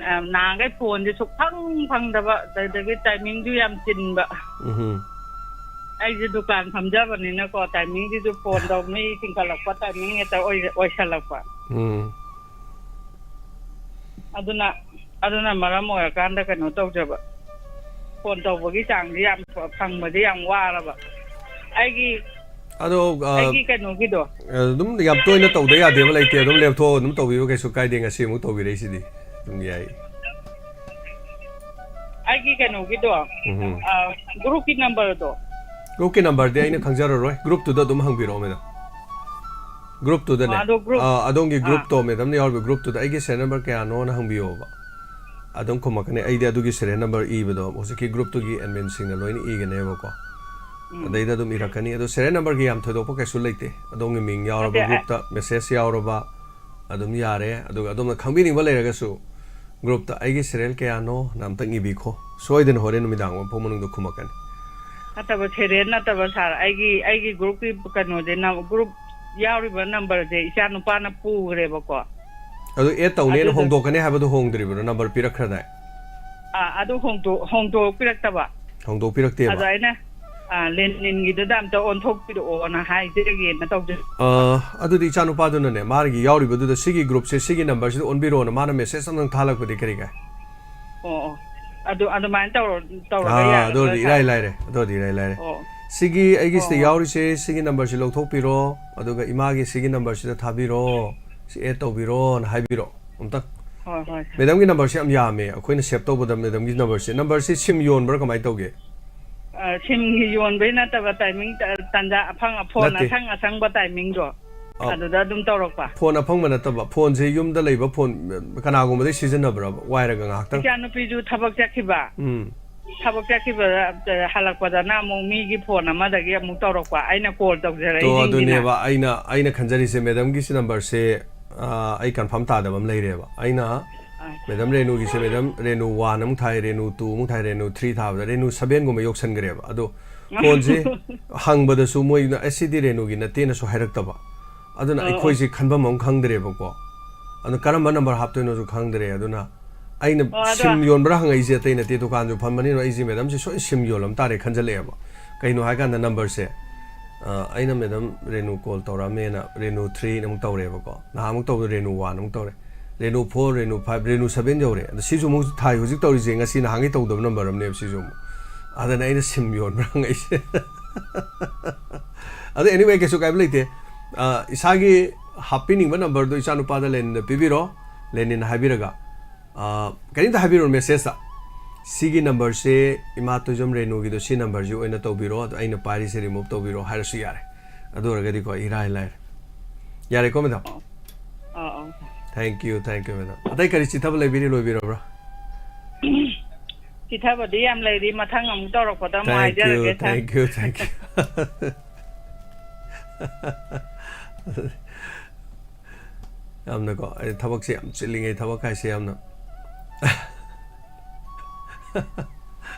ꯅꯍꯥꯟꯈꯩ ꯐꯣꯟꯁꯦ ꯐꯪꯗꯕ ꯑꯗꯨꯗꯒꯤ ꯇꯥꯏꯃꯤꯡꯁꯨ ꯌꯥꯝ ꯆꯤꯟꯕ ꯑꯩꯁꯦ ꯗꯨꯀꯥꯟ ꯐꯝꯖꯕꯅꯤꯅꯀꯣ ꯇꯥꯏꯃꯤꯡꯁꯤꯁꯨ ꯐꯣꯟ ꯇꯧꯕ ꯃꯤ ꯆꯤꯡꯈꯠꯂꯛꯄ ꯇꯥꯏꯃꯤꯡ ꯍꯦꯛꯇ ꯑꯣꯏꯁꯜꯂꯛꯄ ꯑꯗꯨꯅ ꯃꯔꯝ ꯑꯣꯏꯔꯀꯥꯟꯗ ꯀꯩꯅꯣ ꯇꯧꯖꯕ ꯐꯣꯟ ꯇꯧꯕꯒꯤ ꯆꯥꯡꯁꯤ ꯌꯥꯝ ꯐꯪꯕꯗꯤ ꯌꯥꯝ ꯋꯥꯔꯕ ꯑꯩꯒꯤ ꯀꯩꯅꯣꯒꯤꯗꯣ ꯑꯗꯨꯝ ꯌꯥꯝ ꯇꯣꯏꯅ ꯇꯧꯗ ꯌꯥꯗꯦꯕ ꯂꯩꯇꯦ ꯑꯗꯨꯝ ꯂꯦꯞꯊꯣꯛꯑ ꯑꯗꯨꯝ ꯇꯧꯕꯤꯕ ꯀꯩꯁꯨ ꯀꯥꯏꯗꯦ ꯉꯁꯤ ꯑꯃꯨꯛ ꯇꯧꯕꯤꯔꯛꯏꯁꯤꯗꯤ ꯑꯗꯨꯝ ꯌꯥꯏ ꯑꯩꯒꯤ ꯀꯩꯅꯣꯒꯤꯗꯣ ꯒ꯭ꯔꯨꯞꯀꯤ ꯅꯝꯕꯔꯗꯤ ꯑꯩꯅ ꯈꯪꯖꯔꯔꯣꯏ ꯒ꯭ꯔꯨꯞꯇꯨꯗ ꯑꯗꯨꯝ ꯍꯪꯕꯤꯔꯛꯑꯣ ꯃꯦꯗꯥꯝ ꯒ꯭ꯔꯨꯞꯇꯨꯗꯅꯦ ꯑꯗꯣꯝꯒꯤ ꯒ꯭ꯔꯨꯞꯇꯣ ꯃꯦꯗꯥꯝꯅ ꯌꯥꯎꯔꯤꯕ ꯒ꯭ꯔꯨꯞꯇꯨꯗ ꯑꯩꯒꯤ ꯁꯦꯔꯤꯌꯦꯜ ꯅꯝꯕꯔ ꯀꯌꯥꯅꯣꯅ ꯍꯪꯕꯤꯌꯣꯕ ꯑꯗꯨꯝ ꯈꯨꯝꯃꯛꯀꯅꯤ ꯑꯩꯗꯤ ꯑꯗꯨꯒꯤ ꯁꯦꯔꯤꯌꯦꯜ ꯅꯝꯕꯔ ꯏꯕꯗꯣ ꯍꯧꯖꯤꯛꯀꯤ ꯒ꯭ꯔꯨꯞꯇꯨꯒꯤ ꯑꯦꯗꯃꯤꯟꯁꯤꯡꯅ ꯂꯣꯏꯅ ꯏꯒꯅꯦꯕꯀꯣ ꯑꯗꯩꯗ ꯑꯗꯨꯝ ꯏꯔꯛꯀꯅꯤ ꯑꯗꯣ ꯁꯦꯔꯤꯌꯦꯜ ꯅꯝꯕꯔꯒꯤ ꯌꯥꯝ ꯊꯣꯏꯗꯣꯛꯄ ꯀꯩꯁꯨ ꯂꯩꯇꯦ ꯑꯗꯣꯝꯒꯤ ꯃꯤꯡ ꯌꯥꯎꯔꯕ ꯒ꯭ꯔꯨꯞꯇ ꯃꯦꯁꯦꯖ ꯌꯥꯎꯔꯕ ꯑꯗꯨꯝ ꯌꯥꯔꯦ ꯑꯗꯨꯒ ꯑꯗꯣꯝꯅ ꯈꯪꯕꯤꯅꯤꯡꯕ ꯂꯩꯔꯒꯁꯨ ꯒ꯭ꯔꯨꯞꯇ ꯑꯩꯒꯤ ꯁꯦꯔꯤꯌꯦꯜ ꯀꯌꯥꯅꯣꯅ ꯑꯝꯇꯪ ꯏꯕꯤꯈꯣ ꯁꯣꯏꯗꯅ ꯍꯣꯔꯦꯟ ꯅꯨꯃꯤꯗꯥꯡ ꯐꯥꯎ ꯃꯅꯨꯡꯗ ꯈꯨꯝꯃꯛꯀꯅꯤ ꯅꯠꯇꯕ ꯁꯦꯔꯤꯌꯦꯜ ꯅꯠꯇꯕ ꯁꯥꯔ ꯑꯩꯒꯤ ꯒ꯭ꯔꯨꯞꯀꯤ ꯀꯩꯅꯣꯁꯦ ꯒ꯭ꯔꯨꯞ ꯌꯥꯎꯔꯤꯕ ꯅꯝꯕꯔꯁꯦ ꯏꯆꯥ ꯅꯨꯄꯥꯅ ꯄꯨꯈ꯭ꯔꯦꯕꯀꯣ ꯑꯗꯨ ꯑꯦꯗ ꯇꯧꯅꯦꯅ ꯍꯣꯡꯗꯣꯛꯀꯅꯤ ꯍꯥꯏꯕꯗꯨ ꯍꯣꯡꯗ꯭ꯔꯤꯕ꯭ꯔꯣ ꯅꯝꯕꯔ ꯄꯤꯔꯛꯈ꯭ꯔꯗꯥꯏ ꯑꯗꯨ ꯍꯣꯡꯗꯣꯛꯄꯤꯔꯛꯇꯕ ꯍꯣꯡꯗꯣꯛꯄꯤꯔꯛꯇꯦꯕ ꯑꯗꯣ ꯑꯩꯅ ꯂꯦꯅꯤꯟꯒꯤꯗꯨꯗ ꯑꯝꯇ ꯑꯣꯟꯊꯣꯛꯄꯤꯔꯛꯑꯣꯅ ꯍꯥꯏꯖꯔꯒꯦꯅ ꯇꯧꯖꯩ ꯑꯗꯨꯗꯤ ꯏꯆꯥꯅꯨꯄꯥꯗꯨꯅꯅꯦ ꯃꯥꯒꯤ ꯌꯥꯎꯔꯤꯕꯗꯨꯗ ꯁꯤꯒꯤ ꯒ꯭ꯔꯨꯞꯁꯦ ꯁꯤꯒꯤ ꯅꯝꯕꯔꯁꯤꯗ ꯑꯣꯟꯕꯤꯔꯣꯅ ꯃꯥꯅ ꯃꯦꯁꯦꯖ ꯑꯃꯇꯪ ꯊꯥꯜꯂꯛꯄꯗꯤ ꯀꯔꯤ ꯀꯥꯏ ꯑꯣ ꯑꯗꯨꯃꯥꯏꯅ ꯇꯧꯔꯒ ꯌꯥꯔꯒꯗ꯭ꯔꯥ ꯑꯗꯨꯗꯤ ꯏꯔꯥꯏ ꯂꯥꯏꯔꯦ ꯑꯗꯨꯗꯤ ꯏꯔꯥꯏ ꯂꯥꯏꯔꯦ ꯑꯣ ꯁꯤꯒꯤ ꯑꯩꯒꯤꯁꯤꯗ ꯍꯣꯏ ꯌꯥꯎꯔꯤꯁꯦ ꯁꯤꯒꯤ ꯅꯝꯕꯔꯁꯤ ꯂꯧꯊꯣꯛꯄꯤꯔꯣ ꯑꯗꯨꯒ ꯏꯃꯥꯒꯤ ꯁꯤꯒꯤ ꯅꯝꯕꯔꯁꯤꯗ ꯊꯥꯕꯤꯔꯣ ꯁꯤ ꯑꯦꯗ ꯇꯧꯕꯤꯔꯣꯅ ꯍꯥꯏꯕꯤꯔꯣ ꯑꯝꯇꯪ ꯍꯣꯏ ꯍꯣꯏ ꯃꯦꯗꯥꯝꯒꯤ ꯅꯝꯕꯔꯁꯦ ꯌꯥꯝ ꯌꯥꯝꯃꯦ ꯑꯩꯈꯣꯏꯅ ꯁꯦꯞ ꯇꯧꯕꯗ ꯃꯦꯗꯥꯝꯒꯤ ꯅꯝꯕꯔꯁꯤ ꯁꯤꯝ ꯌꯣꯟꯕ꯭ꯔꯥ ꯀꯃꯥꯏꯅ ꯇꯧꯒꯦ ꯁꯤꯝꯒꯤ ꯌꯣꯟꯕꯩ ꯅꯠꯇꯕ ꯇꯥꯏꯃꯤꯡ ꯇꯥꯟꯖꯥ ꯐꯣꯟ ꯅꯠꯇꯦ ꯑꯁꯪꯕ ꯇꯥꯏꯃꯤꯡꯗꯣ ꯑꯗꯨꯗ ꯑꯗꯨꯝ ꯇꯧꯔꯛꯄ ꯐꯣꯟ ꯑꯐꯪꯕ ꯅꯠꯇꯕ ꯐꯣꯟꯁꯦ ꯌꯨꯝꯗ ꯂꯩꯕ ꯐꯣꯟ ꯀꯅꯥꯒꯨꯝꯕꯗꯩ ꯁꯤꯖꯤꯟꯅꯕ꯭ꯔꯕ ꯋꯥꯏꯔꯒ ꯉꯥꯏꯍꯥꯛꯇꯪ ꯏꯆꯥꯅꯨꯄꯤꯁꯨ ꯊꯕꯛ ꯆꯠꯈꯤꯕ ꯊꯕꯛ ꯆꯠꯈꯤꯕꯗ ꯍꯜꯂꯛꯄꯗꯅ ꯑꯃꯨꯛ ꯃꯤꯒꯤ ꯐꯣꯟ ꯑꯃꯗꯒꯤ ꯑꯃꯨꯛ ꯇꯧꯔꯛꯄ ꯑꯩꯅ ꯀꯣꯜ ꯇꯧꯖꯔꯛꯏꯁꯤꯡꯁꯤꯅ ꯑꯗꯨꯅꯦꯕ ꯑꯩꯅ ꯈꯟꯖꯔꯤꯁꯦ ꯃꯦꯗꯥꯝꯒꯤꯁꯤ ꯅꯝꯕꯔꯁꯦ ꯑꯩ ꯀꯟꯐꯥꯔꯝ ꯇꯥꯗꯕ ꯑꯃ ꯂꯩꯔꯦꯕ ꯑꯩꯅ ꯃꯦꯗꯥꯝ ꯔꯦꯅꯨꯒꯤꯁꯦ ꯃꯦꯗꯥꯝ ꯔꯦꯅු 1 ꯑꯃꯨꯛ ꯊꯥꯏ ꯔꯦꯅു 2 ꯑꯃꯨꯛ ꯊꯥꯏ ꯔꯦꯅു 3 ꯊꯥꯕꯗ ꯔꯦꯅു 7 ꯌꯧꯁꯟꯈ꯭ꯔꯦꯕ ꯑꯗꯣ ꯐꯣꯟꯁꯦ ꯍꯪꯕꯗꯁꯨ ꯃꯣꯏꯅ ꯑꯁꯤꯗꯤ ꯔꯦꯅꯨꯒꯤ ꯅꯠꯇꯦꯅꯁꯨ ꯍꯥꯏꯔꯛꯇꯕ ꯑꯗꯨꯅ ꯑꯩꯈꯣꯏꯁꯦ ꯈꯟꯐꯝ ꯑꯃ ꯈꯪꯗ꯭ꯔꯦꯕꯀꯣ ꯑꯗꯨ ꯀꯔꯝꯕ ꯅꯝꯕꯔ ꯍꯥꯞꯇꯣꯏꯅꯣꯁꯨ ꯈꯪꯗ꯭ꯔꯦ ꯑꯗꯨꯅ ꯑꯩꯅ ꯁꯤꯝ ꯌꯣꯟꯕ꯭ꯔꯥ ꯍꯪꯉꯛꯏꯁꯦ ꯑꯇꯩ ꯅꯠꯇꯦ ꯗꯨꯀꯥꯟꯁꯨ ꯐꯝꯕꯅꯤꯅ ꯑꯩꯁꯦ ꯃꯦꯗꯥꯝꯁꯦ ꯁꯣꯏ ꯁꯤꯝ ꯌꯣꯜꯂꯝ ꯇꯥꯔꯦ ꯈꯟꯖꯜꯂꯛꯑꯦꯕ ꯀꯩꯅꯣ ꯍꯥꯏꯀꯥꯟꯗ ꯅꯝꯕꯔꯁꯦ ꯑꯩꯅ ꯃꯦꯗꯥꯝ ꯔꯦꯅꯨ ꯀꯣꯜ ꯇꯧꯔꯛꯑꯝꯃꯦꯅ ꯔꯦꯅꯨ 3 ꯑꯃꯨꯛ ꯇꯧꯔꯦꯕꯀꯣ ꯅꯍꯥꯟꯃꯨꯛ ꯇꯧꯕꯗ ꯔꯦꯅꯨ 1 ꯑꯃꯨꯛ ꯇꯧꯔꯦ ꯔꯦꯅꯨ 4 ꯔꯦꯅꯨ 5 ꯔꯦꯅꯨ 7 ꯌꯧꯔꯦ ꯑꯗꯣ ꯁꯤꯁꯨ ꯑꯃꯨꯛ ꯊꯥꯏ ꯍꯧꯖꯤꯛ ꯇꯧꯔꯤꯁꯦ ꯉꯁꯤ ꯅꯍꯥꯟꯒꯩ ꯇꯧꯗꯕ ꯅꯝꯕꯔ ꯑꯃꯅꯦꯕ ꯁꯤꯁꯨ ꯑꯃꯨꯛ ꯑꯗꯨꯅ ꯑꯩꯅ ꯁꯤꯝ ꯌꯣꯟꯕ꯭ꯔꯥ ꯍꯪꯉꯛꯏꯁꯦ ꯑꯗꯣ ꯑꯦꯅꯤꯋꯦ ꯀꯩꯁꯨ ꯀꯥꯏꯕ ꯂꯩꯇꯦ ꯏꯁꯥꯒꯤ ꯍꯥꯞꯄꯤꯅꯤꯡꯕ ꯅꯝꯕꯔꯗꯣ ꯏꯆꯥꯅꯨꯄꯥꯗ ꯂꯦꯅꯤꯟꯗ ꯄꯤꯕꯤꯔꯣ ꯂꯦꯅꯤꯟ ꯍꯥꯏꯕꯤꯔꯒ ꯀꯔꯤꯝꯇ ꯍꯥꯏꯕꯤꯔꯣ ꯃꯦꯁꯦꯖꯇ ꯁꯤꯒꯤ ꯅꯝꯕꯔꯁꯦ ꯏꯃꯥ ꯇꯣꯏꯖꯝ ꯔꯦꯅꯨꯒꯤꯗꯣ ꯁꯤ ꯅꯝꯕꯔꯁꯤ ꯑꯣꯏꯅ ꯇꯧꯕꯤꯔꯣ ꯑꯗꯣ ꯑꯩꯅ ꯄꯥꯏꯔꯤꯁꯦ ꯔꯤꯃꯨꯚ ꯇꯧꯕꯤꯔꯣ ꯍꯥꯏꯔꯁꯨ ꯌꯥꯔꯦ ꯑꯗꯨ ꯑꯣꯏꯔꯒꯗꯤꯀꯣ ꯏꯔꯥꯏ ꯂꯥꯏꯔꯦ ꯌꯥꯔꯦꯀꯣ ꯃꯦꯗꯥꯝ ꯊꯦꯡꯛ ꯌꯨ ꯃꯦꯗꯥꯝ ꯑꯇꯩ ꯀꯔꯤ ꯆꯤꯊꯕ ꯂꯩꯕꯤꯔꯤ ꯂꯣꯏꯕꯤꯔꯕ꯭ꯔꯥ ꯆꯤꯊꯕꯗꯤ ꯌꯥꯝ ꯂꯩꯔꯤ ꯃꯊꯪ ꯑꯃꯨꯛ ꯇꯧꯔꯛꯄꯗ ꯑꯃꯨꯛ ꯍꯥꯏꯖꯔꯒꯦ ꯊꯦꯡꯛ ꯌꯨ ꯌꯥꯝꯅꯀꯣ ꯑꯩ ꯊꯕꯛꯁꯦ ꯌꯥꯝ ꯆꯤꯜꯂꯤꯉꯩ ꯊꯕꯛ ꯍꯥꯏꯁꯦ ꯌꯥꯝꯅ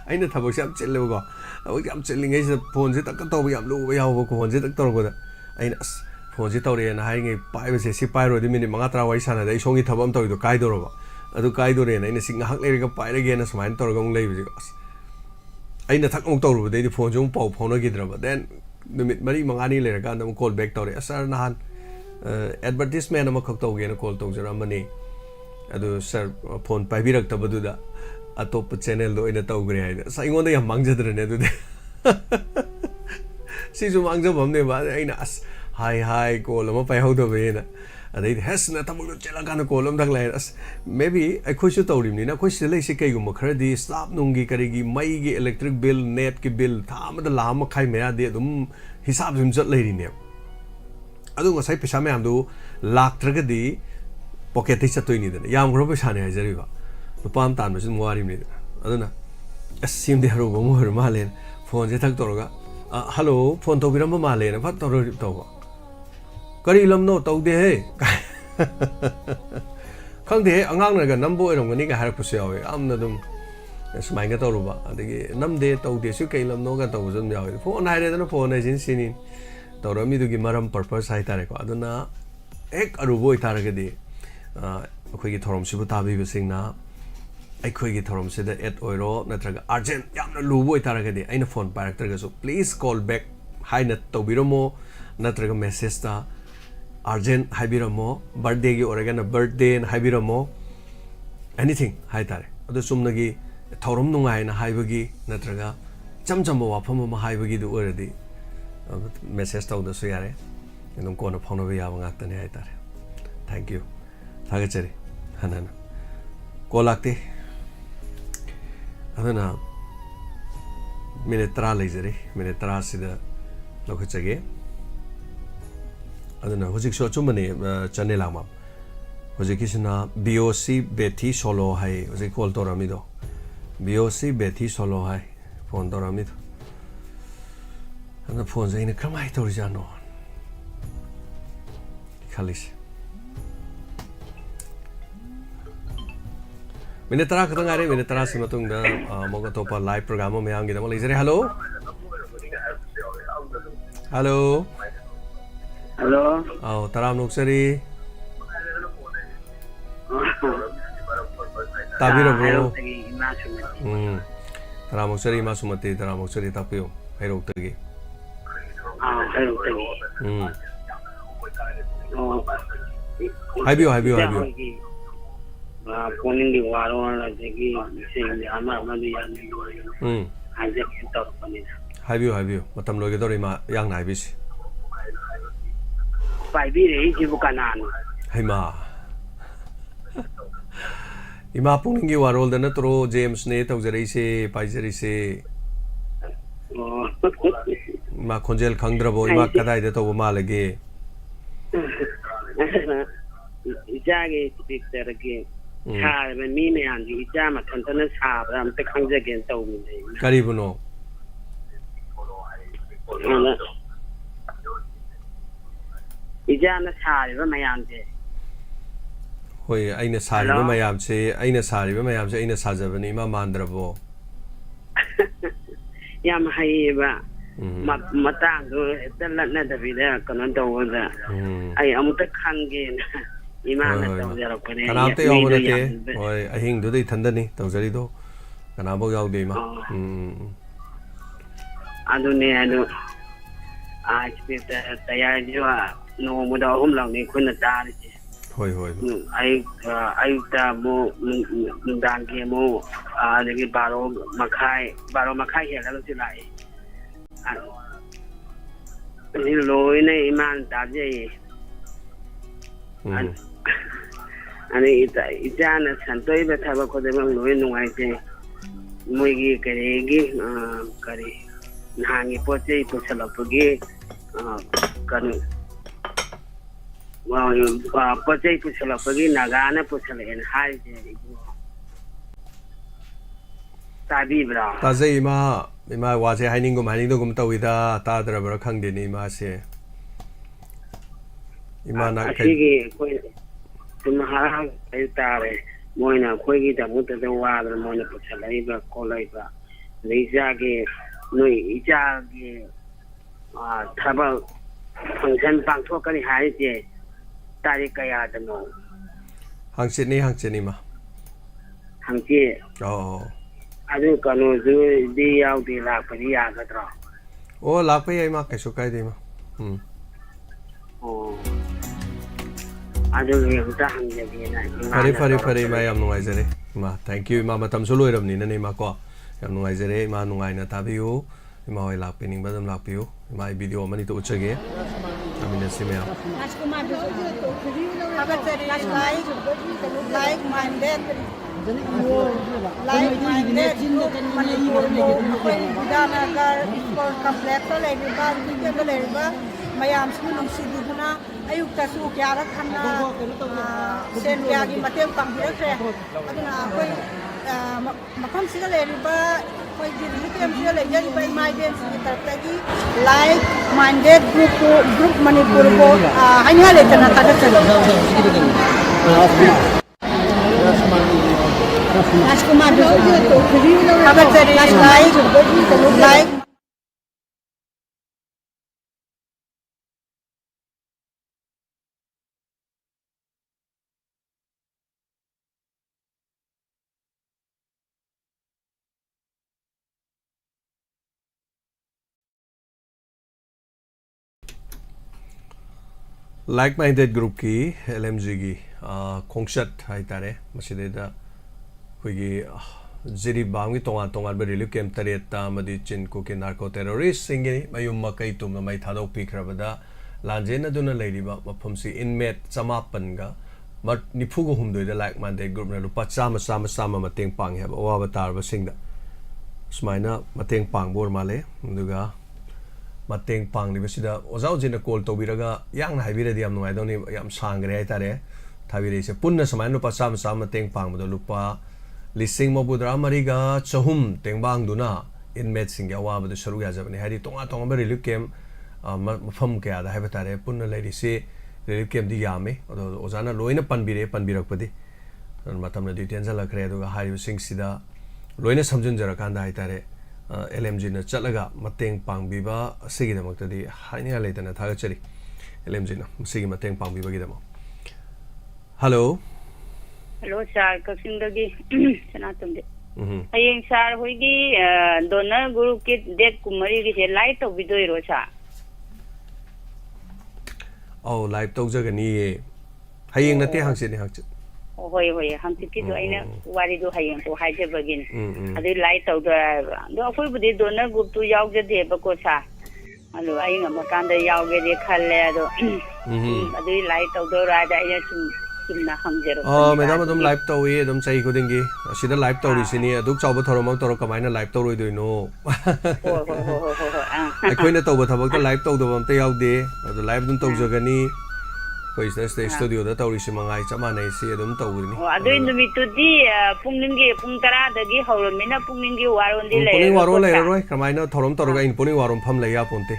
ꯑꯩꯅ ꯊꯕꯛꯁꯦ ꯌꯥꯝ ꯆꯤꯜꯂꯦꯕꯀꯣ ꯊꯕꯛ ꯌꯥꯝ ꯆꯤꯜꯂꯤꯉꯩꯁꯤꯗ ꯐꯣꯟꯁꯦ ꯇꯛꯀ ꯇꯧꯕ ꯌꯥꯝ ꯂꯨꯕ ꯌꯥꯎꯕ ꯐꯣꯟꯁꯦ ꯇꯛ ꯇꯧꯔꯛꯄꯗ ꯑꯩꯅ ꯐꯣꯟꯁꯦ ꯇꯧꯔꯛꯑꯦꯅ ꯍꯥꯏꯔꯤꯉꯩ ꯄꯥꯏꯕꯁꯦ ꯁꯤ ꯄꯥꯏꯔꯨꯔꯗꯤ ꯃꯤꯅꯤꯠ 5-10 ꯋꯥꯔꯤ ꯁꯥꯟꯅꯗ ꯑꯩ ꯁꯣꯝꯒꯤ ꯊꯕꯛ ꯑꯃ ꯇꯧꯔꯤꯗꯣ ꯀꯥꯏꯗꯧꯔꯕ ꯑꯗꯨ ꯀꯥꯏꯗꯣꯔꯦꯅ ꯑꯩꯅ ꯁꯤ ꯉꯥꯏꯍꯥꯛ ꯂꯩꯔꯒ ꯄꯥꯏꯔꯒꯦꯅ ꯁꯨꯃꯥꯏꯅ ꯇꯧꯔꯒ ꯑꯃꯨꯛ ꯂꯩꯕꯁꯦ ꯑꯩꯅ ꯊꯛ ꯑꯃꯨꯛ ꯇꯧꯔꯨꯕꯗꯩꯗꯤ ꯐꯣꯟꯁꯦ ꯑꯃꯨꯛ ꯄꯥꯎ ꯐꯥꯎꯅꯈꯤꯗ꯭ꯔꯕ ꯗꯦꯟ ꯅꯨꯃꯤꯠ 4-5 ꯂꯩꯔꯀꯥꯟꯗ ꯑꯃꯨꯛ ꯀꯣꯜ ꯕꯦꯛ ꯇꯧꯔꯦ ꯁꯥꯔ ꯅꯍꯥꯟ ꯑꯦꯗꯚꯔꯇꯤꯁꯃꯦꯟ ꯑꯃꯈꯛ ꯇꯧꯒꯦꯅ ꯀꯣꯜ ꯇꯧꯖꯔꯝꯕꯅꯤ ꯑꯗꯨ ꯁꯥꯔ ꯐꯣꯟ ꯄꯥꯏꯕꯤꯔꯛꯇꯕꯗꯨꯗ ꯑꯇꯣꯞꯄ ꯆꯦꯅꯦꯜꯗ ꯑꯣꯏꯅ ꯇꯧꯈ꯭ꯔꯦ ꯍꯥꯏꯅ ꯑꯩꯉꯣꯟꯗ ꯌꯥꯝ ꯃꯥꯡꯖꯗ꯭ꯔꯅꯦ ꯑꯗꯨꯗꯤ ꯁꯤꯁꯨ ꯃꯥꯡꯖꯕ ꯑꯃꯅꯦꯕ ꯑꯩꯅ ꯍꯥꯏ ꯀꯣꯜ ꯑꯃ ꯄꯥꯏꯍꯧꯗꯕꯅꯦꯅ ꯑꯗꯩꯗꯤ ꯍꯦꯁꯅ ꯊꯕꯛꯇꯣ ꯆꯦꯜꯂꯀꯥꯟꯗ ꯀꯣꯜ ꯑꯃꯊꯛ ꯂꯥꯛꯑꯦ ꯃꯦꯕꯤ ꯑꯩꯈꯣꯏꯁꯨ ꯇꯧꯔꯤꯕꯅꯤꯅ ꯑꯩꯈꯣꯏ ꯁꯤꯗ ꯂꯩꯁꯤ ꯀꯩꯒꯨꯝꯕ ꯈꯔꯗꯤ ꯁ꯭ꯂꯥꯞ ꯅꯨꯡꯒꯤ ꯀꯔꯤꯒꯤ ꯃꯩꯒꯤ ꯏꯂꯦꯛꯇ꯭ꯔꯤꯛ ꯕꯤꯜ ꯅꯦꯠꯀꯤ ꯕꯤल ꯊꯥ ꯑꯃꯗ $1.5 ꯃꯌꯥꯗꯤ ꯑꯗꯨꯝ ꯍꯤꯁꯥꯞ ꯑꯗꯨꯝ ꯆꯠ ꯂꯩꯔꯤꯅꯦꯕ ꯑꯗꯨ ꯉꯁꯥꯏ ꯄꯩꯁꯥ ꯃꯌꯥꯝꯗꯨ ꯂꯥꯛꯇ꯭ꯔꯒꯗꯤ ꯄꯣꯀꯦꯠꯇꯩ ꯆꯠꯇꯣꯏꯅꯤꯗꯅ ꯌꯥꯝꯈ꯭ꯔꯕ ꯄꯩꯁꯥꯅꯦ ꯍꯥꯏꯖꯔꯤꯕ ꯂꯨꯄꯥ ꯑꯃ ꯇꯥꯟꯕꯁꯨ ꯑꯗꯨꯝ ꯋꯥꯔꯤꯕꯅꯤꯗꯅ ꯑꯗꯨꯅ ꯁꯤꯃꯗꯤ ꯍꯔꯧꯕ ꯑꯃ ꯑꯣꯏꯔ ꯃꯥꯜꯂꯦꯅ ꯐꯣꯟꯁꯦ ꯊꯛ ꯇꯧꯔꯒ ꯍꯜꯂꯣ ꯐꯣꯟ ꯇꯧꯕꯤꯔꯝꯕ ꯃꯥꯜꯂꯦꯅ ꯐꯠ ꯇꯧꯕ ꯀꯔꯤ ꯂꯝꯅꯣ ꯇꯧꯗꯦꯍꯦ ꯈꯪꯗꯦꯍꯦ ꯑꯉꯥꯡꯅꯒ ꯅꯝꯕ ꯑꯣꯏꯔꯝꯒꯅꯤꯒ ꯍꯥꯏꯔꯛꯄꯁꯨ ꯌꯥꯎꯋꯦ ꯌꯥꯝꯅ ꯑꯗꯨꯝ ꯁꯨꯃꯥꯏꯅ ꯇꯧꯔꯨꯕ ꯑꯗꯒꯤ ꯅꯝꯗꯦ ꯇꯧꯗꯦ ꯁꯤ ꯀꯩ ꯂꯝꯅꯣꯒ ꯇꯧꯕꯁꯨ ꯑꯗꯨꯝ ꯌꯥꯎꯋꯦ ꯐꯣꯟ ꯍꯥꯏꯔꯦꯗꯅ ꯐꯣꯟ ꯍꯥꯏꯁꯤꯅ ꯁꯤꯅꯤ ꯇꯧꯔꯝꯃꯤꯗꯨꯒꯤ ꯃꯔꯝ ꯄꯔꯄꯁ ꯍꯥꯏꯇꯥꯔꯦꯀꯣ ꯑꯗꯨꯅ ꯍꯦꯛ ꯑꯔꯨꯕ ꯑꯣꯏꯇꯥꯔꯒꯗꯤ ꯑꯩꯈꯣꯏꯒꯤ ꯊꯧꯔꯝꯁꯤꯕꯨ ꯇꯥꯕꯤꯕꯁꯤꯡꯅ ꯑꯩꯈꯣꯏꯒꯤ ꯊꯧꯔꯝꯁꯤꯗ ꯑꯦꯗ ꯑꯣꯏꯔꯣ ꯅꯠꯇ꯭ꯔꯒ ꯑꯥꯔꯖꯦꯟ ꯌꯥꯝꯅ ꯂꯨꯕ ꯑꯣꯏꯇꯥꯔꯒꯗꯤ ꯑꯩꯅ ꯐꯣꯟ ꯄꯥꯏꯔꯛꯇ꯭ꯔꯒꯁꯨ ꯄ꯭ꯂꯤꯖ ꯀꯣꯜ ꯕꯦꯛ ꯍꯥꯏꯅ ꯇꯧꯕꯤꯔꯝꯃꯣ ꯅꯠꯇ꯭ꯔꯒ ꯃꯦꯁꯦꯖꯇ ꯑꯥꯔꯖꯦꯟ ꯍꯥꯏꯕꯤꯔꯝꯃꯣ ꯕꯔꯊꯗꯦꯒꯤ ꯑꯣꯏꯔꯒꯅ ꯕꯔꯊꯗꯦꯅ ꯍꯥꯏꯕꯤꯔꯝꯃꯣ ꯑꯦꯅꯤꯊꯤꯡ ꯍꯥꯏꯇꯥꯔꯦ ꯑꯗꯨ ꯆꯨꯝꯅꯒꯤ ꯊꯧꯔꯝ ꯅꯨꯡꯉꯥꯏꯅ ꯍꯥꯏꯕꯒꯤ ꯅꯠꯇ꯭ꯔꯒ ꯏꯆꯝ ꯆꯝꯕ ꯋꯥꯐꯝ ꯑꯃ ꯍꯥꯏꯕꯒꯤꯗꯨ ꯑꯣꯏꯔꯗꯤ ꯃꯦꯁꯦꯖ ꯇꯧꯗꯁꯨ ꯌꯥꯔꯦ ꯑꯗꯨꯝ ꯀꯣꯟꯅ ꯐꯥꯎꯅꯕ ꯌꯥꯕ ꯉꯥꯛꯇꯅꯤ ꯍꯥꯏꯇꯥꯔꯦ ꯊꯦꯡꯛ ꯌꯨ ꯊꯥꯒꯠꯆꯔꯤ ꯍꯟꯅ ꯀꯣꯜ ꯂꯥꯛꯇꯦ ꯑꯗꯨꯅ ꯃꯤꯅꯤꯠ 10 ꯂꯩꯖꯔꯤ ꯃꯤꯅꯤꯠ 10 ꯂꯧꯈꯠꯆꯒꯦ ꯑꯗꯨꯅ ꯍꯧꯖꯤꯛꯁꯨ ꯑꯆꯨꯝꯕꯅꯤ ꯆꯟꯅꯦ ꯂꯥꯡꯃ ꯍꯧꯖꯤꯛꯀꯤꯁꯤꯅ BOC ꯕꯦꯊꯤ ꯁꯣꯂꯣ ꯍꯥꯏ ꯍꯧꯖꯤꯛ ꯀꯣꯜ ꯇꯧꯔꯝꯃꯤꯗꯣ BOC ꯕꯦꯊꯤ ꯁꯣꯂꯣ ꯍꯥꯏ ꯐꯣꯟ ꯇꯧꯔꯝꯃꯤꯗꯣ ꯑꯗꯨꯅ ꯐꯣꯟꯁꯦ ꯑꯩꯅ ꯀꯔꯝꯍꯥꯏꯅ ꯇꯧꯔꯤꯖꯥꯠꯅꯣ ꯈꯜꯂꯤꯁꯦ ꯃꯤꯅꯤꯠ 10 ꯈꯛꯇꯪ ꯉꯥꯏꯔꯦ ꯃꯤꯅꯤꯠ 10ꯁꯤ ꯃꯇꯨꯡꯗ ꯑꯃꯨꯛ ꯑꯇꯣꯞꯄ ꯂꯥꯏꯚ ꯄ꯭ꯔꯣꯒ꯭ꯔꯥꯝ ꯑꯃ ꯃꯌꯥꯝꯒꯤꯗꯃꯛ ꯂꯩꯖꯔꯦ ꯍꯜꯂꯣ ꯍꯜꯂꯣ ꯍꯜꯂꯣ ꯑꯧ ꯇꯔꯥꯝ ꯅꯣꯛꯆꯔꯤ ꯇꯥꯕꯤꯔꯕ꯭ꯔꯣ Taramoksari Masumati, Taramoksari Tapio, Hero Tagi. Have you? Pulling the WAROL, I think, saying, I'm not really I just can't talk on it. Have you? Matam Logadorima, young Nibis. 5 years, you can answer. Hima. Ima PUKNING WAROL the Natro, James Nate of the Race, Paiserise. Ma Conjel Kandrabo, Ima Kadai the Tomalage. Jaggy speaks there again. Have a meaning and the Jama Cantonese have, I'm the Kanga again told me. Caribuno. Ijana Sari, my auntie. Hoy, Aina Sari, my amse, Aina Sari, my amse, Aina Sazavan, Ima Mandrabo. Yam Haiva. Matango, the letter be there, Canada over there. I am the Kangin. Kanate over the day, I think do the Tandani, Tozarido, Kanabo Yaudima. I don't know. I speak that the idea no with our homeland, they couldn't die. I more Danke more, the Baro Makai here, I don't like. Low in a man that day. And it's an Santo, but have a codemon in white. Mugi Karegi, Kari, Nangi Pote, Pusalapagi, Kanu. Well, you Pote Pusalapagi, Nagana Pusala and High. Tabibra. Tazema, Ima was a Haningum, Haningum Tawida, Tadra, Kangini, Mase. Imana Tumahara, Tare, Moina, Quigi, the Muta, the water, Mona Pusalaiba, Colaiba, Lizagi, Nui, Ijagi, Taba, Function Bank Tokari High, Tarikaya, the no. Hangsinima. Hangsi. Oh. I don't know, do the out the Lapadia. Oh, Lapia Makasukaidima. Oh. I don't know Fari, my am noisere. Thank you, Mamma Tamsulu of Nina Mako. I'm noisere, Manuina Tabio, my lapping, Madame Lapio, my video money to Uchage. I mean, a similar. Like-minded group Manipur Danagar for complex Ladiba Mayam School Siduna Ayuka Sukiara Kana Sendiagi Mateo Pambira Makam Sigaliba like-minded group Manipur like Like-minded group ki LMG ki kongshat haitare masideda hoigi jiri bangi tonga ba relief camp tareta madi chin ko ke narco terrorist singi mayum makai tum mai thado pikrabada lanjena duna leiriba mafamsi inmate chamapan ga mat nifugo humdoi da like-minded group na lupa sama mateng pang have awa tar ba singda smaina mateng pang bor male duga mateng pang ni basida ozau jina call to biraga yang na habira diam no idoni yam sangre ai tare thabire se punna samai lupa sama mateng pang do lupa lising mobudra mariga chahum tengbang duna inmate singya wa badu sharu ya jabani hari tonga ba relief camp mafam kya da haiba tare punna lady se relief camp di yame ozana loina panbirak padi matam na details la kre do hari sing sida loina samjun jara kanda hai tare LMG na chalaga mateng pangbiba sigi da maktadi haini haleta na thaga chari LMG na sigi mateng pangbiba gidamo hello sir kasing dagi sana tumde Hayeng sar hoigi donor group ki date kumari ki se live to video ro sa. Oh live to jagani hayeng na te hangsit ni hangsit. Hoi hoi hangsit ki do aina wari do hayeng to hai je bagin. Adi live to do akoi budi donor group tu yaw je de ba ko sa. Alo ai ngam kan da yaw ge de khalle do. Adi live to do ra da aina chimna hamjero. Oh madam adum live to we adum chai ko dingi asida live to ri sini aduk chawba thorom toro kamaina live to roi do no. Ai koina to ba thabak ta live to do bam te yaw de adu live dum to jagani ko is the studio da to ri si mangai chama nei si adum to ni. Adu indumi tu di pungningi pung tara da gi hawromina pungningi waron di le. Pungning waron le roi kamaina thorom toro ga in pungning waron pham le ya ponte.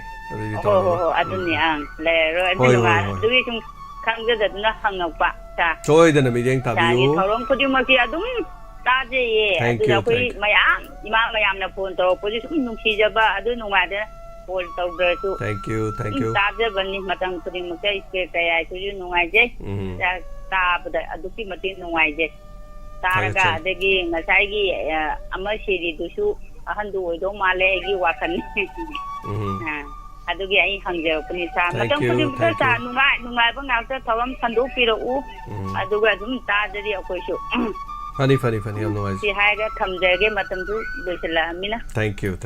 Adu ni ang le roi adu ma du chung khangja da na hangapa. Joy the Naming Tabu. Kudimaki Adum Taji, Adu Mayam Napun to position Nukijaba, Adu Numada, Paul Tauber. Thank you. Taja Bani Matang Pudimuka, Kaya, you know, I just Tab the Aduki Matin no I just Taraga, the game, Masagi, Amashi, Dushu, Ahandu, Domalegi, Wakan. Adugi ai hangje puni sa matang puni ka sa nungai bang after thawam sandu piro u aduga dum ta dari akoi shu funny am no ai si hai ga thamje ge matam du dosela mina. Thank you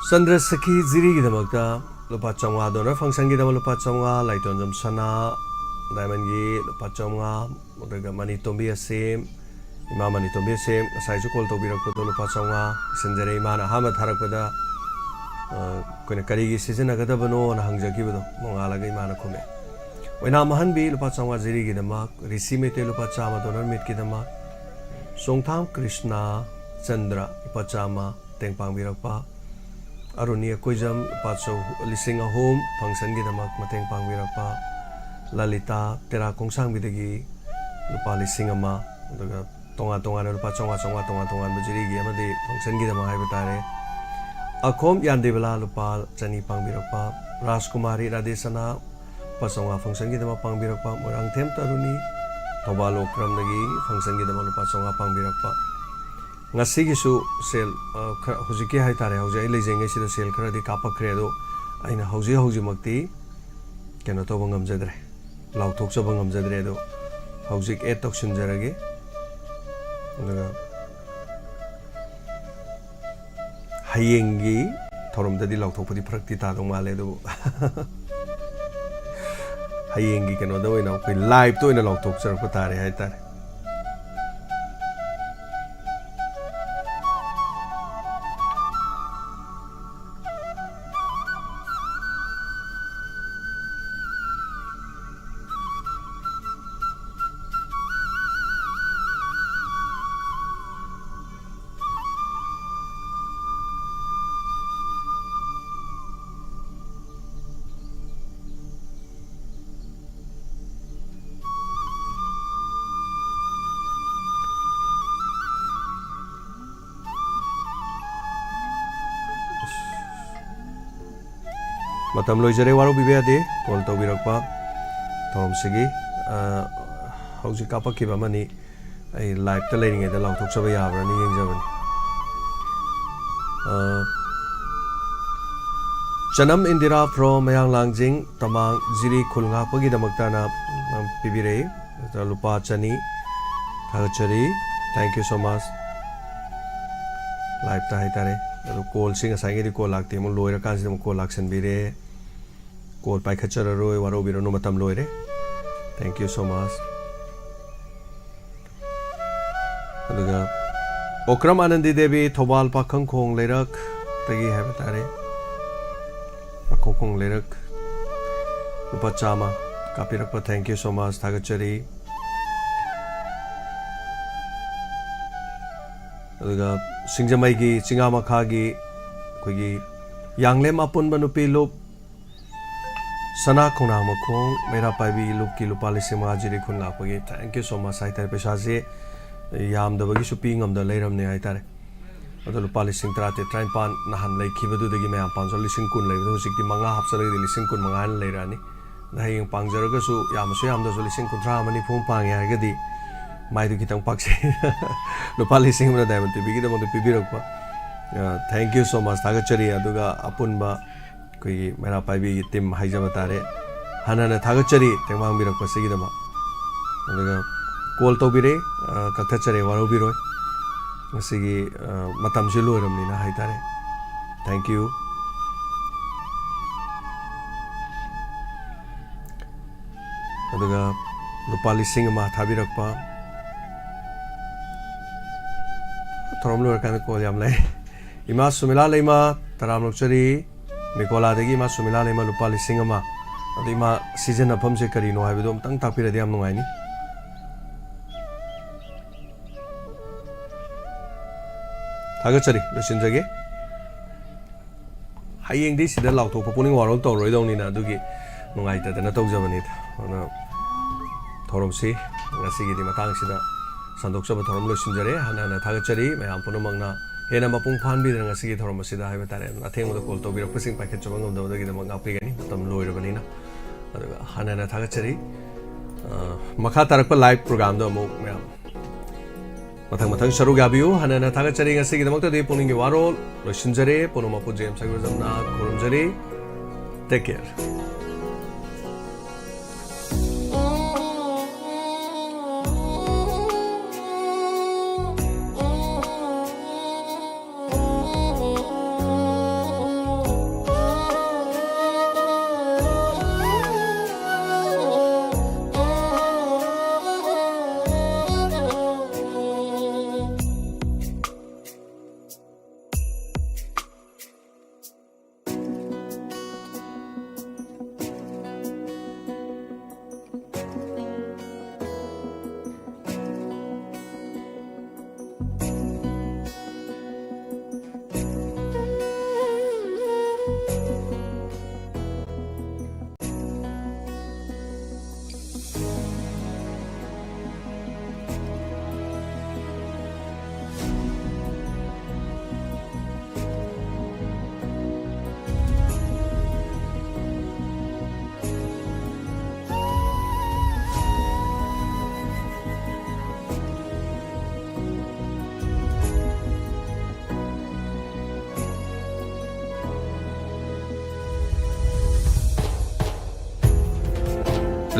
Sandra Saki ziri gi damakta lupa changwa donor function gi dam lupa changwa laiton jam sana diamond gi lupa changwa modaga mani tombi ase Imam ni to bese sai ju kol to birak to lupa changwa senjare imana hama tharak pada koina kari gi season aga da bano na hangja ki bodo mongala ga imana khome oina mahan bi lupa changwa jiri gi dama risi me te lupa chama donor mit ki dama songtham krishna chandra lupa chama tengpang birak pa aruni koijam lupa chaw lising a home function gi dama mateng pang birak pa lalita tera kongsang bidagi lupa lising ama daga tonga lupa chonga bajiri gi amadi function gi dama hai batare akhom yandebala lupa chani pangbirakpa rajkumari radesana pasonga function gi dama pangbirakpa morang them taruni thobalo kram dagi function gi dama lupa chonga pangbirakpa ngasi gi su sel hujiki hai tare hauja ilejenge sida sel khara di kapakre do aina hauji makti keno to bangam jadre lauthok cha bangam jadre do haujik e toksin jarage Hayengi thorom dadi lauthokpadi phrakti ta dong male do Hayengi kano da oina koi live to ina lauthok charak tare hai tare Matam loijare waro bibeyade call to birakpa tom sigi hauji kapa ki bamani ai live ta lening da lauthok chaba yabra ni yengjabani Janam Indira from Mayang Langjing tamang jiri khulnga pagi damaktana pibire lupa chani thagachari thank you so much live ta hai tare call sing asai gi call lakte mo loira kan sim call action bire call pai khachara roi waro biro no matam loire thank you so much aduga okram anandi devi thobal pakhang khong leirak tagi hai batare pakhong khong leirak lupa chama kapirak pa thank you so much thagachari aduga singjamai gi chingama kha gi kogi yanglem apun banupi lup sana khona makhong mera paibi lup ki lupali sema jiri khun la pagi thank you so much sai tar pesa je yam da bagi supi ngam da leiram ne ai tare adu lupali sing trate train pan nahan lai khibadu dagi me am 500 kun lai do sikti manga hapsala gi 10 kun manga leirani hayeng pangjaragasu yamasu yamdasu lising kuntra mani phum pangi hargadi maidu kitang pakse lupa lising mana diamond tv kita mau pibirakpa thank you so much thagachari aduga apunba koi mera paibi tim haijaba tare hanana thagachari tengmang birakpa sigidama aduga call tobire kathachare warobiroi ngasigi matamsi loiramnina haitare thank you aduga lupa lising ma thabirakpa thorom lor kan ko yam lai ima sumila leima taram lokchari mikola degi ima sumila leima lupa lising ma adu ima season afam se kari no habido tang takpira diam nungai ni thagachari losinjage hayeng di sida lauto puning warol to roi dong ni na adugi nungai ta na tawjabani na thorom si ngasigi di matang sida sandokchaba thorom losinjare hana thagachari mayam punamangna hena mapung phanbi dang asigi thorom sida haiba tare athengda call to birak pusing packet chaba ngam dawda gi dam ngapi gani tam loirabani na aduga hana thagachari makha tarakpa live program do mo mayam mathang sharu gabiu hana thagachari ngasigi damakta de puning gi warol losinjare punoma pu james sagurjamna kurumjari take care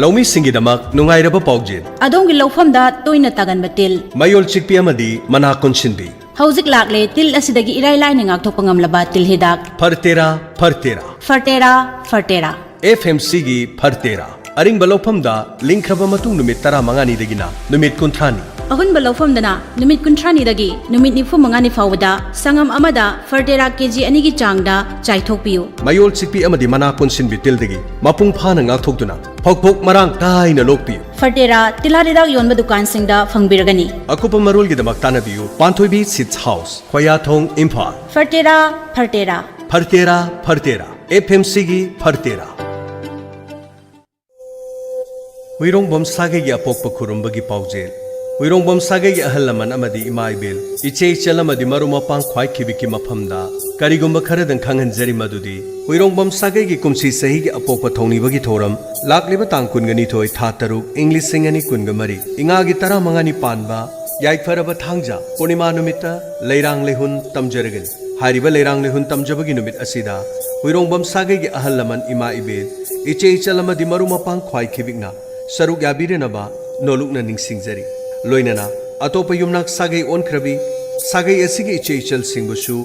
Laumi singidamak nungairaba paujit adongi lawfamda toina tagan batil mayol chikpi amadi mana konsinbi hauzik lakle til asidagi irai lai na ngakthokpa ngamlaba til hidak fartera FMC gi fartera aring balofamda linkraba matung numit tara mangani dagina numit kuntrani ahun balofamdana numit kuntrani dagi numit nifu mangani fawada sangam amada fartera kg anigi changda chaithokpiu mayol chikpi amadi mana konsinbi til dagi mapung phana ngakthokduna phokphok marang kaina lokpiu fartera tilaridak yonba dukan singda fangbiragani akupa marul gi damak tanabiu panthoibi sits house khoyathong imphal fartera FMC gi fartera Wirongbom sage gi apokpa khurumba gi paujel Wirongbom sage gi ahalaman amadi imaibel iche chalamadi maruma pang khwai khibiki maphamda karigumba kharadang khanghanjari madudi Wirongbom sage gi kumsi sahi gi apokpa thongni bagi thoram lakliba tang kungani thoi tha taruk english singani kungamari inga gi tara mangani panba yaikfaraba thangja purnima numita leirang lehun tamjaragan hariba leirang lehun tamjabagi numit asida Wirongbom sage gi ahalaman imaibel iche chalamadi maruma pang khwai khibikna saruk yabirenaba nolukna ningsingjari loinana atopa yumnak sagai onkrabi sagai asigi icheichal singbusu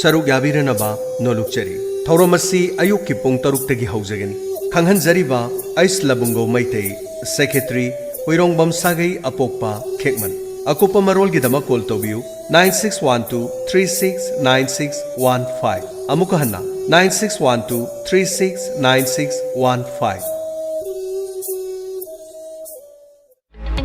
saruk yabirenaba nolukchari thoromasi ayuk ki pung taruk tagi haujagani khanghanjariba ais labungo maitei secretary Wirongbom sagai apokpa khekman akopa marol gi dama call tobiu 9612369615 amuka hanna 9612369615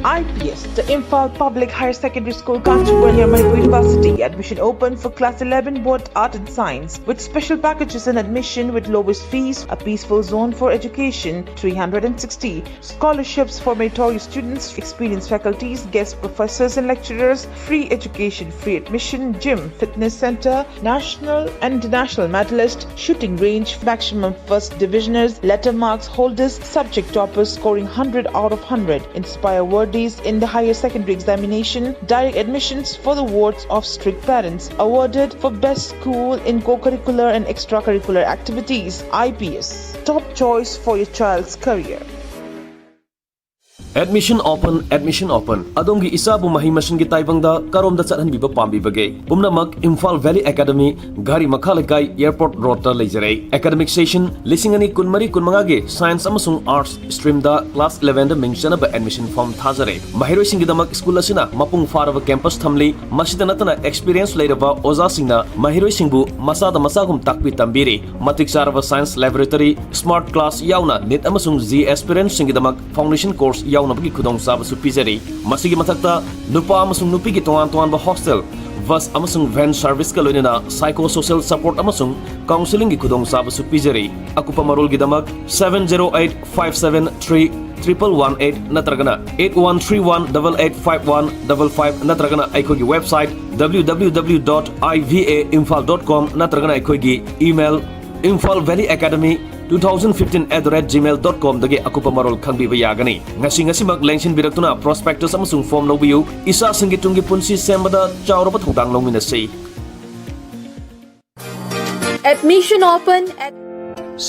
IPS, the Imphal Public Higher Secondary School, Kanchipur near Manipur University. Admission open for class 11 both art and science with special packages and admission with lowest fees, a peaceful zone for education, 360 scholarships for meritorious students, experienced faculties, guest professors and lecturers, free education, free admission, gym, fitness center, national and international medalist, shooting range, maximum first divisioners, letter marks holders, subject toppers scoring 100 out of 100, inspire awardees in the higher secondary examination, direct admissions for the wards of strict parents, awarded for best school in co-curricular and extracurricular activities. IPS, top choice for your child's career. Admission open. Adongi isabu mahi machine gi taibangda karom da chathan biba pambi bage. Pumnamak Imphal Valley Academy Gari Makhalakai Airport Road ta leijare. Academic session lisingani kunmari kunmanga ge science amasung arts stream da class 11 da mingchana ba admission form thajare. Mahiroi singi damak school asina mapung farava campus thamli masida natana experience leiraba oza singna mahiroi singbu masada masagum takpi tambiri. Matik sarava science laboratory smart class yauna net amasung Z aspirant singi damak foundation course yauna bagi kudong sab su pizari masigi matakta nupa amasung nupi gi tuan ba hostel bus amasung van service ka loina psychosocial support amasung counseling gi kudong sab su pizari aku pamarol gi damak 708573118 natragana 8131885155 natragana aiko gi website www.ivaimphal.com natragana aiko gi email imphalvalleyacademy2015@gmail.com dagi akupa marol khangbi bayagani ngasi mak lengsin biraktuna prospectus amasung form lobiu isa singi tungi punsi sembada chawraba thudang longmina sei admission open at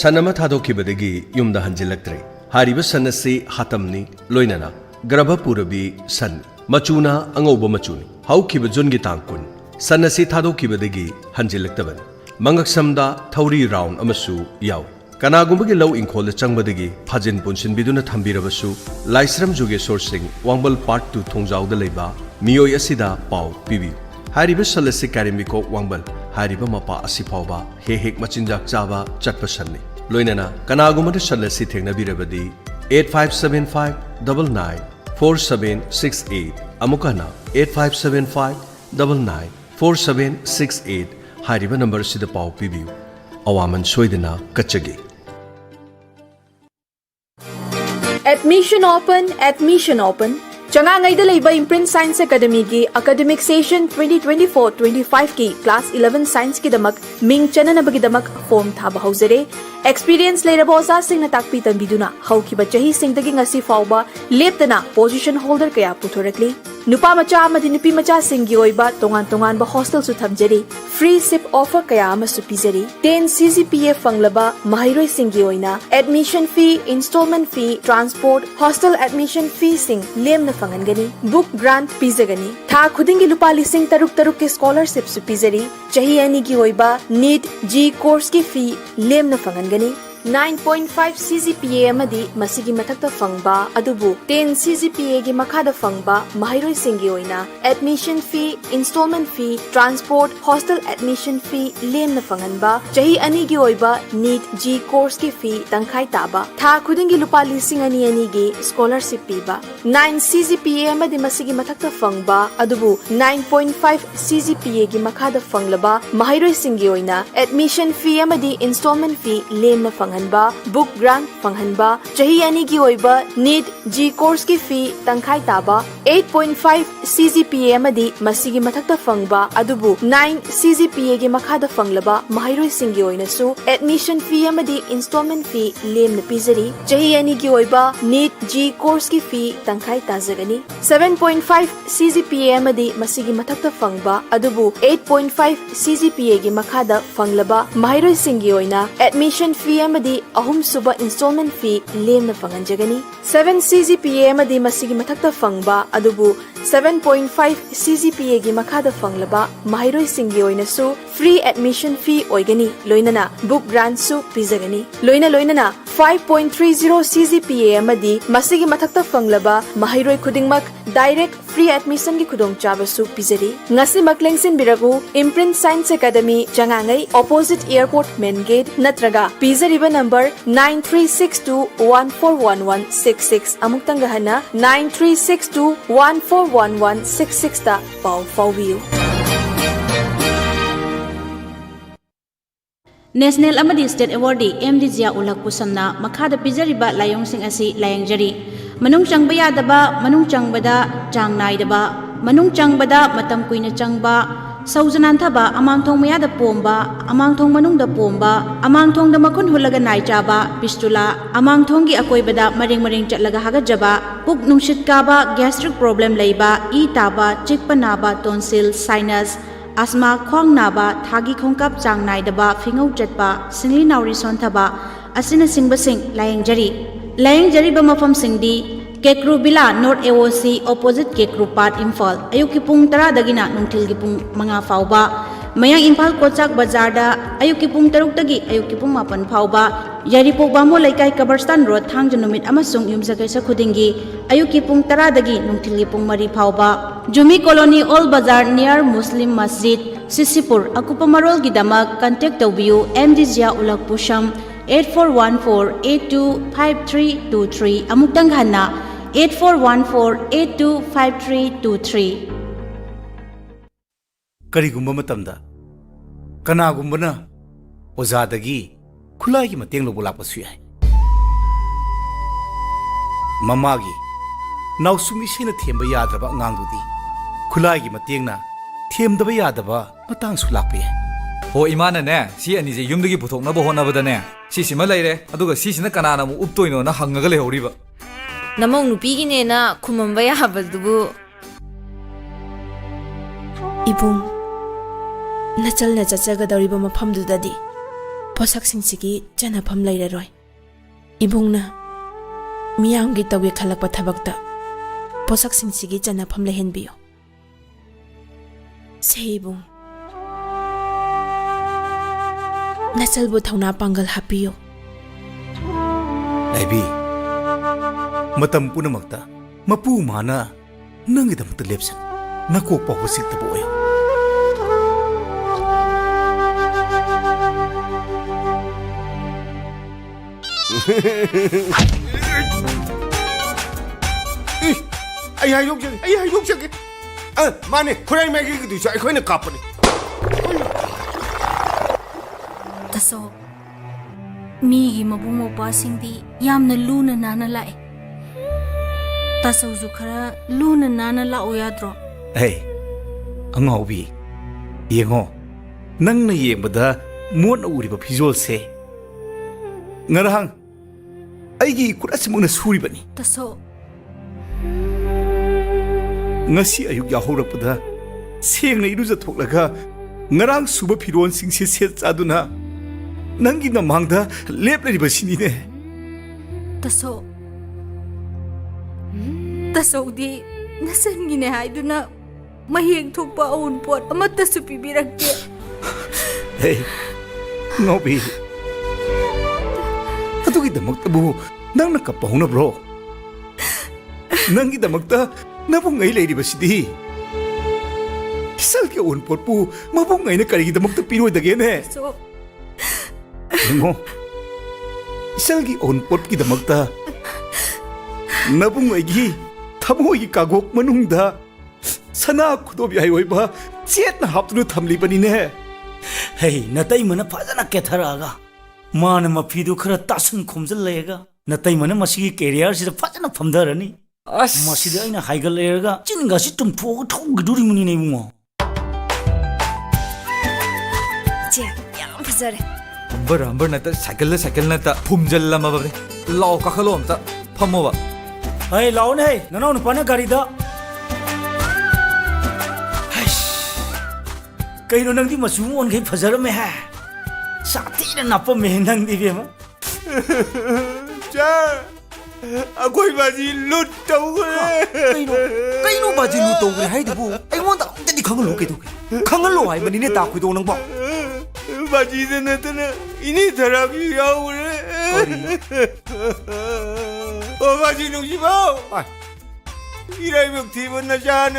sanama thadoki badagi yumda hanjilaktre hariba sanasi hatamni loinana grabhapurabi san machuna angoba machuni haukiba jungi tangkun sanasi thadoki badagi hanjilaktaban Mangaksamda Thauri round amasu yaw. Kanagumba low in call the Changbadagi, Pajin Punshin Biduna Tambirabasu, Laisram Jugesor Singh, Wangbal Part 2 Tongzao de Leba, Mio Yasida, Pau, Bibi. Hariba Salasi Karimiko Wangbal, Hariba Mapa Asipauba, Hehek Machinjak Java, Chatpasani. Loinana, Kanaguma de Salasi Tenabirabadi, 8575 99 4768. Amukana, 8575 99 4768. Hariba number sida pau pibiu awaman soidina kachagi admission open changangai da leiba imprint science academy gi academic session 2024-25 ki class 11 science ki damak ming chanana bagi damak form thaba hausare experience leiraba oza singna takpi tanbiduna haukiba chahi singdagi ngasi fauba leptana position holder kaya puthorakli nupa macha amadi nupi macha singi oiba tongan ba hostel su thamjari free sip offer kaya ama su pizari 10 CGPA fanglaba mahiroi singi oina admission fee installment fee transport hostel admission fee sing lemna fangangani book grant pizagani tha khudingi lupa lising taruk ke scholarship su pizari chahi ani gi oiba NEET G course ki fee lemna fangangani 9.5 CGPA amadi masigi mathakta fangba adubu 10 CGPA gi makhada fangba mahiroi singi oina admission fee installment fee transport hostel admission fee lemna fanganba chahi ani gi oiba NEET G course ki fee tangkhai taba tha khudingi lupa lising ani gi scholarship piba 9 CGPA amadi masigi mathakta fangba adubu 9.5 CGPA gi makhada fanglaba mahiroi singi oina admission fee amadi installment fee lemna fanghanba book grant fanghanba chahi ani gi oiba NEET G course ki fee tangkhai taba 8.5 CGPA amadi masigi mathakta fangba adubu 9 CGPA gi makhada fanglaba mahiroi singi oina su admission fee amadi installment fee lemna pizari chahi ani gi oiba NEET G course ki fee tangkhai tajagani 7.5 CGPA amadi masigi mathakta fangba adubu 8.5 CGPA gi makhada fanglaba mahiroi singi oina admission fee amadi ahum suba installment fee lemna fanganjagani 7 CGPA amadi masigi mathakta fangba adubu 7.5 CGPA gi makhada fanglaba mahairoi singgi oinasu free admission fee oigani loinana book grant su pizagani loinana 5.30 CGPA amadi masigi mathakta fanglaba mahairoi khudingmak direct free admission gi khudong chabasu pizari ngasi maklengsin biragu Imprint Science Academy jangangai opposite airport main gate natraga pizariba number 9362141166 amuktanga hana 9362141166 ta pau faubiu National amadi State Awardee MD Zia Ulak Pusamna makhada pizariba layong sing asi layangjari manung changba yadaba manung changbada chang naidaba manung changbada matam kuina changba saujanan thaba amangthong mayada pomba amangthong manungda pomba amangthong da makhun hulaga nai chaba pistula amangthong gi akoibada maring chatlaga hagajaba puk nungshit kaba gastric problem leiba e taba chikpa naba tonsil sinus asma khong naba thagi khongkap chang naidaba fingau chatpa singli nauri sonthaba asina singbasing layangjari ba mafam singdi Kekru Bila North AOC opposite Kekru Part Imphal ayuki pung 10 dagina nungthil gi pung 5 fauba mayang Imphal Kochak Bazar da ayuki pung 6 dagi ayuki pung 9 fauba Yaripok Bamo Laikai Kabarstan Road Thangja numit amasung yumjakaisa khudingi ayuki pung 10 dagi nungthil gi pung 3 fauba Jumi Colony Old Bazar near Muslim Masjid Sisipur akupa marol gi damak contact tawbiu MD Zia Ulak Pusham 8414825323 amuktang hana 8414825323 Karigumba matamda kanagumba ozadagi khulai gi mateng lo bulak pasu yai mamagi nausumi sina themba yadraba ngangludi khulai gi mateng na themdaba yadaba matang sulak pe ho imana ne si ani je yumdagi puthokna bo honabada ne si sima laire aduga si sina kanana mu uptoino na hangaga lehoriba namong nupi gi ne na khumamba ya habaldubu ibung nachal na chachaga dariba mafam dudadi posak singsigi chana pham lairaroi ibung na miyam gi tawge khalak pathabakta posak singsigi chana pham lehenbiyo seibung nachal bu thauna pangal hapiyo laibi matam punamakta mapu mana nangidamta lepsan nakok pa husik ta boy ai hai lok jage mane khorai magi gi du sa ai khoina kapani taso mi gi mabung mopa singdi yamna luna nana lai taso zu khara luna nana la oyadro hey angobi yengo nangna yembada mon uriba phizol se ngarahang aigi kurasmuna suri bani taso ngasi ayuk yahorakpada sengna iruja thoklaga ngarang suba phiron singse set chaduna nangi na mangda lepleri basini ne taso di nasangi ne haiduna mahiyeng thokpa aun pot amata su pibirakte hey ngobi atugi damakta bu nangna kapahuna bro nangi damakta nabu ngai leiri basidi kisal ke on pot pu mabu ngai na kari damakta piroi dage ne Mo, isalgi on pot ki damakta nabung aigi thamoi gi kagok manungda sana khudobi ai oiba chetna haptunu thamli bani ne hey natai mana phajana ketharaga mana mafidu khara tasun khomjal lega natai mana masigi career sida phajana phamdarani masida aina haigal lega chinga si tum phog thog duri muni nei mo che yam phajare Amber nata cycle nata phumjalla ma babre law ka khalom ta phammo ba hey law ne nanau nu pana gari da kaino nang di masu on gai phajara me ha sati na napa me nang di be ma cha ꯑꯩꯈꯣꯏ ꯕꯥꯖꯤ ꯂꯨꯠ ꯇꯧꯈ꯭ꯔꯦ ꯀꯩꯅꯣ ꯕꯥꯖꯤ ꯂꯨꯠ ꯇꯧꯈ꯭ꯔꯦ ꯍꯥꯏꯗꯨꯕꯨ ꯑꯩꯉꯣꯟꯗ ꯑꯝꯇꯗꯤ ꯈꯪꯍꯜꯂꯣ ꯀꯩꯗꯧꯒꯦ ꯈꯪꯍꯜꯂꯣ ꯍꯥꯏꯕꯅꯤꯅꯦ ꯇꯥ ꯈꯣꯏꯗꯣꯛ ꯅꯪꯕꯣ ꯕꯥꯖꯤꯗ ꯅꯠꯇꯅ ꯏꯅꯦ ꯊꯔꯥꯛꯁꯨ ꯌꯥꯎꯈ꯭ꯔꯦ ꯑꯣ ꯕꯥꯖꯤ ꯅꯨꯡꯁꯤꯕꯥꯎ 이라이벽 뒤번 나잖아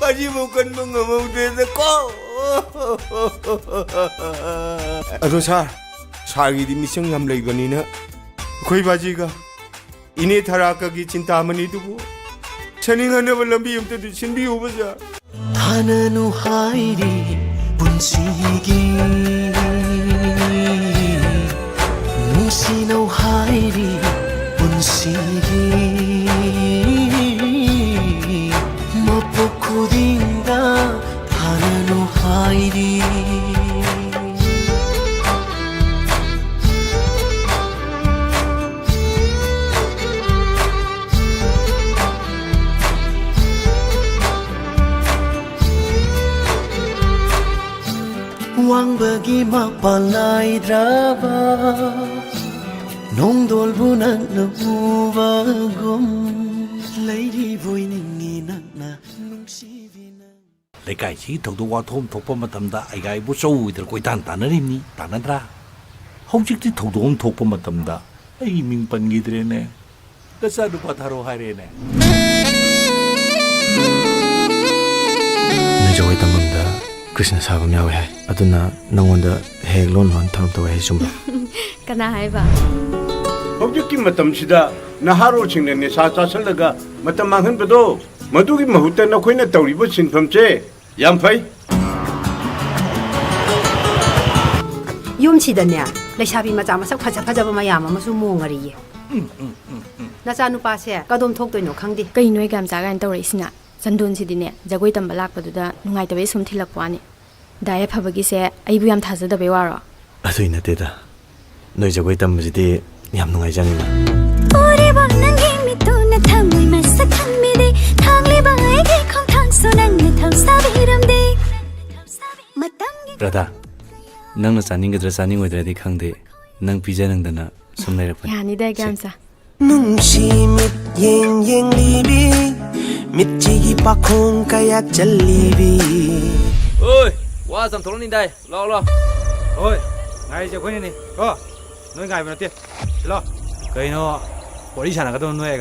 빠지못 간 건 어머우대서 아도 사기디 미성 남레이거니나 거의 바지가 이네 타락하기 진타머니 두고 천행하는 벌람비 염때도 신비 오버자 타는 우하이리 분시기 무시노 하이리 분시기 모포쿠딘가 타는 우하이리 왕박이 막발라이드라바 농돌부난 너무바곰 레이디 보이닝이 낙나 농시비나 ꯂꯩꯀꯥꯏꯁꯤꯒꯤ ꯊꯧꯗꯣꯛ ꯋꯥꯊꯣꯛ ꯊꯣꯛꯄ ꯃꯇꯝꯗ ꯑꯩꯒ ꯑꯩꯕꯨ ꯆꯧꯗ꯭ꯔ ꯀꯣꯏꯇꯥꯟ ꯇꯥꯟꯅꯔꯤꯕꯅꯤ ꯇꯥꯟꯅꯗ꯭ꯔꯥ ꯍꯧꯖꯤꯛꯇꯤ ꯊꯧꯗꯣꯛ ꯑꯃ ꯊꯣꯛꯄ ꯃꯇꯝꯗ ꯑꯩꯒꯤ ꯃꯤꯡ ꯄꯟꯈꯤꯗ꯭ꯔꯦꯅꯦ ꯅꯆꯥ ꯅꯨꯄꯥ ꯊꯥꯔꯣ ꯍꯥꯏꯔꯦꯅꯦ ꯅꯣꯏ ꯖꯒꯣꯏ ꯇꯝꯐꯝꯗ ꯀ꯭ꯔꯤꯁꯅ ꯁꯥꯕꯝ ꯌꯥꯎꯋꯦ ꯍꯥꯏ ꯑꯗꯨꯅ ꯅꯪꯉꯣꯟꯗ ꯍꯦꯛ ꯂꯣꯟ ꯊꯧꯔꯝ ꯇꯧꯋꯦ ꯍꯥꯏ ꯆꯨꯝꯕ ꯀꯅꯥ ꯍꯥꯏꯕ ꯍꯧꯖꯤꯛꯀꯤ ꯃꯇꯝꯁꯤꯗ ꯅꯍꯥꯔꯣꯜꯁꯤꯡꯅ ꯅꯤꯁꯥ ꯆꯥꯁꯤꯜꯂꯒ ꯃꯇꯝ ꯃꯥꯡꯍꯟꯕꯗꯣ ꯃꯗꯨꯒꯤ ꯃꯍꯨꯠꯇ ꯅꯈꯣꯏꯅ ꯇꯧꯔꯤꯕ ꯁꯤꯟꯐꯝꯁꯦ ꯌꯥꯝ ꯐꯩ ꯌꯨꯝꯁꯤꯗꯅꯦ ꯂꯩꯁꯥꯕꯤ ꯃꯆꯥ ꯃꯁꯛ ꯐꯖꯕ ꯃꯌꯥꯝ ꯑꯃꯁꯨ ꯃꯣꯡꯉꯔꯤꯌꯦ ꯅꯆꯥꯅꯨꯄꯥꯁꯦ ꯀꯗꯣꯝ ꯊꯣꯛꯇꯣꯏꯅꯣ ꯈꯪꯗꯦ ꯀꯩꯅꯣ ꯌꯥꯝ ꯆꯥꯒꯥꯏꯅ ꯇꯧꯔꯛꯏꯁꯤꯅ ꯆꯟꯗꯣꯟꯁꯤꯗꯤꯅꯦ ꯖꯒꯣꯏ ꯇꯝꯕ ꯂꯥꯛꯄꯗꯨꯗ ꯅꯨꯡꯉꯥꯏꯇꯕꯩ ꯁꯨꯝ ꯊꯤꯜꯂꯛꯄ ꯋꯥꯅꯤ ꯗꯥꯏ ꯐꯕꯒꯤꯁꯦ ꯑꯩꯕꯨ ꯌꯥꯝ ꯊꯥꯖꯗꯕꯩ ꯋꯥꯔꯣ ꯑꯗꯨꯏ ꯅꯠꯇꯦꯗ ꯅꯣꯏ ꯖꯒꯣꯏ ꯇꯝꯕꯁꯤꯗꯤ ꯌꯥꯝ ꯅꯨꯡꯉꯥꯏꯖꯥꯅꯤꯅ ꯔꯙꯥ ꯅꯪꯅ ꯆꯥꯅꯤꯡꯒꯗ꯭ꯔꯥ ꯆꯥꯅꯤꯡꯉꯣꯏꯗ꯭ꯔꯗꯤ ꯈꯪꯗꯦ ꯅꯪ ꯄꯤꯖꯅꯤꯡꯗꯅ ꯁꯨꯝ ꯂꯩꯔꯛꯄꯅꯤ ꯌꯥꯅꯤꯗ ꯀꯌꯥꯝꯆꯥ ꯅꯨꯡꯁꯤ ꯃꯤꯠ ꯌꯦꯡꯂꯤꯕꯤ ꯃꯤꯠꯆꯤꯒꯤ ꯄꯥꯈꯣꯡ ꯀꯌꯥ ꯆꯜꯂꯤꯕꯤ ਓਏ 와 좀 돌아닌다 라 어이 나이제 권이니 어 너희 가이면 어때 일로 그이노 머리 사나가도 너희가